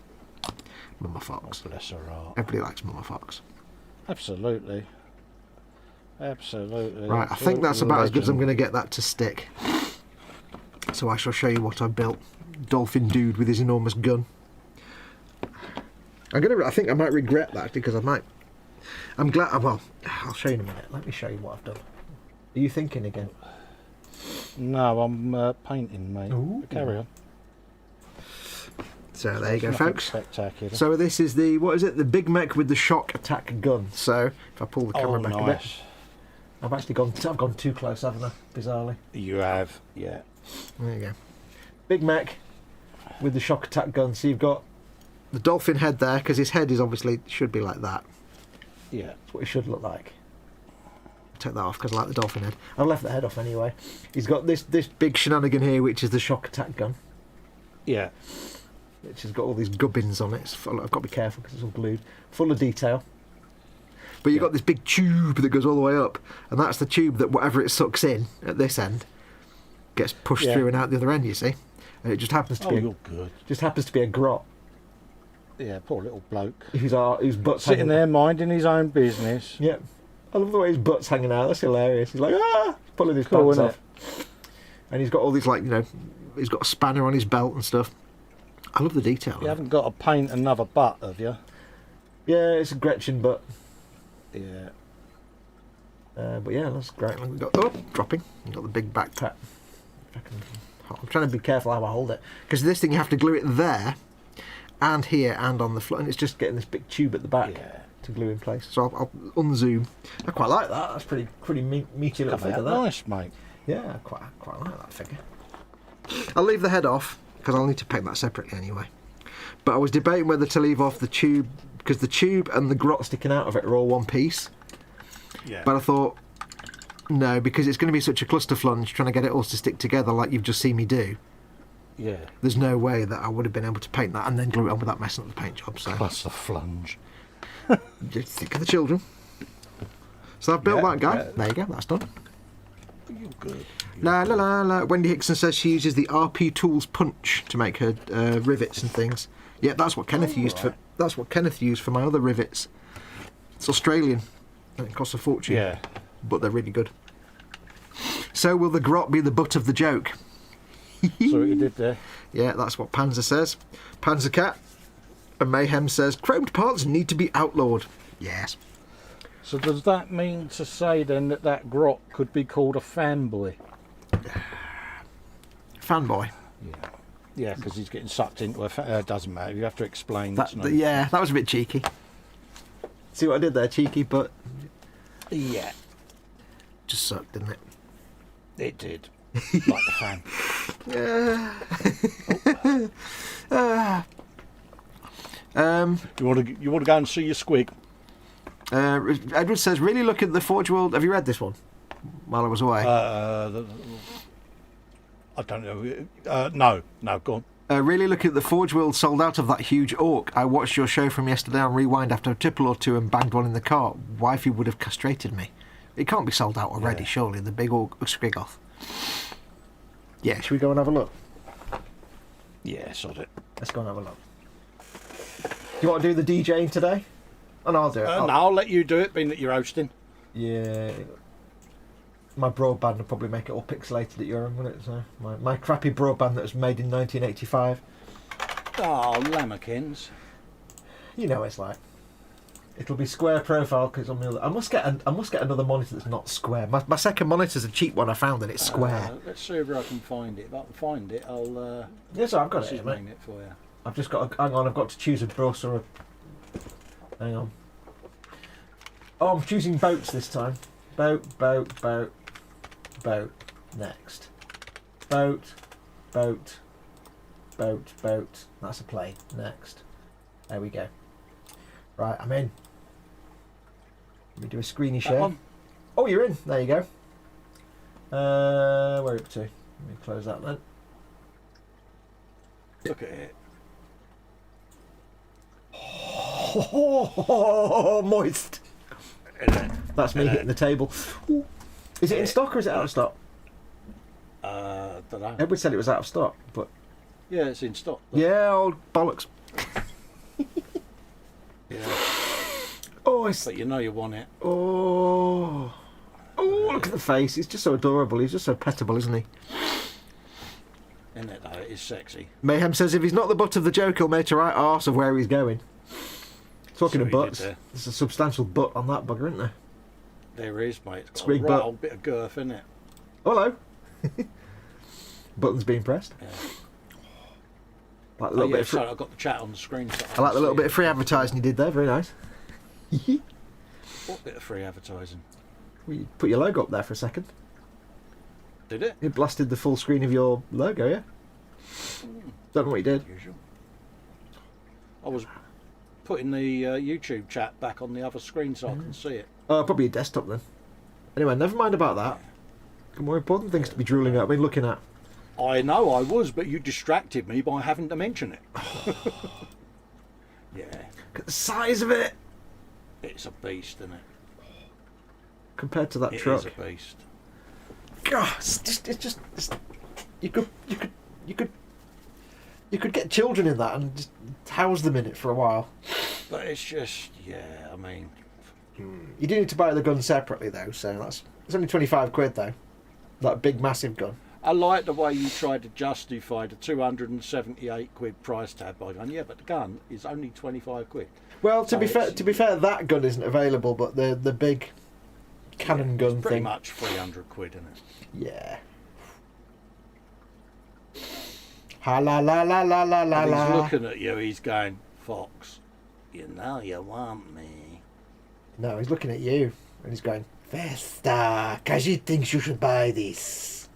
Speaker 2: Mama Foxx.
Speaker 1: Oh, bless her heart.
Speaker 2: Everybody likes Mama Foxx.
Speaker 1: Absolutely. Absolutely.
Speaker 2: Right, I think that's about as good as I'm going to get that to stick. So I shall show you what I built. Dolphin dude with his enormous gun. I think I might regret that because I'm glad. Well, I'll show you in a minute. Let me show you what I've done. Are you thinking again?
Speaker 1: No, I'm painting, mate.
Speaker 2: Ooh.
Speaker 1: Carry on.
Speaker 2: So there you go, folks.
Speaker 1: Spectacular.
Speaker 2: So this is the the Big Mech with the shock attack gun. So if I pull the camera back a bit, I've gone too close, haven't I? Bizarrely.
Speaker 1: You have, yeah.
Speaker 2: There you go. Big Mech with the shock attack gun. So you've got the dolphin head there because his head is obviously should be like that.
Speaker 1: Yeah.
Speaker 2: That's what it should look like. Take that off because I like the dolphin head. I've left the head off anyway. He's got this big shenanigan here, which is the shock attack gun.
Speaker 1: Yeah.
Speaker 2: Which has got all these gubbins on it. I've got to be careful because it's all glued. Full of detail. But you've got this big tube that goes all the way up, and that's the tube that whatever it sucks in at this end gets pushed through and out the other end, you see. And it just happens to be
Speaker 1: you're good.
Speaker 2: Just happens to be a grot.
Speaker 1: Yeah, poor little bloke.
Speaker 2: Whose butt's
Speaker 1: sitting
Speaker 2: hanging
Speaker 1: there minding his own business.
Speaker 2: Yeah. I love the way his butt's hanging out. That's hilarious. He's like, pulling his pants off. And he's got all these, like, you know, he's got a spanner on his belt and stuff. I love the detail.
Speaker 1: You haven't got to paint another butt, have you?
Speaker 2: Yeah, it's a Gretchen butt.
Speaker 1: Yeah.
Speaker 2: But yeah, that's great. We've got, dropping. We've got the big backpack. I'm trying to be careful how I hold it. Because this thing, you have to glue it there, and here, and on the floor. And it's just getting this big tube at the back to glue in place. So I'll unzoom. I quite like that. That's pretty meaty little figure.
Speaker 1: Nice, mate.
Speaker 2: Yeah, I quite like that figure. I'll leave the head off, because I'll need to paint that separately anyway. But I was debating whether to leave off the tube, because the tube and the grot sticking out of it are all one piece.
Speaker 1: Yeah.
Speaker 2: But I thought, no, because it's going to be such a cluster flunge trying to get it all to stick together like you've just seen me do.
Speaker 1: Yeah.
Speaker 2: There's no way that I would have been able to paint that and then glue it on without messing up the paint job. So
Speaker 1: Cluster flunge.
Speaker 2: just think of the children. So I've built that guy.
Speaker 1: Yeah.
Speaker 2: There you go, that's done.
Speaker 1: You're good.
Speaker 2: La la la la. Wendy Hickson says she uses the RP Tools punch to make her rivets and things. Yeah, that's what Kenneth used for. That's what Kenneth used for my other rivets. It's Australian, and it costs a fortune.
Speaker 1: Yeah,
Speaker 2: but they're really good. So will the grot be the butt of the joke?
Speaker 1: So what you did there.
Speaker 2: Yeah, that's what Panzer says. Panzer Cat and Mayhem says chromed parts need to be outlawed. Yes.
Speaker 1: So does that mean to say then that grot could be called a fanboy?
Speaker 2: Fanboy.
Speaker 1: Yeah. Yeah, because he's getting sucked into a... doesn't matter, you have to explain.
Speaker 2: Yeah, that was a bit cheeky. See what I did there? Cheeky, but...
Speaker 1: Yeah.
Speaker 2: Just sucked, didn't it?
Speaker 1: It did. Like the fan.
Speaker 2: Yeah.
Speaker 1: You want to go and see your squig?
Speaker 2: Edward says, really look at the Forge World... Have you read this one? While I was away?
Speaker 1: I don't know. No, go on.
Speaker 2: Really look at the Forge World sold out of that huge orc. I watched your show from yesterday on Rewind after a triple or two and banged one in the cart. Wifey would have castrated me. It can't be sold out already, surely. The big orc Squigoth. Yeah, should we go and have a look?
Speaker 1: Yeah, sod it.
Speaker 2: Let's go and have a look. Do you want to do the DJing today? And I'll do it.
Speaker 1: No, I'll let you do it, being that you're hosting.
Speaker 2: Yeah. My broadband will probably make it all pixelated at your end, won't it? So my crappy broadband that was made in 1985.
Speaker 1: Oh, lammerkins.
Speaker 2: You know what it's like. It'll be square profile because on the other. I must get another monitor that's not square. My second monitor's a cheap one I found and it's square.
Speaker 1: Let's see if I can find it. If I can find it, I'll.
Speaker 2: Yes, I've got it.
Speaker 1: Name it for you.
Speaker 2: I've just got. Hang on, I've got to choose a brush or a. Hang on. Oh, I'm choosing boats this time. Boat. Next. Boat. That's a plane. Next. There we go. Right, I'm in. Let me do a screeny share. Oh, you're in. There you go. Where are we up to? Let me close that then.
Speaker 1: Look at it.
Speaker 2: Oh, moist. That's me hitting the table. Ooh. Is it in stock or is it out of stock?
Speaker 1: Don't know.
Speaker 2: Edward said it was out of stock, but...
Speaker 1: Yeah, it's in stock.
Speaker 2: Yeah, old bollocks.
Speaker 1: Yeah.
Speaker 2: Oh, it's...
Speaker 1: But you know you want it.
Speaker 2: Oh, look at the face. He's just so adorable. He's just so pettable, isn't he?
Speaker 1: Isn't it, though? It is sexy.
Speaker 2: Mayhem says if he's not the butt of the joke, he'll make a right arse of where he's going. Talking of butts, there's a substantial butt on that bugger, isn't there?
Speaker 1: There is, mate. It's got
Speaker 2: Squig
Speaker 1: a
Speaker 2: butt.
Speaker 1: old bit of girth, isn't it?
Speaker 2: Hello. Buttons being pressed.
Speaker 1: Yeah.
Speaker 2: Like a little bit of
Speaker 1: I've got the chat on the screen. So
Speaker 2: I like the little bit of free advertising you did there. Very nice.
Speaker 1: What bit of free advertising?
Speaker 2: Well, you put your logo up there for a second.
Speaker 1: Did it?
Speaker 2: It blasted the full screen of your logo, yeah? Don't know what you did.
Speaker 1: Usual. I was putting the YouTube chat back on the other screen so I can see it.
Speaker 2: Oh, probably your desktop then. Anyway, never mind about that. Got more important things to be drooling at. I've been looking at.
Speaker 1: I know I was, but you distracted me by having to mention it. Yeah.
Speaker 2: Look at the size of it.
Speaker 1: It's a beast, isn't it?
Speaker 2: compared to that
Speaker 1: It
Speaker 2: truck.
Speaker 1: is a beast.
Speaker 2: God, you could get children in that and just house them in it for a while.
Speaker 1: But it's just, yeah, I mean...
Speaker 2: You do need to buy the gun separately though, so it's only 25 quid though. That big massive gun.
Speaker 1: I like the way you tried to justify the 278 quid price tag by going, yeah, but the gun is only 25 quid.
Speaker 2: Well, to be fair, that gun isn't available, but the big cannon gun
Speaker 1: it's pretty
Speaker 2: thing.
Speaker 1: much 300 quid, isn't it?
Speaker 2: Yeah. Ha la la la la la la
Speaker 1: And
Speaker 2: la.
Speaker 1: he's looking at you, he's going, Foxx, you know you want me.
Speaker 2: No, he's looking at you and he's going, Festa, Khajiit thinks you should buy this.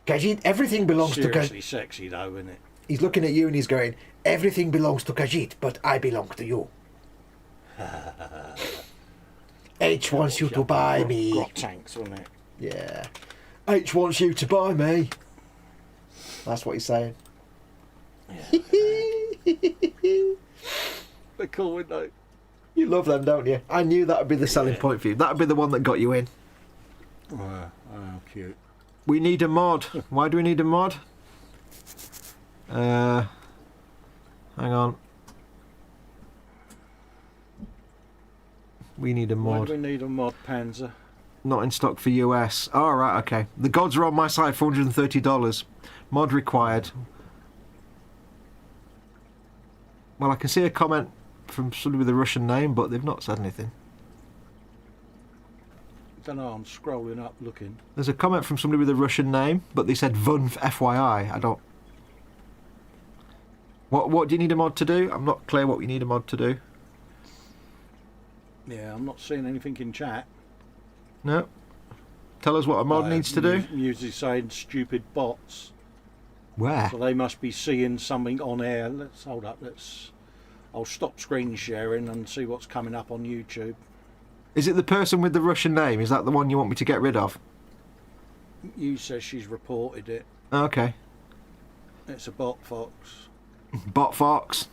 Speaker 2: Khajiit, everything belongs to Khajiit.
Speaker 1: Seriously sexy though, isn't it?
Speaker 2: He's looking at you and he's going, everything belongs to Khajiit, but I belong to you. H wants you to buy me.
Speaker 1: Got tanks, wasn't it?
Speaker 2: Yeah. H wants you to buy me. That's what he's saying.
Speaker 1: Yeah. They're cool, aren't they?
Speaker 2: You love them, don't you? I knew that would be the selling point for you. That would be the one that got you in.
Speaker 1: Oh, cute.
Speaker 2: We need a mod. Why do we need a mod? Hang on. We need a mod.
Speaker 1: Why do we need a mod, Panzer?
Speaker 2: Not in stock for US. Oh, right, okay. The gods are on my side, $430. Mod required. Well, I can see a comment from somebody with a Russian name, but they've not said anything.
Speaker 1: I don't know, I'm scrolling up looking.
Speaker 2: There's a comment from somebody with a Russian name, but they said VUN for FYI. I don't... What do you need a mod to do? I'm not clear what you need a mod to do.
Speaker 1: Yeah, I'm not seeing anything in chat.
Speaker 2: No. Tell us what a mod needs to do.
Speaker 1: Usually saying stupid bots.
Speaker 2: Where?
Speaker 1: So they must be seeing something on air. Let's hold up. I'll stop screen sharing and see what's coming up on YouTube.
Speaker 2: Is it the person with the Russian name? Is that the one you want me to get rid of?
Speaker 1: You says she's reported it.
Speaker 2: Okay.
Speaker 1: It's a bot, Foxx.
Speaker 2: Bot Foxx.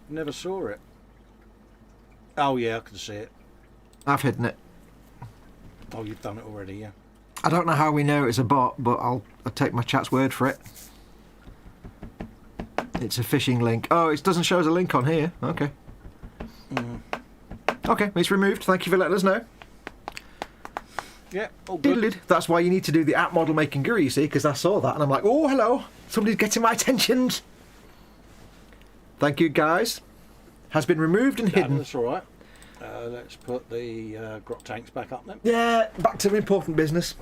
Speaker 1: Never saw it. Oh yeah, I can see it.
Speaker 2: I've hidden it.
Speaker 1: Oh, you've done it already, yeah.
Speaker 2: I don't know how we know it's a bot, but I'll take my chat's word for it. It's a phishing link. Oh, it doesn't show us a link on here. Okay. Okay, it's removed. Thank you for letting us know.
Speaker 1: Yeah, all good.
Speaker 2: Diddled. That's why you need to do the app model making GUI, you see, because I saw that and I'm like, oh, hello. Somebody's getting my attention. Thank you, guys. Has been removed and hidden.
Speaker 1: That's all right. Let's put the grot tanks back up then.
Speaker 2: Yeah, back to important business.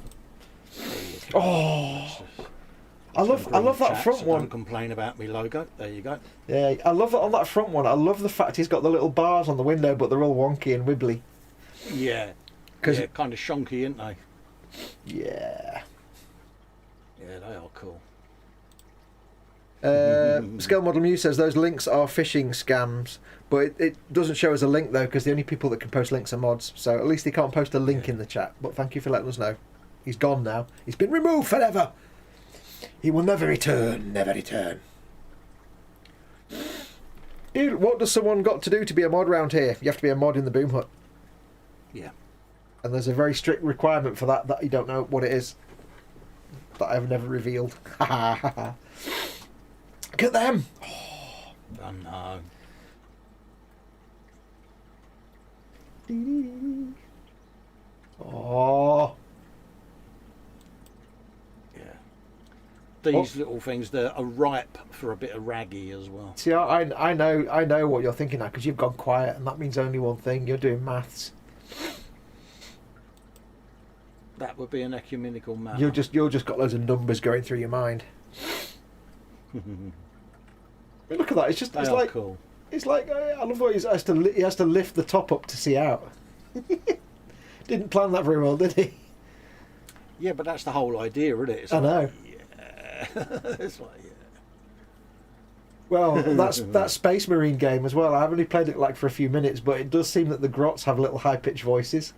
Speaker 2: Oh, I love that front
Speaker 1: so
Speaker 2: one.
Speaker 1: Don't complain about me logo. There you go.
Speaker 2: Yeah, I love that on that front one. I love the fact he's got the little bars on the window, but they're all wonky and wibbly.
Speaker 1: Yeah.
Speaker 2: Cause
Speaker 1: yeah, kind of shonky, aren't they?
Speaker 2: Yeah.
Speaker 1: Yeah, they are cool.
Speaker 2: Scale Model Mew says those links are phishing scams, but it doesn't show us a link though, because the only people that can post links are mods. So at least he can't post a link in the chat. But thank you for letting us know. He's gone now. He's been removed forever. He will never return. Never return. Dude, what does someone got to do to be a mod round here? You have to be a mod in the Boom Hut.
Speaker 1: Yeah.
Speaker 2: And there's a very strict requirement for that you don't know what it is. That I've never revealed. Ha ha ha ha. Look at them.
Speaker 1: Oh no.
Speaker 2: Oh.
Speaker 1: Yeah. These little things that are ripe for a bit of raggy as well.
Speaker 2: See, I know what you're thinking now, because you've gone quiet, and that means only one thing. You're doing maths.
Speaker 1: That would be an ecumenical matter.
Speaker 2: You're just got loads of numbers going through your mind. Look at that. It's just
Speaker 1: They
Speaker 2: it's
Speaker 1: are
Speaker 2: like
Speaker 1: cool.
Speaker 2: It's like I love what he has to lift the top up to see out. Didn't plan that very well, did he?
Speaker 1: Yeah, but that's the whole idea, isn't it? It's
Speaker 2: I
Speaker 1: like,
Speaker 2: know.
Speaker 1: Yeah. It's like, yeah.
Speaker 2: Well, that's that Space Marine game as well. I've only played it like for a few minutes, but it does seem that the grots have little high pitched voices.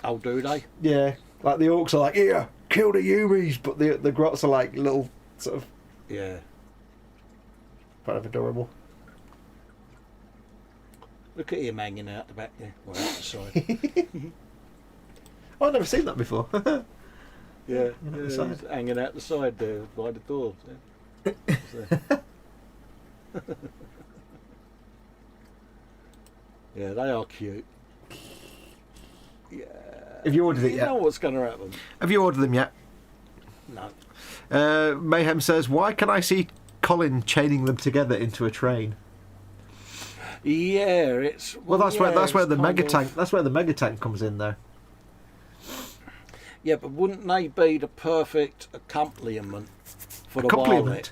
Speaker 1: Oh, do they?
Speaker 2: Yeah, like the orcs are like, "Yeah, kill the Yumis," but the grots are like little sort of,
Speaker 1: Yeah.
Speaker 2: kind of adorable.
Speaker 1: Look at him hanging out the back there, or out the side.
Speaker 2: Oh, I've never seen that before.
Speaker 1: Yeah,
Speaker 2: the
Speaker 1: he's
Speaker 2: side.
Speaker 1: hanging out the side there by the door. So. Yeah, they are cute. Yeah.
Speaker 2: Have you ordered it
Speaker 1: You
Speaker 2: yet?
Speaker 1: know what's going to happen?
Speaker 2: Have you ordered them yet?
Speaker 1: No.
Speaker 2: Mayhem says, why can I see Colin chaining them together into a train?
Speaker 1: Yeah, it's
Speaker 2: Well, that's where the mega
Speaker 1: kind
Speaker 2: tank.
Speaker 1: of-
Speaker 2: That's where the mega tank comes in, though.
Speaker 1: Yeah, but wouldn't they be the perfect accompaniment for the
Speaker 2: Accompaniment?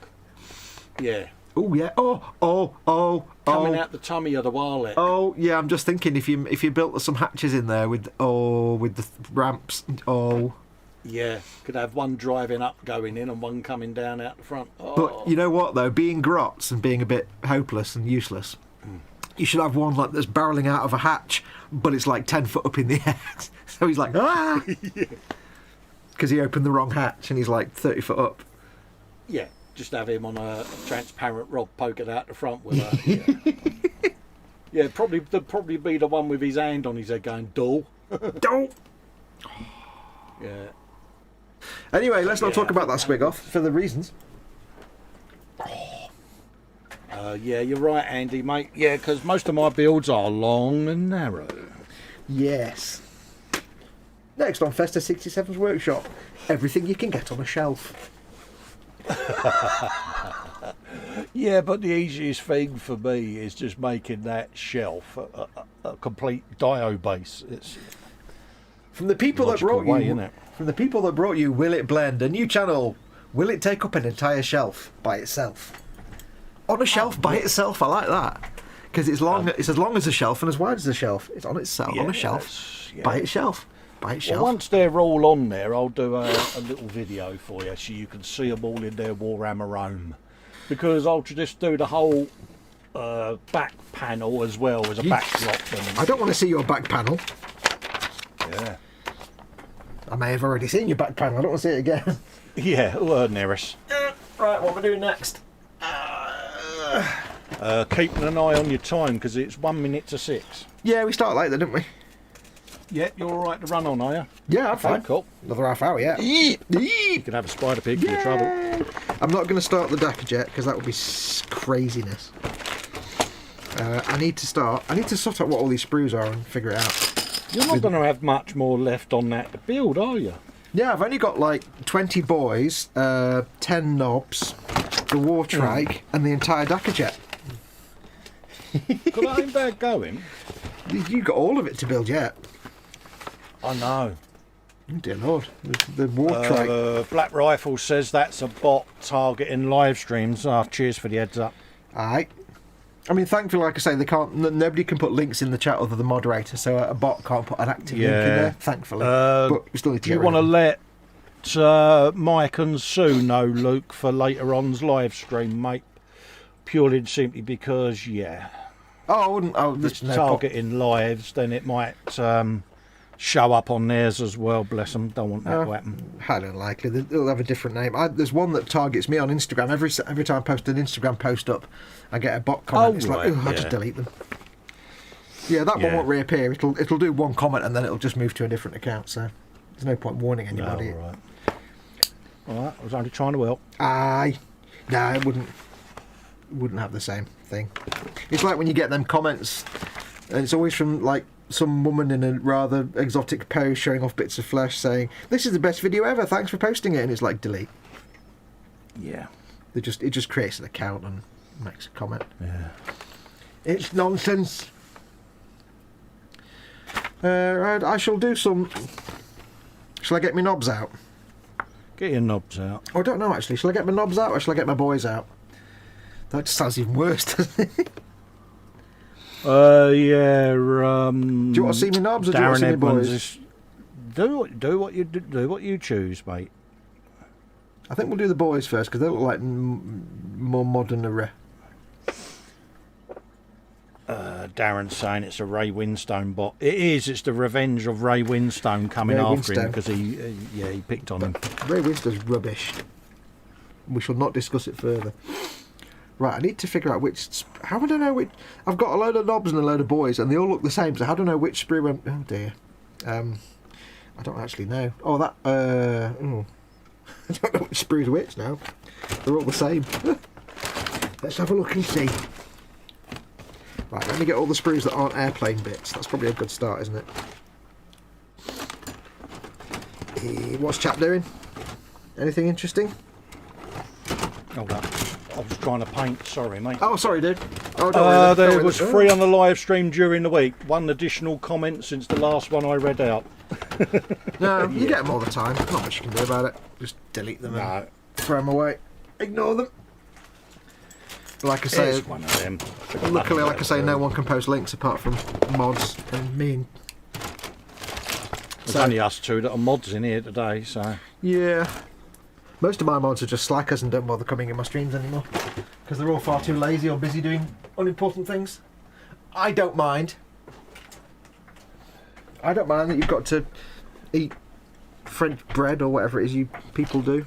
Speaker 1: Warlick? Yeah,
Speaker 2: Oh yeah. Oh.
Speaker 1: coming out the tummy of the Warlick.
Speaker 2: Oh yeah. I'm just thinking if you built some hatches in there with the ramps. Oh.
Speaker 1: Yeah, could have one driving up, going in, and one coming down out the front. Oh.
Speaker 2: But you know what though? Being grots and being a bit hopeless and useless, you should have one like that's barreling out of a hatch, but it's like 10 foot up in the air. So he's like, ah, because he opened the wrong hatch and he's like 30 foot up.
Speaker 1: Yeah, just have him on a transparent rod poking out the front with a. Yeah, they'd probably be the one with his hand on his head going, "Dull."
Speaker 2: Don't.
Speaker 1: Yeah.
Speaker 2: Anyway, let's not
Speaker 1: Yeah,
Speaker 2: talk about that swig off for the reasons.
Speaker 1: Yeah, you're right, Andy, mate. Yeah, because most of my builds are long and narrow.
Speaker 2: Yes. Next on Festa 67's workshop, everything you can get on a shelf.
Speaker 1: Yeah, but the easiest thing for me is just making that shelf a complete dio base. It's
Speaker 2: From the people that
Speaker 1: logical
Speaker 2: brought
Speaker 1: way,
Speaker 2: you,
Speaker 1: innit?
Speaker 2: from the people that brought you, will it blend? A new channel. Will it take up an entire shelf by itself? On a shelf by itself. I like that because it's long. It's as long as a shelf and as wide as a shelf. It's on itself on a shelf
Speaker 1: yeah.
Speaker 2: by itself. By itself.
Speaker 1: Well, once they're all on there, I'll do a little video for you so you can see them all in their Warhammer home. Because I'll just do the whole back panel as well as a backdrop.
Speaker 2: I don't want to see your back panel.
Speaker 1: Yeah.
Speaker 2: I may have already seen your back panel. I don't want to see it again.
Speaker 1: Yeah, nearest.
Speaker 2: Right, what are we doing next?
Speaker 1: Keeping an eye on your time because it's 1 minute to 6.
Speaker 2: Yeah, we start later, didn't we?
Speaker 1: Yeah, you're all right to run on, are you?
Speaker 2: Yeah, I'm fine.
Speaker 1: Okay, cool.
Speaker 2: Another half hour, yeah.
Speaker 1: You can have a spider pig for your trouble.
Speaker 2: I'm not going to start the Dakka jet because that would be craziness. I need to sort out what all these sprues are and figure it out.
Speaker 1: You're not going to have much more left on that to build, are you?
Speaker 2: Yeah, I've only got like 20 boys, 10 knobs, the war trike, and the entire Dakka jet.
Speaker 1: Because that ain't bad going.
Speaker 2: You got all of it to build yet.
Speaker 1: I know.
Speaker 2: Oh dear Lord, the war trike.
Speaker 1: Black Rifle says that's a bot targeting live streams. Cheers for the heads up.
Speaker 2: Aye. I mean, thankfully, like I say, they can't. Nobody can put links in the chat other than moderator, so a bot can't put an active link in there. Thankfully, but we still need to.
Speaker 1: Do you want to let Mike and Sue know, Luke, for later on's live stream, mate? Purely and simply because, yeah,
Speaker 2: Oh, I wouldn't. Oh,
Speaker 1: it's
Speaker 2: there's no
Speaker 1: targeting lives, then it might show up on theirs as well. Bless them. Don't want that to happen.
Speaker 2: Highly unlikely. They'll have a different name. There's one that targets me on Instagram. Every time I post an Instagram post up, I get a bot comment. It's like, I just delete them. Yeah, that one won't reappear. It'll do one comment and then it'll just move to a different account. So there's no point warning anybody.
Speaker 1: No, all right. I was only trying to help.
Speaker 2: Aye. No, it wouldn't have the same thing. It's like when you get them comments, and it's always from like some woman in a rather exotic pose showing off bits of flesh saying, "This is the best video ever, thanks for posting it," and it's like delete.
Speaker 1: Yeah.
Speaker 2: It just creates an account and makes a comment.
Speaker 1: Yeah.
Speaker 2: It's nonsense. Right, I shall do some. Shall I get my knobs out?
Speaker 1: Get your knobs out.
Speaker 2: Oh, I don't know actually. Shall I get my knobs out or shall I get my boys out? That just sounds even worse, doesn't it?
Speaker 1: Yeah.
Speaker 2: Do you want to see my knobs or do you want to see my boys?
Speaker 1: Do what you choose, mate.
Speaker 2: I think we'll do the boys first because they look like more modern era.
Speaker 1: Darren's saying it's a Ray Winstone bot. It is. It's the revenge of Ray Winstone coming
Speaker 2: Ray
Speaker 1: after him
Speaker 2: Winstone.
Speaker 1: because he picked on him.
Speaker 2: Ray Winstone's rubbish. We shall not discuss it further. Right, I need to figure out which... How would I know which... I've got a load of knobs and a load of boys, and they all look the same, so how do I know which sprue went... Oh, dear. I don't actually know. Oh, that... I don't know which sprue's which now. They're all the same. Let's have a look and see. Right, let me get all the sprues that aren't airplane bits. That's probably a good start, isn't it? What's chap doing? Anything interesting?
Speaker 1: Hold up. I was trying to paint, sorry mate.
Speaker 2: Oh, sorry, dude. Oh, don't worry,
Speaker 1: there was 3 on the live stream during the week. 1 additional comment since the last one I read out.
Speaker 2: No, you get them all the time. Not much you can do about it. Just delete them and throw them away. Ignore them. Like I say,
Speaker 1: it's one of them.
Speaker 2: Luckily, like I say, no one can post links apart from mods and me.
Speaker 1: It's only us 2 that are mods in here today, so...
Speaker 2: Yeah. Most of my mods are just slackers and don't bother coming in my streams anymore. Because they're all far too lazy or busy doing unimportant things. I don't mind. I don't mind that you've got to eat French bread or whatever it is you people do.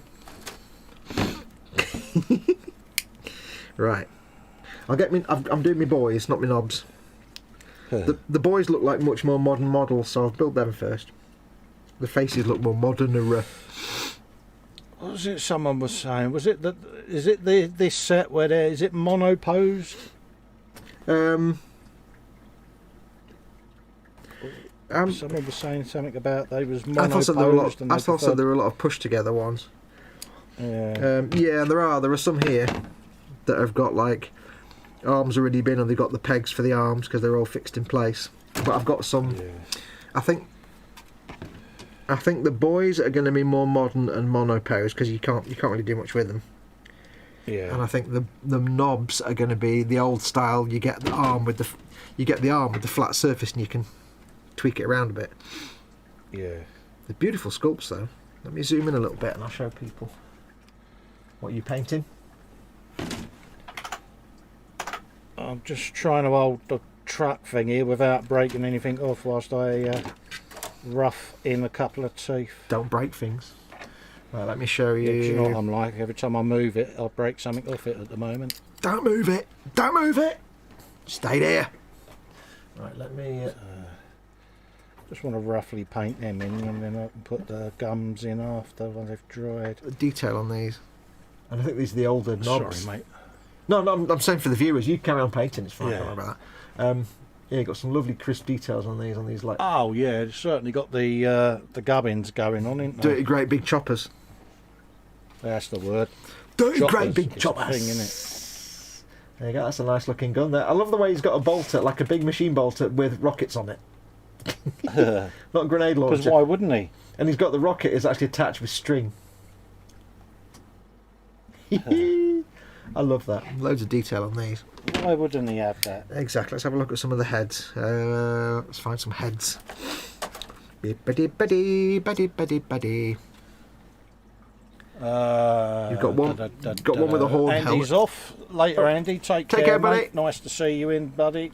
Speaker 2: Right. I'm doing my boys, not my knobs. The boys look like much more modern models, so I'll build them first. The faces look more modern.
Speaker 1: What was it someone was saying? Was it that? Is it this set where is it monoposed?
Speaker 2: Someone
Speaker 1: was saying something about they was monoposed.
Speaker 2: I thought there were a lot of push together ones.
Speaker 1: Yeah.
Speaker 2: Yeah, there are some here that have got like arms already been, and they've got the pegs for the arms because they're all fixed in place. But I've got some. Yeah. I think the boys are going to be more modern and monopose because you can't really do much with them.
Speaker 1: Yeah.
Speaker 2: And I think the knobs are going to be the old style. You get the arm with the flat surface, and you can tweak it around a bit.
Speaker 1: Yeah.
Speaker 2: They're beautiful sculpts though. Let me zoom in a little bit and I'll show people. What are you painting?
Speaker 1: I'm just trying to hold the truck thing here without breaking anything off whilst I rough in a couple of teeth.
Speaker 2: Don't break things. Right, let me show you.
Speaker 1: Yeah, do you know what I'm like? Every time I move it, I'll break something off it at the moment.
Speaker 2: Don't move it! Don't move it! Stay there! Right, let me...
Speaker 1: Just want to roughly paint them in, and then I can put the gums in after when they've dried.
Speaker 2: The detail on these. And I think these are the older knobs.
Speaker 1: Sorry, mate.
Speaker 2: No, I'm saying for the viewers. You carry on painting, it's fine.
Speaker 1: Yeah.
Speaker 2: Don't worry about that. Yeah, got some lovely crisp details on these like...
Speaker 1: Oh, yeah, it's certainly got the gubbins going on, isn't
Speaker 2: Dirty great big choppers.
Speaker 1: That's the word.
Speaker 2: Dirty
Speaker 1: Choppers,
Speaker 2: great big
Speaker 1: it's
Speaker 2: choppers.
Speaker 1: a thing, isn't it?
Speaker 2: There you go, that's a nice looking gun there. I love the way he's got a bolter, like a big machine bolter with rockets on it. Not a grenade launcher.
Speaker 1: Because why wouldn't he?
Speaker 2: And he's got the rocket is actually attached with string. I love that. Loads of detail on these.
Speaker 1: Why wouldn't he have that?
Speaker 2: Exactly. Let's have a look at some of the heads. Let's find some heads. Buddy. You've got one. Got one with a horn helmet.
Speaker 1: Andy's off later. Andy, take care,
Speaker 2: buddy.
Speaker 1: mate. Nice to see you in, buddy.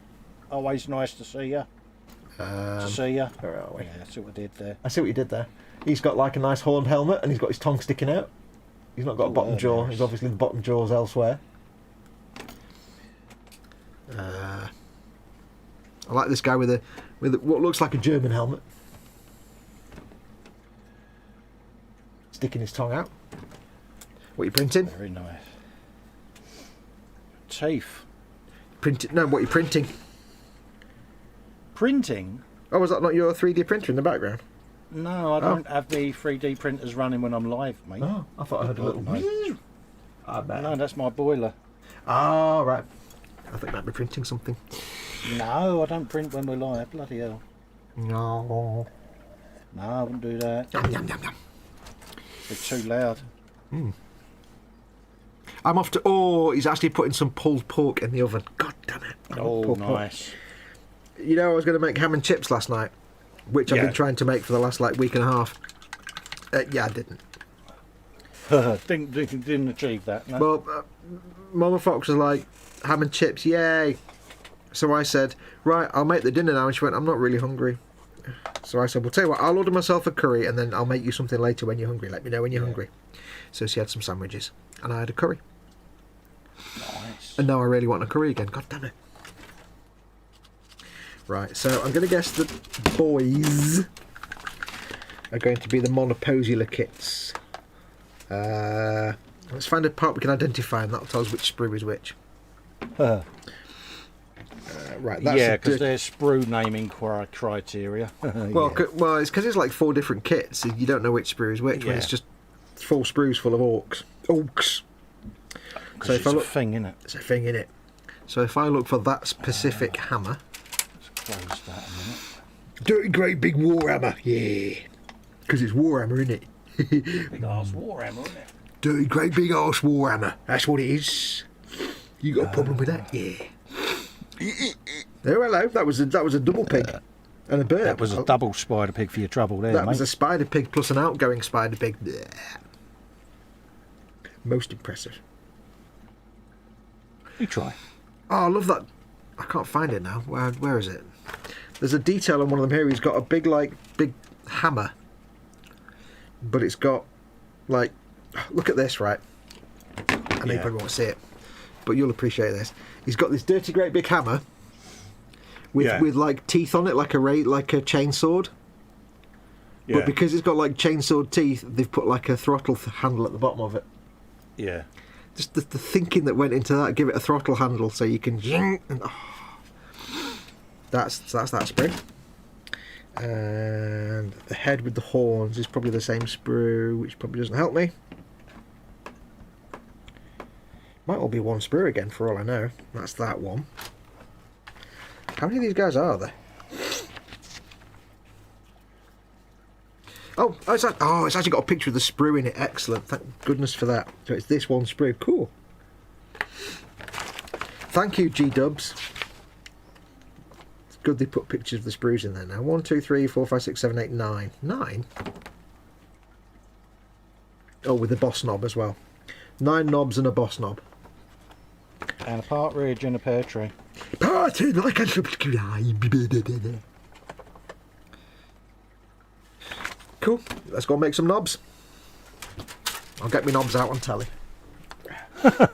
Speaker 1: Always nice to see you.
Speaker 2: Where are we?
Speaker 1: Yeah, that's what I did there.
Speaker 2: I see what you did there. He's got like a nice horned helmet, and he's got his tongue sticking out. He's not got a bottom jaw.
Speaker 1: Nice.
Speaker 2: He's obviously the bottom jaw's elsewhere. I like this guy with what looks like a German helmet, sticking his tongue out. What are you printing?
Speaker 1: Very nice. Teeth.
Speaker 2: Printing? No, what are you printing?
Speaker 1: Printing?
Speaker 2: Oh, was that not your 3D printer in the background?
Speaker 1: No, I don't have the 3D printers running when I'm live, mate.
Speaker 2: Oh, I thought I heard a little. I bet.
Speaker 1: No, that's my boiler.
Speaker 2: Oh, right. I think I'd be printing something.
Speaker 1: No, I don't print when we're live. Bloody hell.
Speaker 2: No.
Speaker 1: No, I wouldn't do that.
Speaker 2: Yum, yum, yum, yum.
Speaker 1: It's too loud.
Speaker 2: I'm off to... Oh, he's actually putting some pulled pork in the oven. God damn it.
Speaker 1: Oh, nice.
Speaker 2: Pork. You know, I was going to make ham and chips last night, which I've been trying to make for the last, week and a half. Yeah, I didn't.
Speaker 1: Didn't achieve that, no?
Speaker 2: Well, Mama Foxx was like, ham and chips, yay. So I said, right, I'll make the dinner now. And she went, I'm not really hungry. So I said, well, tell you what, I'll order myself a curry and then I'll make you something later when you're hungry. Let me know when you're hungry. So she had some sandwiches and I had a curry.
Speaker 1: Nice.
Speaker 2: And now I really want a curry again. God damn it. Right, so I'm going to guess the boys are going to be the monoposular kits. Let's find a part we can identify, and that'll tell us which sprue is which. Right, that's
Speaker 1: because there's sprue naming criteria.
Speaker 2: Well, well, it's because it's like 4 different kits. So you don't know which sprue is which when it's just 4 sprues full of orcs. Orcs.
Speaker 1: So if it's a thing, innit?
Speaker 2: It's a thing, innit? So if I look for that specific hammer.
Speaker 1: Let's close that a minute.
Speaker 2: Dirty great big warhammer, yeah. Because it's warhammer, innit?
Speaker 1: Big arse warhammer, isn't it?
Speaker 2: Dirty great big arse warhammer. That's what it is. You got a problem with that? Yeah. Oh, hello. That was a double pig and a bird.
Speaker 1: That was a double spider pig for your trouble there,
Speaker 2: That
Speaker 1: mate.
Speaker 2: was a spider pig plus an outgoing spider pig. Most impressive.
Speaker 1: You try.
Speaker 2: Oh, I love that. I can't find it now. Where is it? There's a detail on one of them here. He's got a big hammer, but it's got like. Look at this, right? I know you probably won't see it, but you'll appreciate this. He's got this dirty great big hammer with like teeth on it, like a chainsword. Yeah. But because it's got like chainsword teeth, they've put like a throttle handle at the bottom of it.
Speaker 1: Yeah.
Speaker 2: Just the thinking that went into that. Give it a throttle handle so you can. And, that's that spring. And the head with the horns is probably the same sprue, which probably doesn't help me. Might all be one sprue again for all I know. That's that one. How many of these guys are there? Oh, it's actually got a picture of the sprue in it. Excellent. Thank goodness for that. So it's this one sprue. Cool. Thank you, G-dubs. It's good they put pictures of the sprues in there now. 1, 2, 3, 4, 5, 6, 7, 8, 9. 9? Oh, with the boss knob as well. 9 knobs and a boss knob.
Speaker 1: And a partridge and a pear tree.
Speaker 2: Partridge, like and subscribe. Cool. Let's go make some knobs. I'll get my knobs out on telly.
Speaker 1: That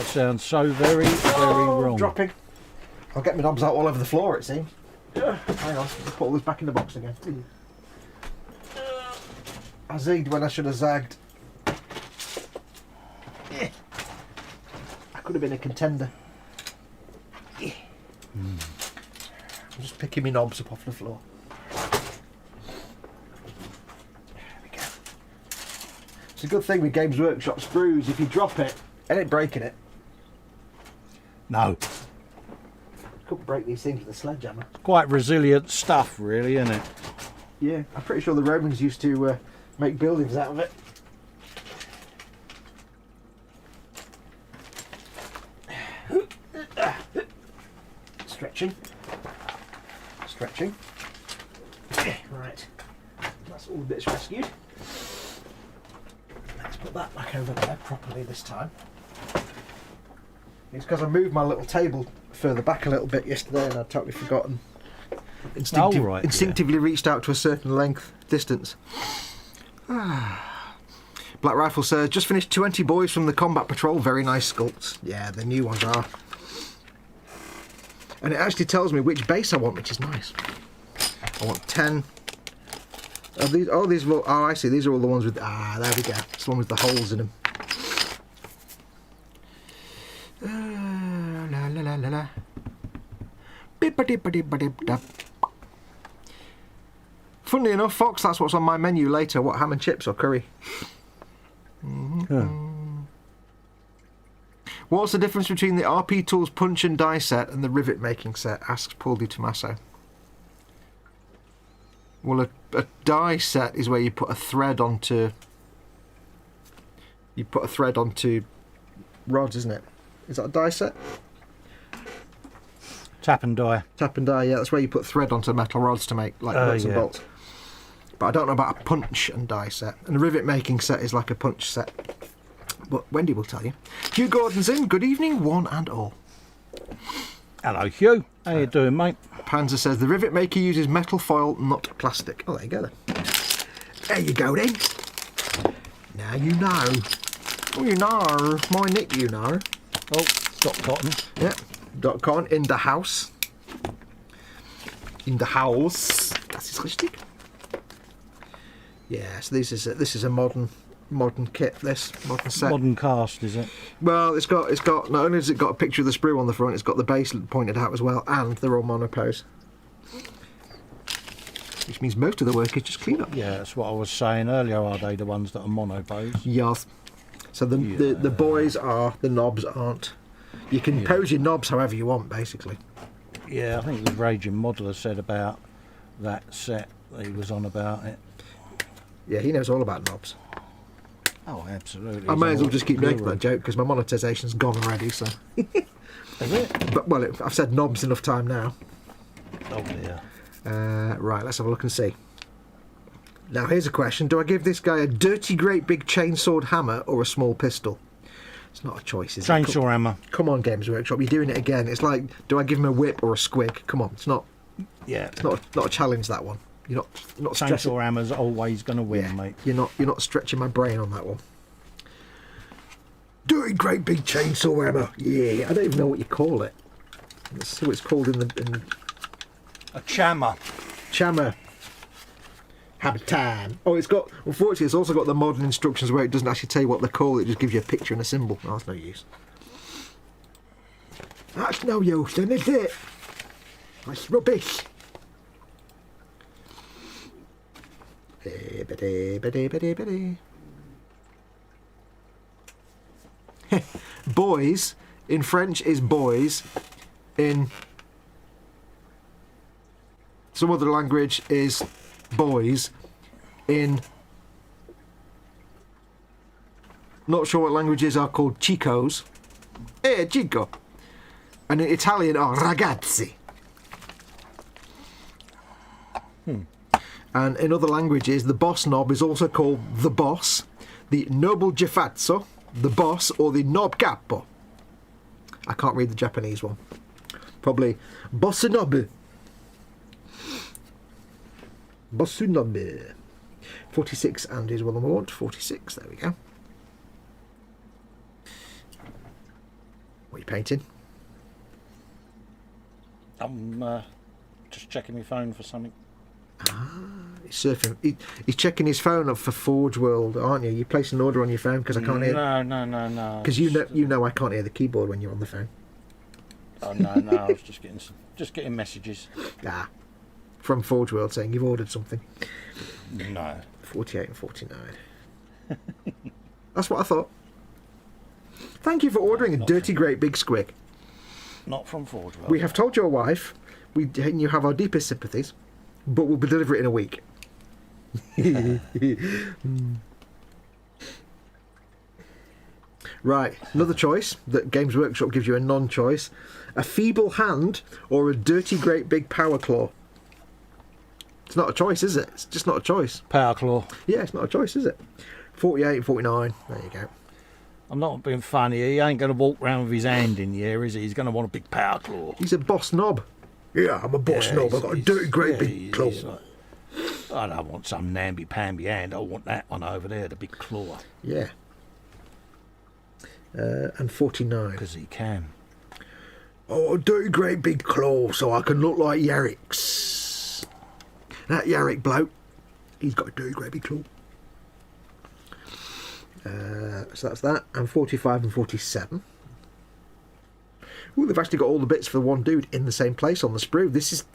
Speaker 1: sounds so very, very wrong.
Speaker 2: Dropping. I'll get my knobs out all over the floor, it seems. Hang on, let's put all this back in the box again. I zigged when I should have zagged. I could have been a contender. I'm just picking my knobs up off the floor. There we go. It's a good thing with Games Workshop sprues. If you drop it, it ain't breaking it.
Speaker 1: No.
Speaker 2: Couldn't break these things with a sledgehammer.
Speaker 1: Quite resilient stuff, really, isn't it?
Speaker 2: Yeah, I'm pretty sure the Romans used to make buildings out of it. Stretching. Right. That's all the bits rescued. Let's put that back over there properly this time. It's because I moved my little table further back a little bit yesterday and I'd totally forgotten. Instinctively reached out to a certain length distance. Black Rifle says, just finished 20 boys from the combat patrol. Very nice sculpts. Yeah, the new ones are. And it actually tells me which base I want, which is nice. I want 10. Oh, I see. These are all the ones with. There we go. It's the one with the holes in them. La la la la la. Funnily enough, Foxx, that's what's on my menu later. What, ham and chips or curry? What's the difference between the RP Tools punch and die set and the rivet making set? Asks Paul Di Tommaso. Well, a die set is where you put a thread onto. You put a thread onto rods, isn't it? Is that a die set?
Speaker 1: Tap and die.
Speaker 2: Tap and die, yeah. That's where you put thread onto metal rods to make like nuts and bolts. But I don't know about a punch and die set. And a rivet making set is like a punch set. But Wendy will tell you. Hugh Gordon's in. Good evening, one and all.
Speaker 1: Hello, Hugh. How you doing, mate?
Speaker 2: Panzer says the rivet maker uses metal foil, not plastic. Oh, there you go then. There you go then. Now you know. Oh, you know. My Nick, you know.
Speaker 1: Oh, Dot cotton.
Speaker 2: Yeah, .con in the house. In the house. Das ist richtig. Yeah, so this is a modern kit. This modern set.
Speaker 1: Modern cast, is it?
Speaker 2: Well, it's got not only has it got a picture of the sprue on the front, it's got the base pointed out as well, and they're all monopose. Which means most of the work is just clean up.
Speaker 1: Yeah, that's what I was saying earlier. Are they the ones that are monopose?
Speaker 2: Yes. So the boys are, the knobs aren't. You can pose your knobs however you want, basically.
Speaker 1: Yeah, I think the Raging Modeler said about that set. He was on about it.
Speaker 2: Yeah, he knows all about knobs.
Speaker 1: Oh, absolutely.
Speaker 2: I may as well just keep making that joke because my monetisation's gone already. So.
Speaker 1: Is it?
Speaker 2: But well, I've said knobs enough time now.
Speaker 1: Oh dear.
Speaker 2: Right, let's have a look and see. Now here's a question: do I give this guy a dirty, great big chainsawed hammer or a small pistol? It's not a choice, is it?
Speaker 1: Chainsaw hammer.
Speaker 2: Come on, Games Workshop, you're doing it again. It's like, do I give him a whip or a squig? Come on, it's not.
Speaker 1: Yeah.
Speaker 2: It's not a challenge, that one. You're not stressing.
Speaker 1: Chainsaw hammer's always going to win,
Speaker 2: Yeah,
Speaker 1: mate.
Speaker 2: You're not stretching my brain on that one. Dirty, great big chainsaw hammer. Yeah, I don't even know what you call it. Let's see what it's called in
Speaker 1: A chammer.
Speaker 2: Chammer. Have a time. Oh, unfortunately, it's also got the modern instructions where it doesn't actually tell you what they call it, it just gives you a picture and a symbol. Oh, that's no use. That's no use, then, is it? That's rubbish. Boys in French is boys. In some other language is boys. In not sure what languages are called chicos. Chico. And in Italian are ragazzi. And in other languages, the boss knob is also called the boss, the noble gefazzo, the boss, or the knob capo. I can't read the Japanese one. Probably bossunobu. Bossunobu. 46 and is one I want. 46, there we go. What are you painting?
Speaker 1: I'm just checking my phone for something.
Speaker 2: He's surfing. He's checking his phone up for Forge World, aren't you? You place an order on your phone because I can't hear.
Speaker 1: No.
Speaker 2: Because you know I can't hear the keyboard when you're on the phone.
Speaker 1: Oh no, I was just getting messages.
Speaker 2: From Forge World saying you've ordered something.
Speaker 1: No.
Speaker 2: 48 and 49. That's what I thought. Thank you for ordering a dirty, great big squig.
Speaker 1: Not from Forge World.
Speaker 2: We have told your wife you have our deepest sympathies, but we'll deliver it in a week. Right, another choice that Games Workshop gives you a non-choice: a feeble hand or a dirty, great big power claw. It's not a choice, is it? It's just not a choice.
Speaker 1: Power claw.
Speaker 2: Yeah, it's not a choice, is it? 48 and 49. There you go.
Speaker 1: I'm not being funny. He ain't going to walk round with his hand in the air, is he? He's going to want a big power claw.
Speaker 2: He's a boss knob. Yeah, I'm a boss knob. I've got a dirty, great big claw.
Speaker 1: I don't want some namby-pamby hand. I want that one over there, the big claw.
Speaker 2: Yeah. And 49.
Speaker 1: Because he can.
Speaker 2: Oh, a dirty, great big claw so I can look like Yarrick's. That Yarrick bloke, he's got a dirty, great big claw. So that's that. And 45 and 47. Ooh, they've actually got all the bits for one dude in the same place on the sprue. This is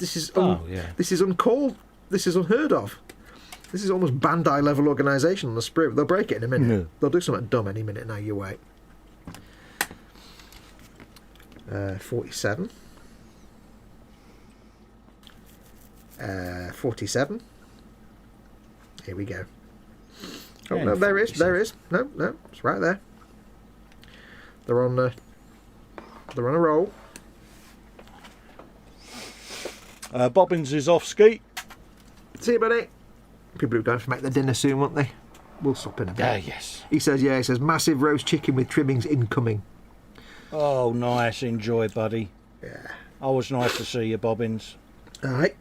Speaker 2: uncalled. This is unheard of. This is almost Bandai level organisation on the sprue. They'll break it in a minute.
Speaker 1: No.
Speaker 2: They'll do something dumb any minute now. You wait. 47. 47. Here we go. Oh no, there is. No, it's right there. They're on a roll.
Speaker 1: Bobbins is off ski.
Speaker 2: See you, buddy. People are going to make their dinner soon, won't they? We'll stop in a bit.
Speaker 1: Yes.
Speaker 2: He says massive roast chicken with trimmings incoming.
Speaker 1: Oh, nice. Enjoy, buddy.
Speaker 2: Yeah.
Speaker 1: Always nice to see you, Bobbins.
Speaker 2: All right.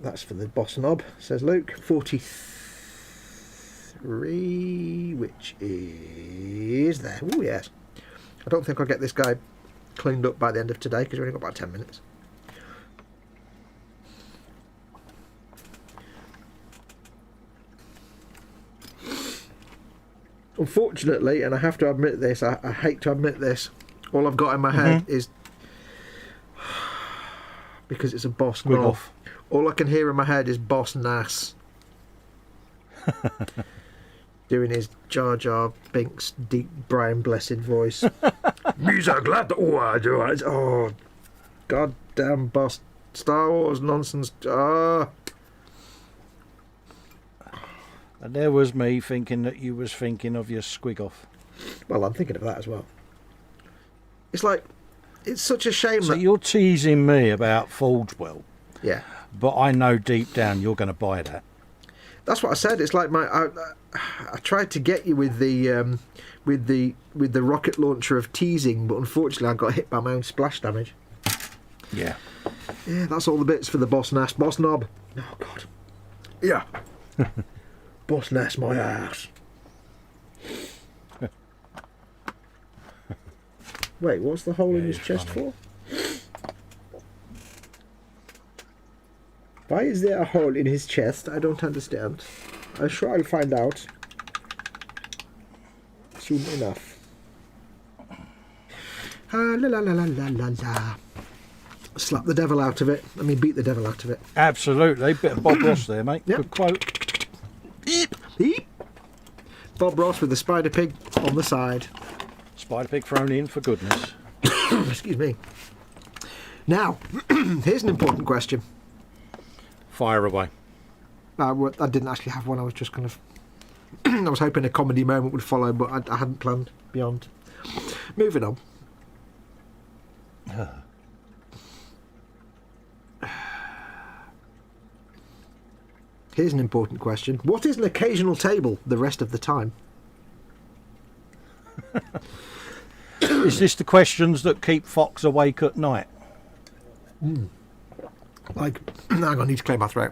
Speaker 2: That's for the boss knob, says Luke. 43, which is there. Oh, yes. I don't think I'll get this guy cleaned up by the end of today because we've only got about 10 minutes. Unfortunately, and I have to admit this, I hate to admit this, all I've got in my head is, because it's a boss knob, all I can hear in my head is Boss Nass doing his Jar Jar Binks deep Brian Blessed voice. Me's are glad I do it. Oh, goddamn boss Star Wars nonsense. Ah.
Speaker 1: And there was me thinking that you was thinking of your squig off.
Speaker 2: Well, I'm thinking of that as well. It's like, it's such a shame
Speaker 1: So
Speaker 2: that...
Speaker 1: you're teasing me about Forgewell.
Speaker 2: Yeah.
Speaker 1: But I know deep down you're going to buy that.
Speaker 2: That's what I said. It's like I tried to get you with the rocket launcher of teasing, but unfortunately I got hit by my own splash damage.
Speaker 1: Yeah.
Speaker 2: Yeah, that's all the bits for the Boss Nass. Boss Knob. Oh, God. Yeah. Boss Nass my ass. Wait, what's the hole in his chest for? Why is there a hole in his chest? I don't understand. I'm sure I'll find out soon enough. La la la la la la la. Slap the devil out of it. I mean, beat the devil out of it.
Speaker 1: Absolutely. Bit of Bob Ross there, mate.
Speaker 2: Yep.
Speaker 1: Good quote.
Speaker 2: Eep, eep. Bob Ross with the spider pig on the side.
Speaker 1: Spider pig thrown in for goodness.
Speaker 2: Excuse me. Now, here's an important question.
Speaker 1: Fire away.
Speaker 2: I didn't actually have one. I was just kind of... I was hoping a comedy moment would follow, but I hadn't planned beyond. Moving on. Here's an important question. What is an occasional table the rest of the time?
Speaker 1: Is this the questions that keep Foxx awake at night?
Speaker 2: Like, hang on, I need to clear my throat.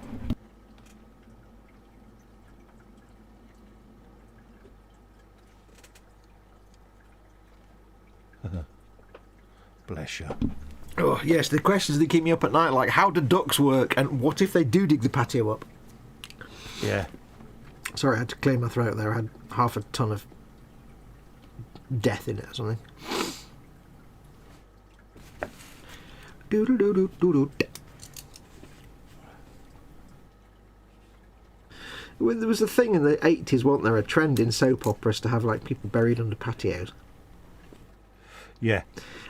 Speaker 1: Bless you.
Speaker 2: Oh, yes, the questions that keep me up at night, like how do ducks work and what if they do dig the patio up?
Speaker 1: Yeah.
Speaker 2: Sorry, I had to clear my throat there. I had half a ton of death in it or something. Doo-doo-doo-doo-doo-doo. Well, there was a thing in the 80s, wasn't there? A trend in soap operas to have like people buried under patios.
Speaker 1: Yeah.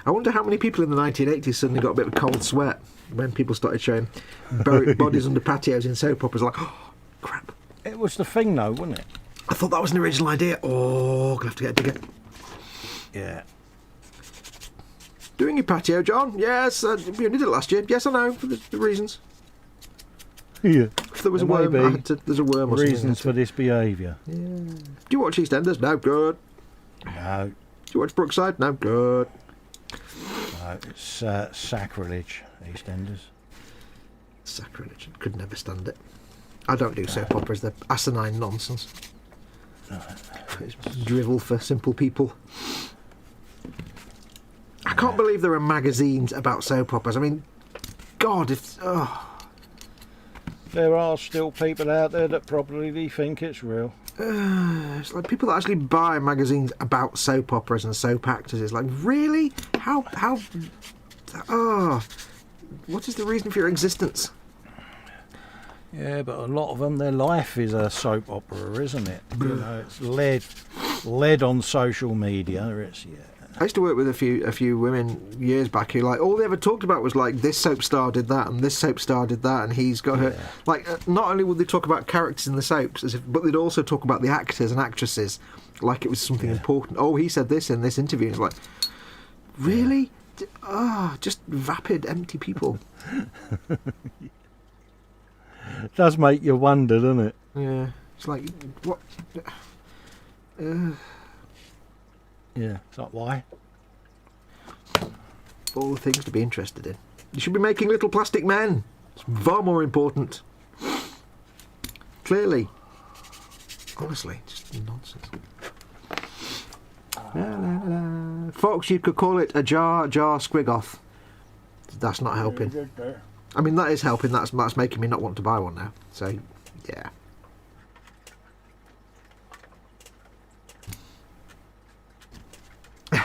Speaker 2: I wonder how many people in the 1980s suddenly got a bit of cold sweat when people started showing buried bodies under patios in soap operas. Like, oh, crap.
Speaker 1: It was the thing, though, wasn't it?
Speaker 2: I thought that was an original idea. Oh, gonna have to get a digger.
Speaker 1: Yeah.
Speaker 2: Doing your patio, John? Yes, we only did it last year. Yes, I know, for the reasons.
Speaker 1: Yeah.
Speaker 2: If there was
Speaker 1: There
Speaker 2: a
Speaker 1: may
Speaker 2: worm,
Speaker 1: be
Speaker 2: there's a worm or something.
Speaker 1: reasons for this behaviour.
Speaker 2: Yeah. Do you watch EastEnders? No, good.
Speaker 1: No.
Speaker 2: Do you watch Brookside? No, good.
Speaker 1: No, it's sacrilege, EastEnders.
Speaker 2: Sacrilege. Could never stand it. I don't do soap operas. They're asinine nonsense.
Speaker 1: No.
Speaker 2: It's drivel for simple people. I can't believe there are magazines about soap operas. I mean, God, if... Oh.
Speaker 1: There are still people out there that probably think it's real.
Speaker 2: It's like people that actually buy magazines about soap operas and soap actors. It's like, really? How... Oh. What is the reason for your existence?
Speaker 1: Yeah, but a lot of them, their life is a soap opera, isn't it? You know, it's led on social media. It's
Speaker 2: I used to work with a few women years back who, like, all they ever talked about was like this soap star did that and this soap star did that and he's got her. Like, not only would they talk about characters in the soaps, but they'd also talk about the actors and actresses like it was something important. Oh, he said this in this interview. It's like, really? Just vapid, empty people.
Speaker 1: It does make you wonder, doesn't it?
Speaker 2: Yeah. It's like, what?
Speaker 1: Yeah. It's like, why?
Speaker 2: All the things to be interested in. You should be making little plastic men. It's far more important. Clearly. Honestly, just nonsense. La, la, la. Fox, you could call it a jar squigoth. That's not helping. I mean, that is helping. That's making me not want to buy one now. So, yeah.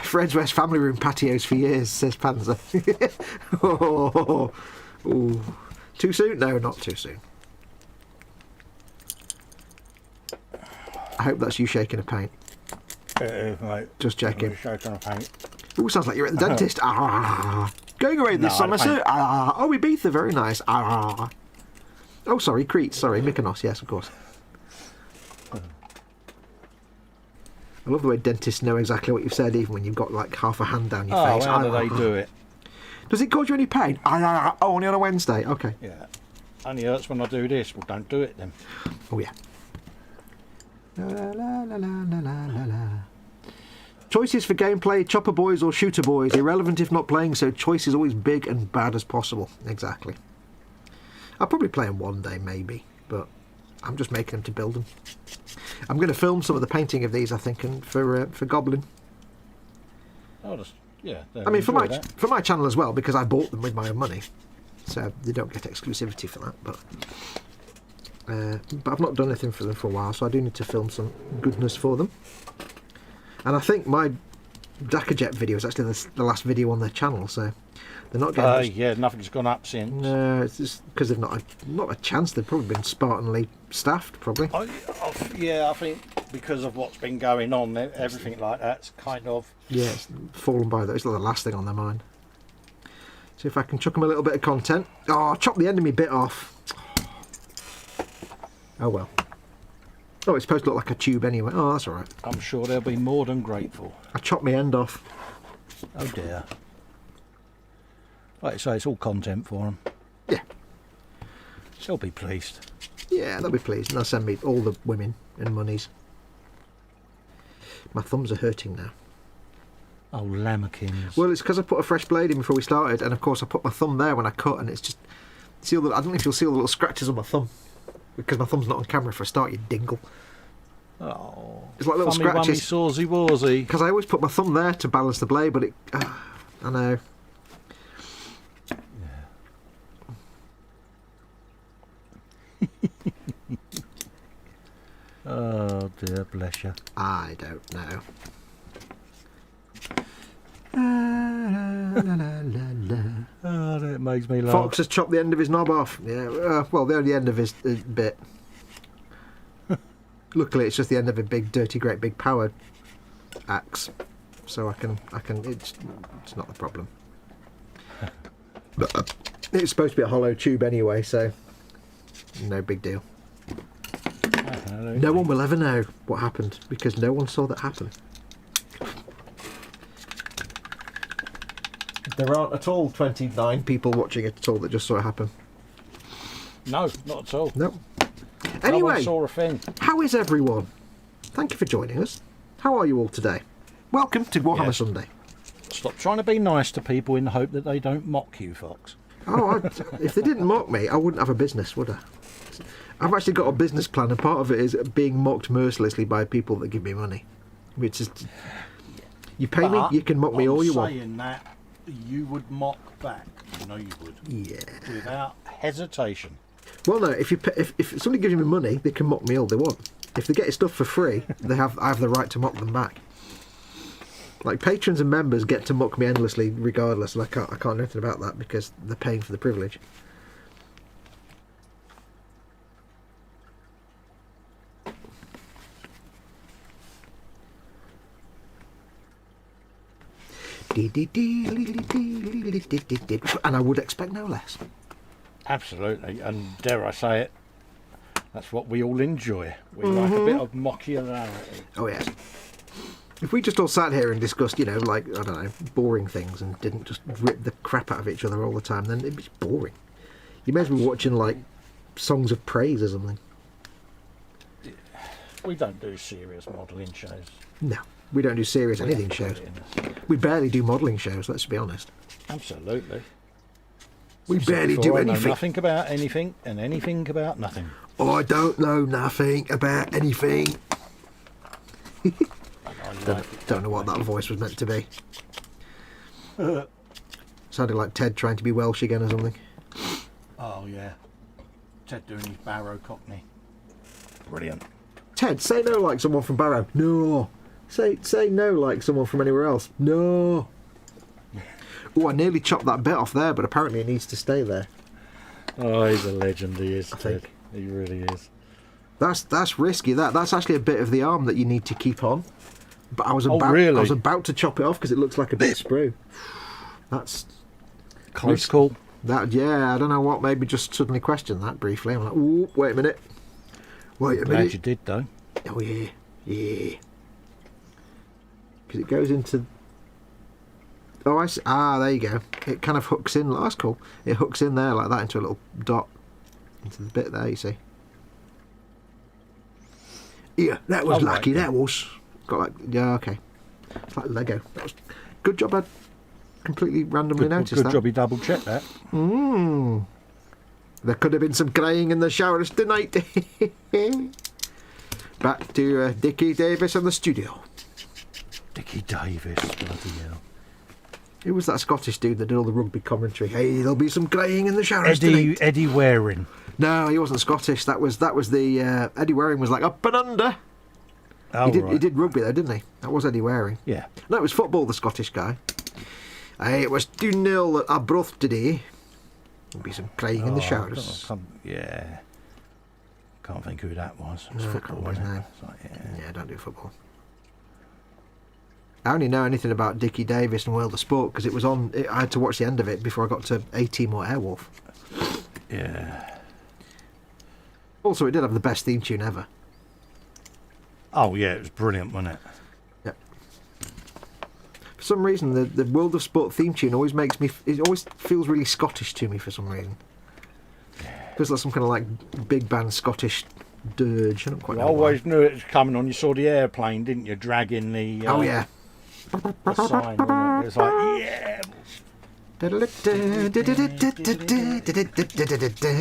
Speaker 2: Fred's West family room patios for years, says Panzer. Oh, ooh. Too soon? No, not too soon. I hope that's you shaking a paint.
Speaker 1: It is, mate.
Speaker 2: Just checking.
Speaker 1: Shaking a paint.
Speaker 2: Ooh, sounds like you're at the dentist. Ah. Going away this summer, sir. Ah. Oh, Ibiza, very nice. Ah. Oh, sorry, Crete. Sorry, Mykonos. Yes, of course. I love the way dentists know exactly what you've said, even when you've got like half a hand down your face.
Speaker 1: Oh, how do they do it?
Speaker 2: Does it cause you any pain? Oh, only on a Wednesday. Okay.
Speaker 1: Yeah. Only hurts when I do this. Well, don't do it then.
Speaker 2: Oh, yeah. La, la, la, la, la, la, la. Choices for gameplay, chopper boys or shooter boys. Irrelevant if not playing, so choice is always big and bad as possible. Exactly. I'll probably play them one day, maybe, but I'm just making them to build them. I'm going to film some of the painting of these, I think, and for Goblin.
Speaker 1: Oh, yeah.
Speaker 2: I mean, for my channel as well, because I bought them with my own money, so they don't get exclusivity for that. But I've not done anything for them for a while, so I do need to film some goodness for them. And I think my Dakkajet video is actually the last video on their channel, so they're not getting.
Speaker 1: Yeah, nothing's gone up since.
Speaker 2: No, it's just because they've not a chance. They've probably been Spartanly staffed, probably.
Speaker 1: Yeah, I think because of what's been going on, everything like that's kind of.
Speaker 2: Yeah, it's fallen by that. It's the last thing on their mind. See if I can chuck them a little bit of content. Oh, chop the end of me bit off. Oh well. Oh, it's supposed to look like a tube anyway. Oh, that's all right.
Speaker 1: I'm sure they'll be more than grateful.
Speaker 2: I chopped my end off.
Speaker 1: Oh dear. Like I say, it's all content for them.
Speaker 2: Yeah.
Speaker 1: They'll be pleased.
Speaker 2: Yeah, they'll be pleased. And they'll send me all the women and monies. My thumbs are hurting now.
Speaker 1: Oh, lamekins.
Speaker 2: Well, it's because I put a fresh blade in before we started, and of course I put my thumb there when I cut, and it's just... I don't know if you'll see all the little scratches on my thumb. Because my thumb's not on camera for a start, you dingle.
Speaker 1: Oh.
Speaker 2: It's like little scratches.
Speaker 1: Sawsy warsy.
Speaker 2: Because I always put my thumb there to balance the blade, but it... I know.
Speaker 1: Oh dear, bless you.
Speaker 2: I don't know.
Speaker 1: Oh, that makes me laugh.
Speaker 2: Fox has chopped the end of his knob off. Yeah, well, the only end of his bit. Luckily, it's just the end of a big, dirty, great big power axe, so I can. It's not a problem. But it's supposed to be a hollow tube anyway, so no big deal. No one will ever know what happened because no one saw that happen. There aren't at all 29 people watching it at all that just saw it happen.
Speaker 1: No, not at all.
Speaker 2: No.
Speaker 1: No one
Speaker 2: Anyway,
Speaker 1: saw a thing.
Speaker 2: how is everyone? Thank you for joining us. How are you all today? Welcome to Warhammer Sunday.
Speaker 1: Stop trying to be nice to people in the hope that they don't mock you, Fox.
Speaker 2: Oh, if they didn't mock me, I wouldn't have a business, would I? I've actually got a business plan, and part of it is being mocked mercilessly by people that give me money. Which is, you pay me, you can mock me all you want.
Speaker 1: Saying that, you would mock back. You know you would.
Speaker 2: Yeah.
Speaker 1: Without hesitation.
Speaker 2: Well, no. If somebody gives me money, they can mock me all they want. If they get stuff for free, I have the right to mock them back. Like patrons and members get to mock me endlessly, regardless, and I can't do anything about that because they're paying for the privilege. And I would expect no less.
Speaker 1: Absolutely, and dare I say it, that's what we all enjoy. We like a bit of mockularity.
Speaker 2: Oh yes. If we just all sat here and discussed, like, I don't know, boring things and didn't just rip the crap out of each other all the time, then it'd be boring. You may as well be watching, like, songs of praise or something.
Speaker 1: We don't do serious modelling shows.
Speaker 2: No, we don't do serious anything shows. We barely do modelling shows, let's be honest.
Speaker 1: Absolutely.
Speaker 2: We barely do
Speaker 1: I know
Speaker 2: anything.
Speaker 1: Nothing about anything and anything about nothing.
Speaker 2: Oh, I don't know nothing about anything.
Speaker 1: I
Speaker 2: Don't know what that voice was meant to be. Sounded like Ted trying to be Welsh again or something.
Speaker 1: Oh yeah, Ted doing his Barrow Cockney. Brilliant.
Speaker 2: Ted, say no like someone from Barrow. No. Say no like someone from anywhere else. No. Oh, I nearly chopped that bit off there, but apparently it needs to stay there.
Speaker 1: Oh, he's a legend, he is, Ted.
Speaker 2: think.
Speaker 1: He really is.
Speaker 2: That's risky. That's actually a bit of the arm that you need to keep on. But I was
Speaker 1: really?
Speaker 2: I was about to chop it off because it looks like a bit of sprue. That's
Speaker 1: Close call.
Speaker 2: that. Yeah, I don't know what made me just suddenly question that briefly. I'm like, ooh, wait a minute. Wait a
Speaker 1: Glad
Speaker 2: minute.
Speaker 1: you did, though.
Speaker 2: Oh yeah, yeah. Because it goes into. Oh, I see. Ah, there you go. It kind of hooks in. That's cool. It hooks in there like that into a little dot into the bit there. You see. Yeah, that was lucky. That was got like okay. It's like Lego. That was good job. I completely randomly noticed
Speaker 1: good
Speaker 2: that.
Speaker 1: job you double checked that.
Speaker 2: There could have been some crying in the showers tonight. Back to Dickie Davis in the studio.
Speaker 1: Dickie Davis, bloody hell.
Speaker 2: Who was that Scottish dude that did all the rugby commentary? Hey, there'll be some crying in the showers tonight.
Speaker 1: Eddie Waring.
Speaker 2: No, he wasn't Scottish. That was the Eddie Waring was like up and under.
Speaker 1: Oh,
Speaker 2: He did rugby though, didn't he? That was Eddie Waring.
Speaker 1: Yeah.
Speaker 2: No, it was football. The Scottish guy. Hey, it was 2-0 at Arbroath today. There'll be some crying in the showers.
Speaker 1: Yeah. Can't think who that was. It's
Speaker 2: No, I
Speaker 1: football,
Speaker 2: can't remember his
Speaker 1: isn't it?
Speaker 2: name.
Speaker 1: It's like,
Speaker 2: Yeah, I don't do football. I only know anything about Dickie Davis and World of Sport because it was on. I had to watch the end of it before I got to A-Team or Airwolf.
Speaker 1: Yeah.
Speaker 2: Also, it did have the best theme tune ever.
Speaker 1: Oh, yeah, it was brilliant, wasn't it?
Speaker 2: Yep. For some reason, the World of Sport theme tune always makes me. It always feels really Scottish to me for some reason. Feels like some kind of like big band Scottish dirge. I don't quite
Speaker 1: You
Speaker 2: know.
Speaker 1: always knew it was coming on. You saw the airplane, didn't you? Dragging the.
Speaker 2: Oh yeah.
Speaker 1: The sign, wasn't it? It was like, yeah.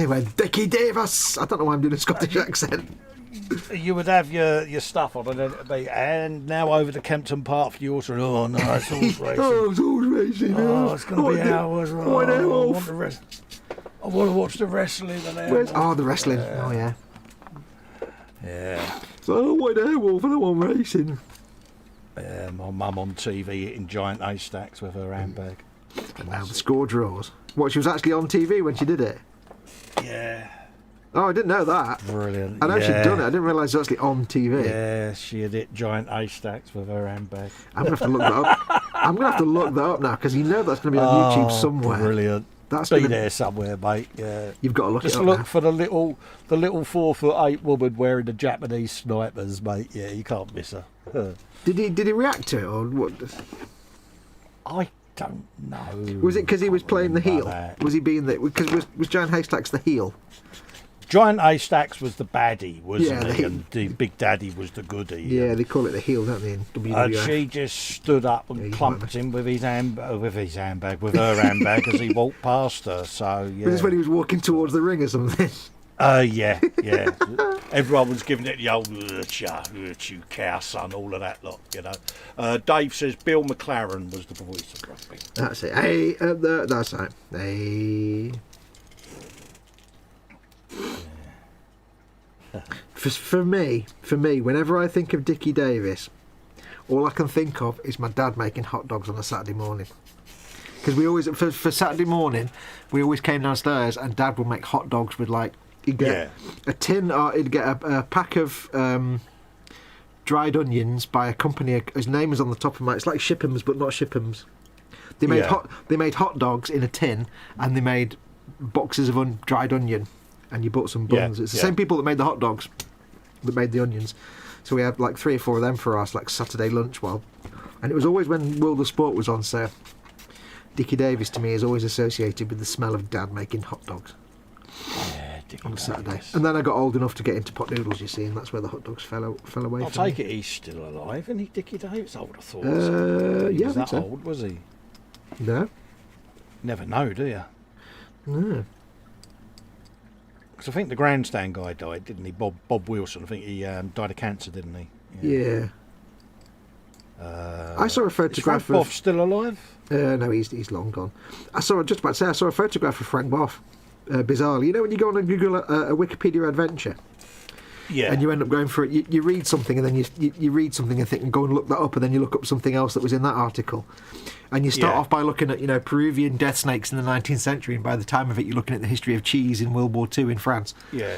Speaker 2: When Dickie Davis. I don't know why I'm doing a Scottish accent.
Speaker 1: You would have your stuff on, and then it'd be, and now over to Kempton Park for the auto. Oh no, it's horse racing.
Speaker 2: Oh, it's horse racing.
Speaker 1: Oh, it's going to be hours.
Speaker 2: Oh,
Speaker 1: Oh, I want to watch the wrestling.
Speaker 2: The wrestling. Oh yeah.
Speaker 1: Yeah.
Speaker 2: So I want Airwolf and I want racing.
Speaker 1: Yeah, my mum on TV eating giant haystacks with her handbag.
Speaker 2: Wow, the score draws. What, she was actually on TV when she did it?
Speaker 1: Yeah.
Speaker 2: Oh, I didn't know that.
Speaker 1: Brilliant.
Speaker 2: I know she'd done it. I didn't realise it was actually on TV.
Speaker 1: Yeah, she had hit giant haystacks with her handbag.
Speaker 2: I'm going to have to look that up. I'm going to have to look that up now because you know that's going to be on YouTube somewhere.
Speaker 1: Brilliant.
Speaker 2: That's
Speaker 1: be there somewhere, mate. Yeah.
Speaker 2: You've got to look
Speaker 1: Just
Speaker 2: it up
Speaker 1: look
Speaker 2: now.
Speaker 1: for the little 4'8" woman wearing the Japanese snipers, mate. Yeah, you can't miss her.
Speaker 2: Did he react to it or what?
Speaker 1: I don't know.
Speaker 2: Was it because he was playing the heel?
Speaker 1: That.
Speaker 2: Was he being the? Because was Giant Haystacks the heel?
Speaker 1: Giant Haystacks was the baddie, wasn't
Speaker 2: Yeah,
Speaker 1: he? And the Big Daddy was the goodie.
Speaker 2: Yeah, they call it the heel, don't they? In
Speaker 1: And
Speaker 2: WWF.
Speaker 1: she just stood up and clumped him with her handbag as he walked past her. So yeah.
Speaker 2: Was this when he was walking towards the ring or something?
Speaker 1: Yeah. Everyone was giving it the old you cow son, all of that lot, you know. Dave says Bill McLaren was the voice of rugby.
Speaker 2: That's it. Hey, that's right. Hey. For me, whenever I think of Dickie Davis, all I can think of is my dad making hot dogs on a Saturday morning. Because we always, for Saturday morning, we always came downstairs and Dad would make hot dogs with like, he'd get a tin, or he'd get a pack of dried onions by a company. His name is on the top of my. It's like Shippums, but not Shippums. They made hot dogs in a tin, and they made boxes of dried onion, and you bought some buns. It's the same people that made the hot dogs that made the onions. So we had like 3 or 4 of them for us, like Saturday lunch. And it was always when World of Sport was on. So Dickie Davis to me is always associated with the smell of Dad making hot dogs.
Speaker 1: Yeah, Dickie
Speaker 2: on a Saturday.
Speaker 1: Davis.
Speaker 2: And then I got old enough to get into pot noodles, you see, and that's where the hot dogs fell away
Speaker 1: I'll
Speaker 2: from
Speaker 1: take
Speaker 2: me.
Speaker 1: it he's still alive, isn't he, Dickie Davis? I would have thought.
Speaker 2: Yeah,
Speaker 1: he
Speaker 2: I
Speaker 1: was
Speaker 2: think
Speaker 1: that
Speaker 2: so.
Speaker 1: old, was he?
Speaker 2: No?
Speaker 1: Never know, do you?
Speaker 2: No.
Speaker 1: Because I think the grandstand guy died, didn't he? Bob Wilson. I think he died of cancer, didn't he?
Speaker 2: Yeah. I saw a
Speaker 1: Is
Speaker 2: photograph
Speaker 1: Frank
Speaker 2: of...
Speaker 1: Boff still alive?
Speaker 2: No, he's long gone. I saw a photograph of Frank Boff. Bizarrely, you know when you go on and Google a Wikipedia adventure,
Speaker 1: Yeah.
Speaker 2: and you end up going for it. You read something and then you read something and think and go and look that up, and then you look up something else that was in that article, and you start off by looking at Peruvian death snakes in the 19th century, and by the time of it you're looking at the history of cheese in World War II in France.
Speaker 1: Yeah.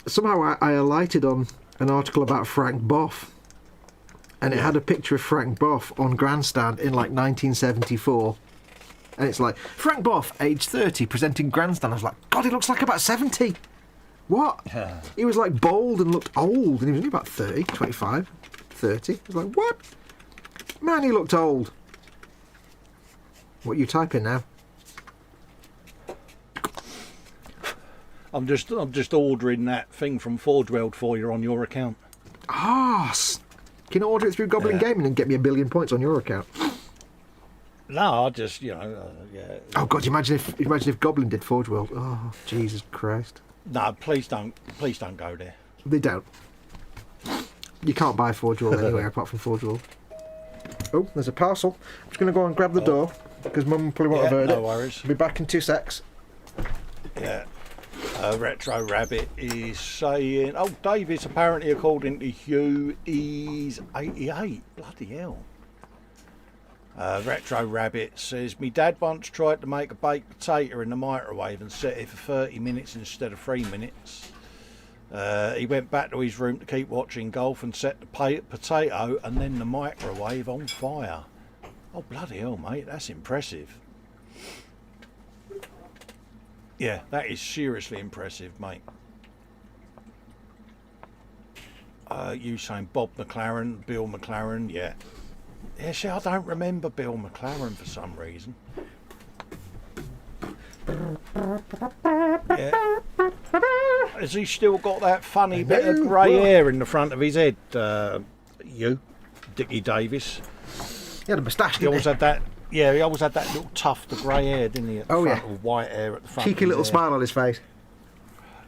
Speaker 2: Somehow I alighted on an article about Frank Boff, and it had a picture of Frank Boff on grandstand in like 1974. And it's like, Frank Boff, age 30, presenting grandstand. I was like, God, he looks like about 70. What? He was like bald and looked old, and he was only about 30, 25, 30. I was like, what? Man, he looked old. What are you typing now?
Speaker 1: I'm just ordering that thing from Forge World for you on your account.
Speaker 2: Can you order it through Goblin Gaming and get me 1 billion points on your account?
Speaker 1: No, I just,
Speaker 2: Oh God, imagine if Goblin did Forge World. Oh, Jesus Christ.
Speaker 1: No, please don't go there.
Speaker 2: They don't. You can't buy Forge World anywhere apart from Forge World. Oh, there's a parcel. I'm just going to go and grab the door because Mum probably won't have heard it.
Speaker 1: No worries.
Speaker 2: I'll be back in 2 secs.
Speaker 1: Yeah. Retro Rabbit is saying, oh, Davis, apparently, according to Hugh, is 88. Bloody hell. Retro Rabbit says, me dad once tried to make a baked potato in the microwave and set it for 30 minutes instead of 3 minutes. He went back to his room to keep watching golf and set the potato and then the microwave on fire. Oh, bloody hell, mate, that's impressive. Yeah, that is seriously impressive, mate. You saying Bob McLaren, Bill McLaren, yeah. Yeah, see, I don't remember Bill McLaren for some reason. Yeah. Has he still got that funny bit of grey hair in the front of his head, Dickie Davis?
Speaker 2: He had a moustache,
Speaker 1: He always had that. Yeah, he always had that little tuft of grey hair, didn't he? At the front, or white hair at the front.
Speaker 2: Cheeky little smile on his face.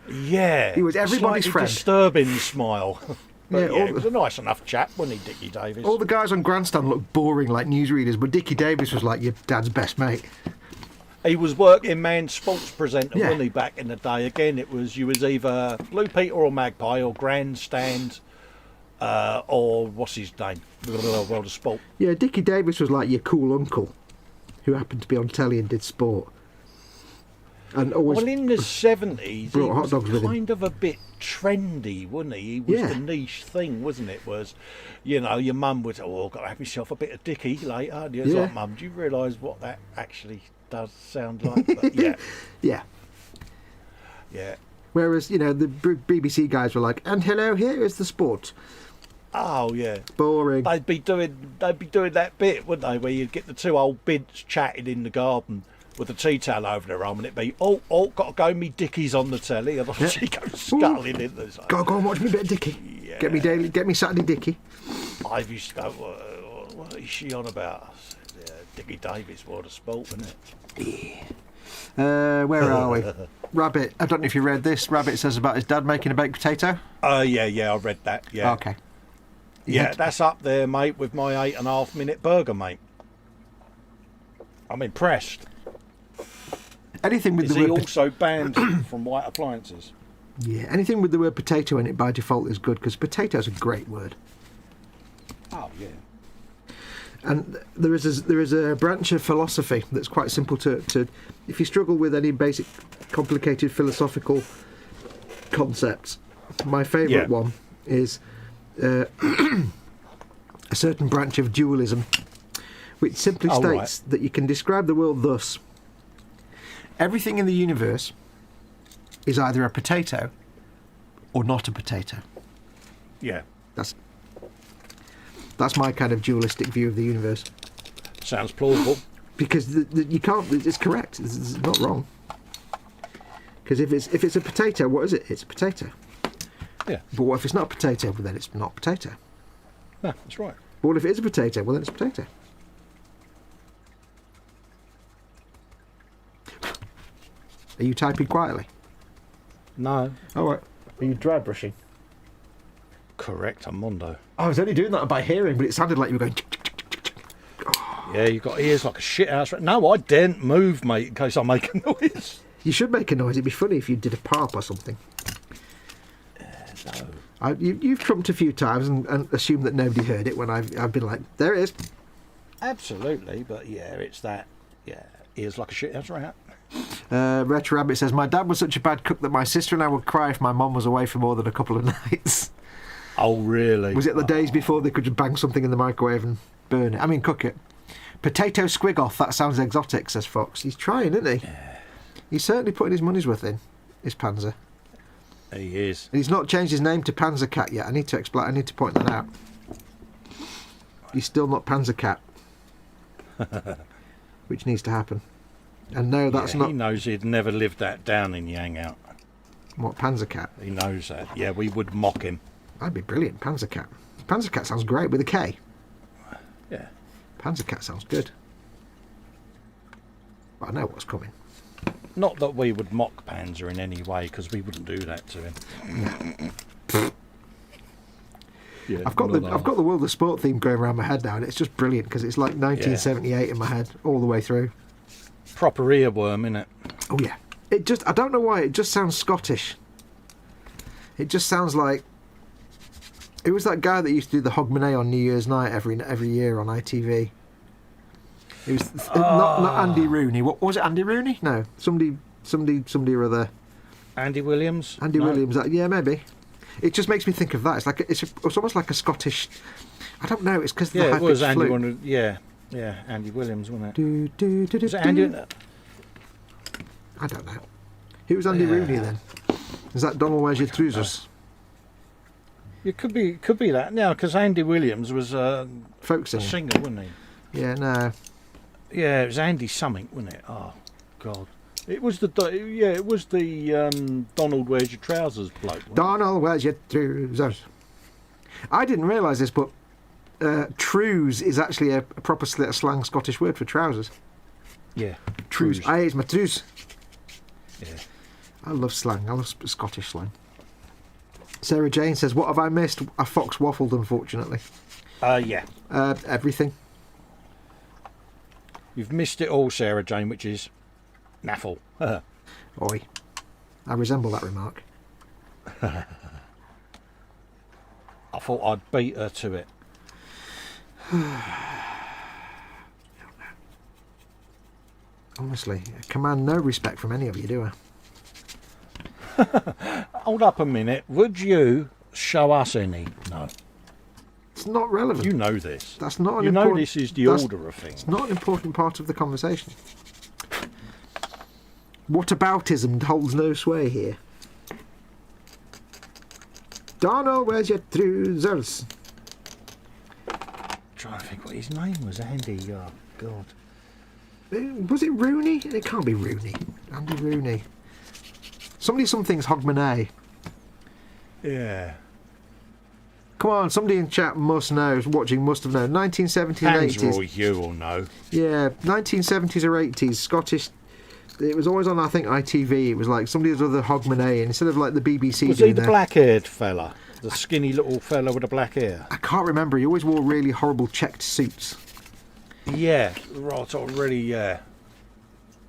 Speaker 1: Yeah.
Speaker 2: He was everybody's friend.
Speaker 1: Disturbing smile. But
Speaker 2: Yeah,
Speaker 1: he was a nice enough chap, wasn't he, Dickie Davis?
Speaker 2: All the guys on grandstand looked boring like newsreaders, but Dickie Davis was like your dad's best mate.
Speaker 1: He was working man sports presenter, wasn't he, back in the day? Again, you was either Blue Peter or Magpie or Grandstand or what's his name? World of Sport.
Speaker 2: Yeah, Dickie Davis was like your cool uncle who happened to be on telly and did sport. And always
Speaker 1: well, in the 70s, he
Speaker 2: brought hot
Speaker 1: was
Speaker 2: dogs with him.
Speaker 1: kind of a bit trendy, wasn't he? He was
Speaker 2: Yeah.
Speaker 1: the niche thing, wasn't it? Was, your mum would say, oh, I've got to have myself a bit of Dickie later. And you're like, Mum, do you realise what that actually does sound like? But, yeah. Yeah.
Speaker 2: Whereas, the BBC guys were like, and hello, here is the sport.
Speaker 1: Oh, yeah.
Speaker 2: Boring.
Speaker 1: They'd be doing that bit, wouldn't they, where you'd get the two old bids chatting in the garden with a tea towel over their arm, and it'd be, oh, got to go, me Dickie's on the telly, and off she goes scuttling in there.
Speaker 2: Go and watch me a bit of Dickie.
Speaker 1: Yeah.
Speaker 2: Get me Saturday Dickie.
Speaker 1: I used to go, what is she on about? Yeah, Dickie Davis, World of Sport, isn't it?
Speaker 2: Where are we? Rabbit, I don't know if you read this. Rabbit says about his dad making a baked potato.
Speaker 1: Yeah, I read that, yeah.
Speaker 2: Okay.
Speaker 1: Yeah, that's up there, mate, with my 8.5 minute burger, mate. I'm impressed.
Speaker 2: Anything with
Speaker 1: Is
Speaker 2: the
Speaker 1: he
Speaker 2: word
Speaker 1: also banned from white appliances?
Speaker 2: Yeah, anything with the word potato in it by default is good, because potato's a great word.
Speaker 1: Oh, yeah.
Speaker 2: And there is a branch of philosophy that's quite simple to if you struggle with any basic complicated philosophical concepts. My favourite one is a certain branch of dualism, which simply states that you can describe the world thus: everything in the universe is either a potato or not a potato.
Speaker 1: Yeah.
Speaker 2: That's my kind of dualistic view of the universe.
Speaker 1: Sounds plausible.
Speaker 2: Because you can't. It's correct. It's not wrong. Because if it's a potato, what is it? It's a potato.
Speaker 1: Yeah.
Speaker 2: But what if it's not a potato? Well, then it's not a potato.
Speaker 1: No, that's right.
Speaker 2: But what if it is a potato? Well, then it's a potato. Are you typing quietly?
Speaker 1: No.
Speaker 2: All right. Are you dry brushing?
Speaker 1: Correct, Mondo.
Speaker 2: I was only doing that by hearing, but it sounded like you were going...
Speaker 1: Yeah, you've got ears like a shithouse. No, I daren't move, mate, in case I make a noise.
Speaker 2: You should make a noise. It'd be funny if you did a pop or something.
Speaker 1: No.
Speaker 2: You've trumped a few times and assumed that nobody heard it when I've been like, there it is.
Speaker 1: Absolutely, but yeah, it's that. Yeah, ears like a shithouse rat.
Speaker 2: Retro Rabbit says, my dad was such a bad cook that my sister and I would cry if my mum was away for more than a couple of nights.
Speaker 1: Oh, really?
Speaker 2: Was it the days before they could just bang something in the microwave and burn it? I mean, cook it. Potato squigoth, that sounds exotic, says Foxx. He's trying, isn't he?
Speaker 1: Yeah.
Speaker 2: He's certainly putting his money's worth in, his Panzer.
Speaker 1: He is.
Speaker 2: And he's not changed his name to Panzer Cat yet. I need to explain. I need to point that out. He's still not Panzer Cat. Which needs to happen. And no, that's not...
Speaker 1: He knows he'd never lived that down in Yang Out.
Speaker 2: What, Panzer Cat?
Speaker 1: He knows that. Yeah, we would mock him.
Speaker 2: That'd be brilliant, Panzer Cat. Panzer Cat sounds great with a K.
Speaker 1: Yeah.
Speaker 2: Panzer Cat sounds good. But I know what's coming.
Speaker 1: Not that we would mock Panzer in any way, because we wouldn't do that to him. Yeah,
Speaker 2: I've got the World of Sport theme going around my head now, and it's just brilliant because it's like 1978 in my head all the way through.
Speaker 1: Proper earworm, innit?
Speaker 2: Oh yeah. It just, I don't know why, it just sounds Scottish. It just sounds like, it was that guy that used to do the Hogmanay on New Year's night every year on ITV. It was not Andy Rooney. What was it? Andy Rooney? No, somebody or other.
Speaker 1: Andy Williams.
Speaker 2: Andy Williams. Yeah, maybe. It just makes me think of that. It's like it's almost like a Scottish. I don't know. It's because the high
Speaker 1: it was Andy.
Speaker 2: flute.
Speaker 1: Yeah, Andy Williams, wasn't it?
Speaker 2: Was
Speaker 1: it Andy?
Speaker 2: I don't know. Who was Andy Rooney then? Is that Donald Where's Your Trousers?
Speaker 1: It could be that now, because Andy Williams was
Speaker 2: folk
Speaker 1: a singer, wasn't he?
Speaker 2: Yeah, no.
Speaker 1: Yeah, it was Andy something, wasn't it? Oh God, it was the Donald Where's Your Trousers bloke.
Speaker 2: Donald Where's Your Trousers. I didn't realise this, but trews is actually a proper slang Scottish word for trousers.
Speaker 1: Yeah,
Speaker 2: trews. I ate my trews.
Speaker 1: Yeah,
Speaker 2: I love slang. I love Scottish slang. Sarah Jane says, "What have I missed? A Foxx waffled, unfortunately."
Speaker 1: Yeah.
Speaker 2: Everything.
Speaker 1: You've missed it all, Sarah Jane, which is naffle.
Speaker 2: Oi. I resemble that remark.
Speaker 1: I thought I'd beat her to it.
Speaker 2: Honestly, I command no respect from any of you, do I?
Speaker 1: Hold up a minute. Would you show us any? No.
Speaker 2: It's not relevant.
Speaker 1: You know this.
Speaker 2: That's not an
Speaker 1: You know
Speaker 2: important...
Speaker 1: this is the order of things.
Speaker 2: It's not an important part of the conversation. Whataboutism holds no sway here. Donald, where's your trousers?
Speaker 1: Trying to think what his name was. Andy. Oh God.
Speaker 2: Was it Rooney? It can't be Rooney. Andy Rooney. Something's Hogmanay.
Speaker 1: Yeah.
Speaker 2: Come on, somebody in chat must know, watching must have known. 1970s and 80s.
Speaker 1: Or you will know.
Speaker 2: Yeah, 1970s or 80s, Scottish. It was always on, I think, ITV. It was like somebody's other Hogmanay, and instead of like the BBC.
Speaker 1: Was he the black-haired fella? The skinny little fella with the black hair?
Speaker 2: I can't remember. He always wore really horrible checked suits.
Speaker 1: Yeah, right, sort of really, yeah.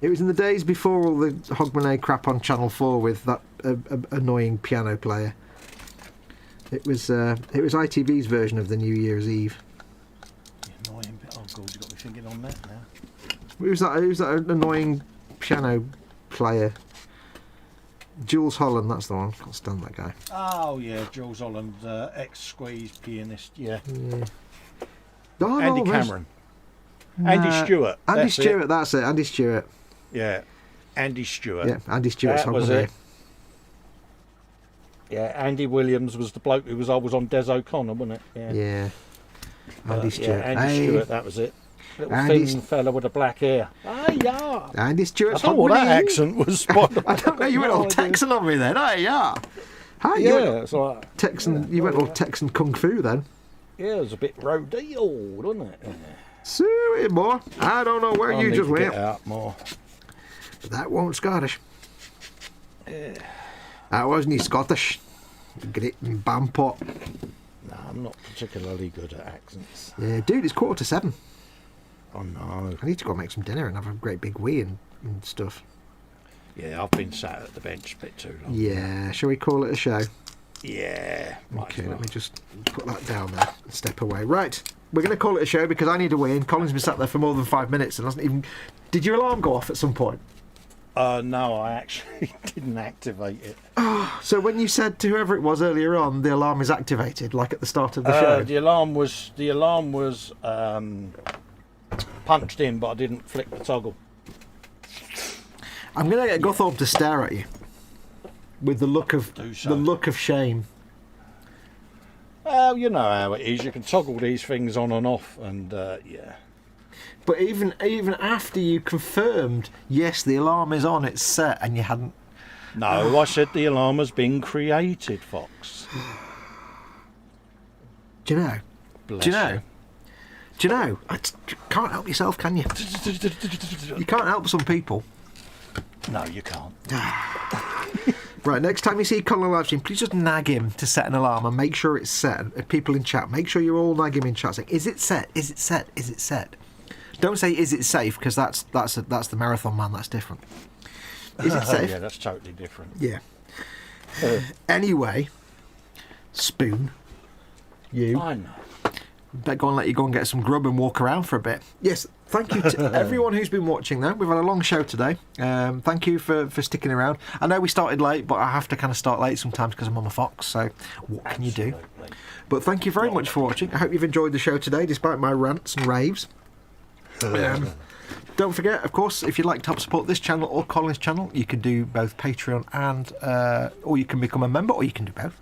Speaker 2: It was in the days before all the Hogmanay crap on Channel 4 with that annoying piano player. It was ITV's version of the New Year's Eve.
Speaker 1: The annoying bit. Oh God, you got me thinking on that now.
Speaker 2: Who's that annoying piano player? Jules Holland, that's the one. Can't stand that guy.
Speaker 1: Oh yeah, Jules Holland, ex-Squeeze pianist. Yeah.
Speaker 2: Oh,
Speaker 1: Andy
Speaker 2: no,
Speaker 1: Cameron. Andy Stewart.
Speaker 2: Andy Stewart. That's it. Andy Stewart.
Speaker 1: Yeah. Andy Stewart.
Speaker 2: Yeah, Andy Stewart's
Speaker 1: That was it. Yeah, Andy Williams was the bloke who was always on Des O'Connor, wasn't it?
Speaker 2: Yeah. Andy Stewart.
Speaker 1: Yeah, Andy Stewart, that was it. Little thin fella with the black hair. Ah, yeah.
Speaker 2: Andy Stewart's
Speaker 1: I don't know what that accent was.
Speaker 2: I don't know. You went all Texan on me then. Hey, yeah. Hi,
Speaker 1: yeah, it's like
Speaker 2: Texan. You went all Texan kung fu then.
Speaker 1: Yeah, it was a bit rodeo, wasn't it?
Speaker 2: Sweet boy. I don't know where you just went.
Speaker 1: Get out more.
Speaker 2: But that wasn't Scottish.
Speaker 1: Yeah.
Speaker 2: That wasn't Scottish. Get it in Bampot.
Speaker 1: No, I'm not particularly good at accents.
Speaker 2: Yeah, dude, it's 6:45.
Speaker 1: Oh no.
Speaker 2: I need to go make some dinner and have a great big wee and stuff.
Speaker 1: Yeah, I've been sat at the bench a bit too long.
Speaker 2: Yeah, shall we call it a show?
Speaker 1: Yeah.
Speaker 2: Okay, let me just put that down there and step away. Right, we're going to call it a show because I need a wee and Colin's been sat there for more than 5 minutes and hasn't even... Did your alarm go off at some point?
Speaker 1: No, I actually didn't activate it.
Speaker 2: So when you said to whoever it was earlier on, the alarm is activated, like at the start of the show?
Speaker 1: The alarm was punched in, but I didn't flick the toggle.
Speaker 2: I'm going to get Gothorpe to stare at you with the look of shame.
Speaker 1: Well, you know how it is. You can toggle these things on and off, and yeah.
Speaker 2: But even after you confirmed, yes, the alarm is on, it's set, and you hadn't...
Speaker 1: No, I said the alarm has been created, Foxx.
Speaker 2: Do you know?
Speaker 1: Bless
Speaker 2: Do you know? Can't help yourself, can you? You can't help some people.
Speaker 1: No, you can't.
Speaker 2: Right, next time you see Colin on live stream, please just nag him to set an alarm and make sure it's set. And people in chat, make sure you all nag him in chat saying, "Is it set? Is it set? Is it set?" Don't say, "Is it safe?" because that's the marathon man. That's different. Is it safe?
Speaker 1: Yeah, that's totally different.
Speaker 2: Yeah. Anyway, Spoon, you.
Speaker 1: I know.
Speaker 2: Better go and let you go and get some grub and walk around for a bit. Yes, thank you to everyone who's been watching though. We've had a long show today. Thank you for sticking around. I know we started late, but I have to kind of start late sometimes because I'm on a Fox, so what can you do? But thank you very much for watching. I hope you've enjoyed the show today, despite my rants and raves. Don't forget, of course, if you'd like to help support this channel or Colin's channel, you can do both Patreon and, or you can become a member, or you can do both.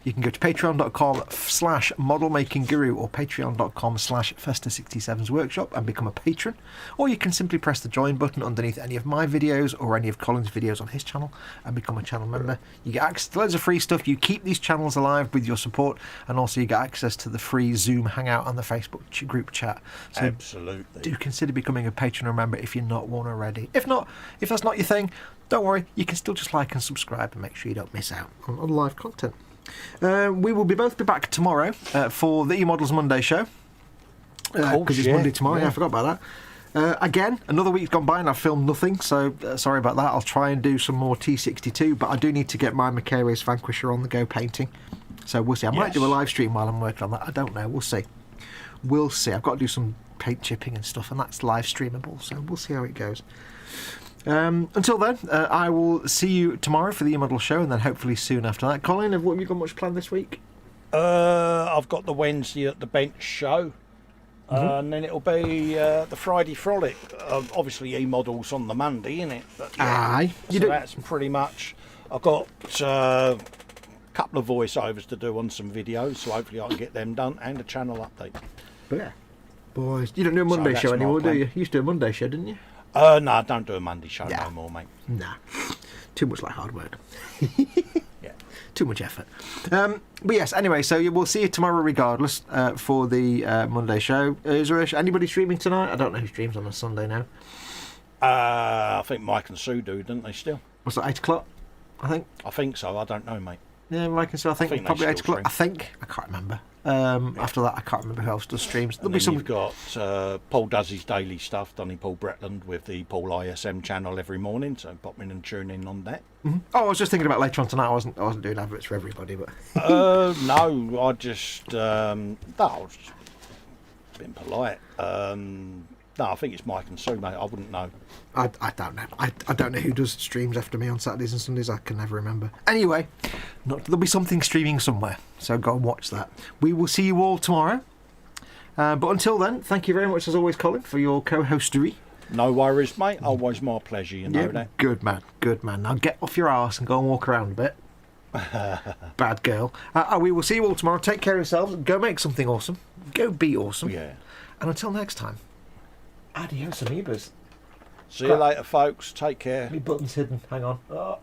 Speaker 2: You can go to patreon.com/modelmakingguru or patreon.com/Festa67's workshop and become a patron. Or you can simply press the join button underneath any of my videos or any of Colin's videos on his channel and become a channel member. You get access to loads of free stuff. You keep these channels alive with your support, and also you get access to the free Zoom hangout and the Facebook group chat. So
Speaker 1: absolutely.
Speaker 2: do consider becoming a patron or member if you're not one already. If that's not your thing, don't worry. You can still just like and subscribe and make sure you don't miss out on live content. We will both be back tomorrow for the E-Models Monday show. Because it's Monday tomorrow. Yeah, I forgot about that. Again, another week's gone by and I've filmed nothing, so sorry about that. I'll try and do some more T62, but I do need to get my Macare's Vanquisher on the go painting. So we'll see. I might do a live stream while I'm working on that. I don't know. We'll see. We'll see. I've got to do some paint chipping and stuff, and that's live streamable, so we'll see how it goes. Until then, I will see you tomorrow for the E-Model show, and then hopefully soon after that. Colin, have you got much planned this week?
Speaker 1: I've got the Wednesday at the bench show, and then it'll be the Friday frolic. Obviously, E-Models on the Monday, innit? But, yeah,
Speaker 2: Aye.
Speaker 1: so that's pretty much. I've got a couple of voiceovers to do on some videos, so hopefully I can get them done, and a channel update.
Speaker 2: Yeah. Boys, you don't do a Monday show anymore, do you? You used to do a Monday show, didn't you?
Speaker 1: No, I don't do a Monday show no more, mate.
Speaker 2: Nah. Too much like hard work.
Speaker 1: Yeah.
Speaker 2: Too much effort. But yes, anyway, so we'll see you tomorrow regardless for the Monday show. Is there anybody streaming tonight? I don't know who streams on a Sunday now.
Speaker 1: I think Mike and Sue do, don't they, still?
Speaker 2: What's that, 8 o'clock, I think?
Speaker 1: I think so. I don't know, mate.
Speaker 2: Yeah, Mike and Sue, I think probably 8 o'clock. I think. I can't remember. After that, I can't remember who else does streams.
Speaker 1: There'll be some. You've got Paul does his daily stuff, Donny Paul Bretland, with the Paul ISM channel every morning. So pop in and tune in on that.
Speaker 2: Mm-hmm. Oh, I was just thinking about later on tonight. I wasn't doing adverts for everybody, but.
Speaker 1: No, I just I was just being polite. No, I think it's Mike and Sue, mate. I wouldn't know.
Speaker 2: I don't know. I don't know who does streams after me on Saturdays and Sundays. I can never remember. Anyway, there'll be something streaming somewhere, so go and watch that. We will see you all tomorrow. But until then, thank you very much as always, Colin, for your co-hostery.
Speaker 1: No worries, mate. Always my pleasure, you know that.
Speaker 2: Good man, good man. Now get off your arse and go and walk around a bit. Bad girl. We will see you all tomorrow. Take care of yourselves. Go make something awesome. Go be awesome.
Speaker 1: Yeah.
Speaker 2: And until next time. Adios, amoebas.
Speaker 1: See you later, folks. Take care.
Speaker 2: My button's hidden. Hang on. Oh.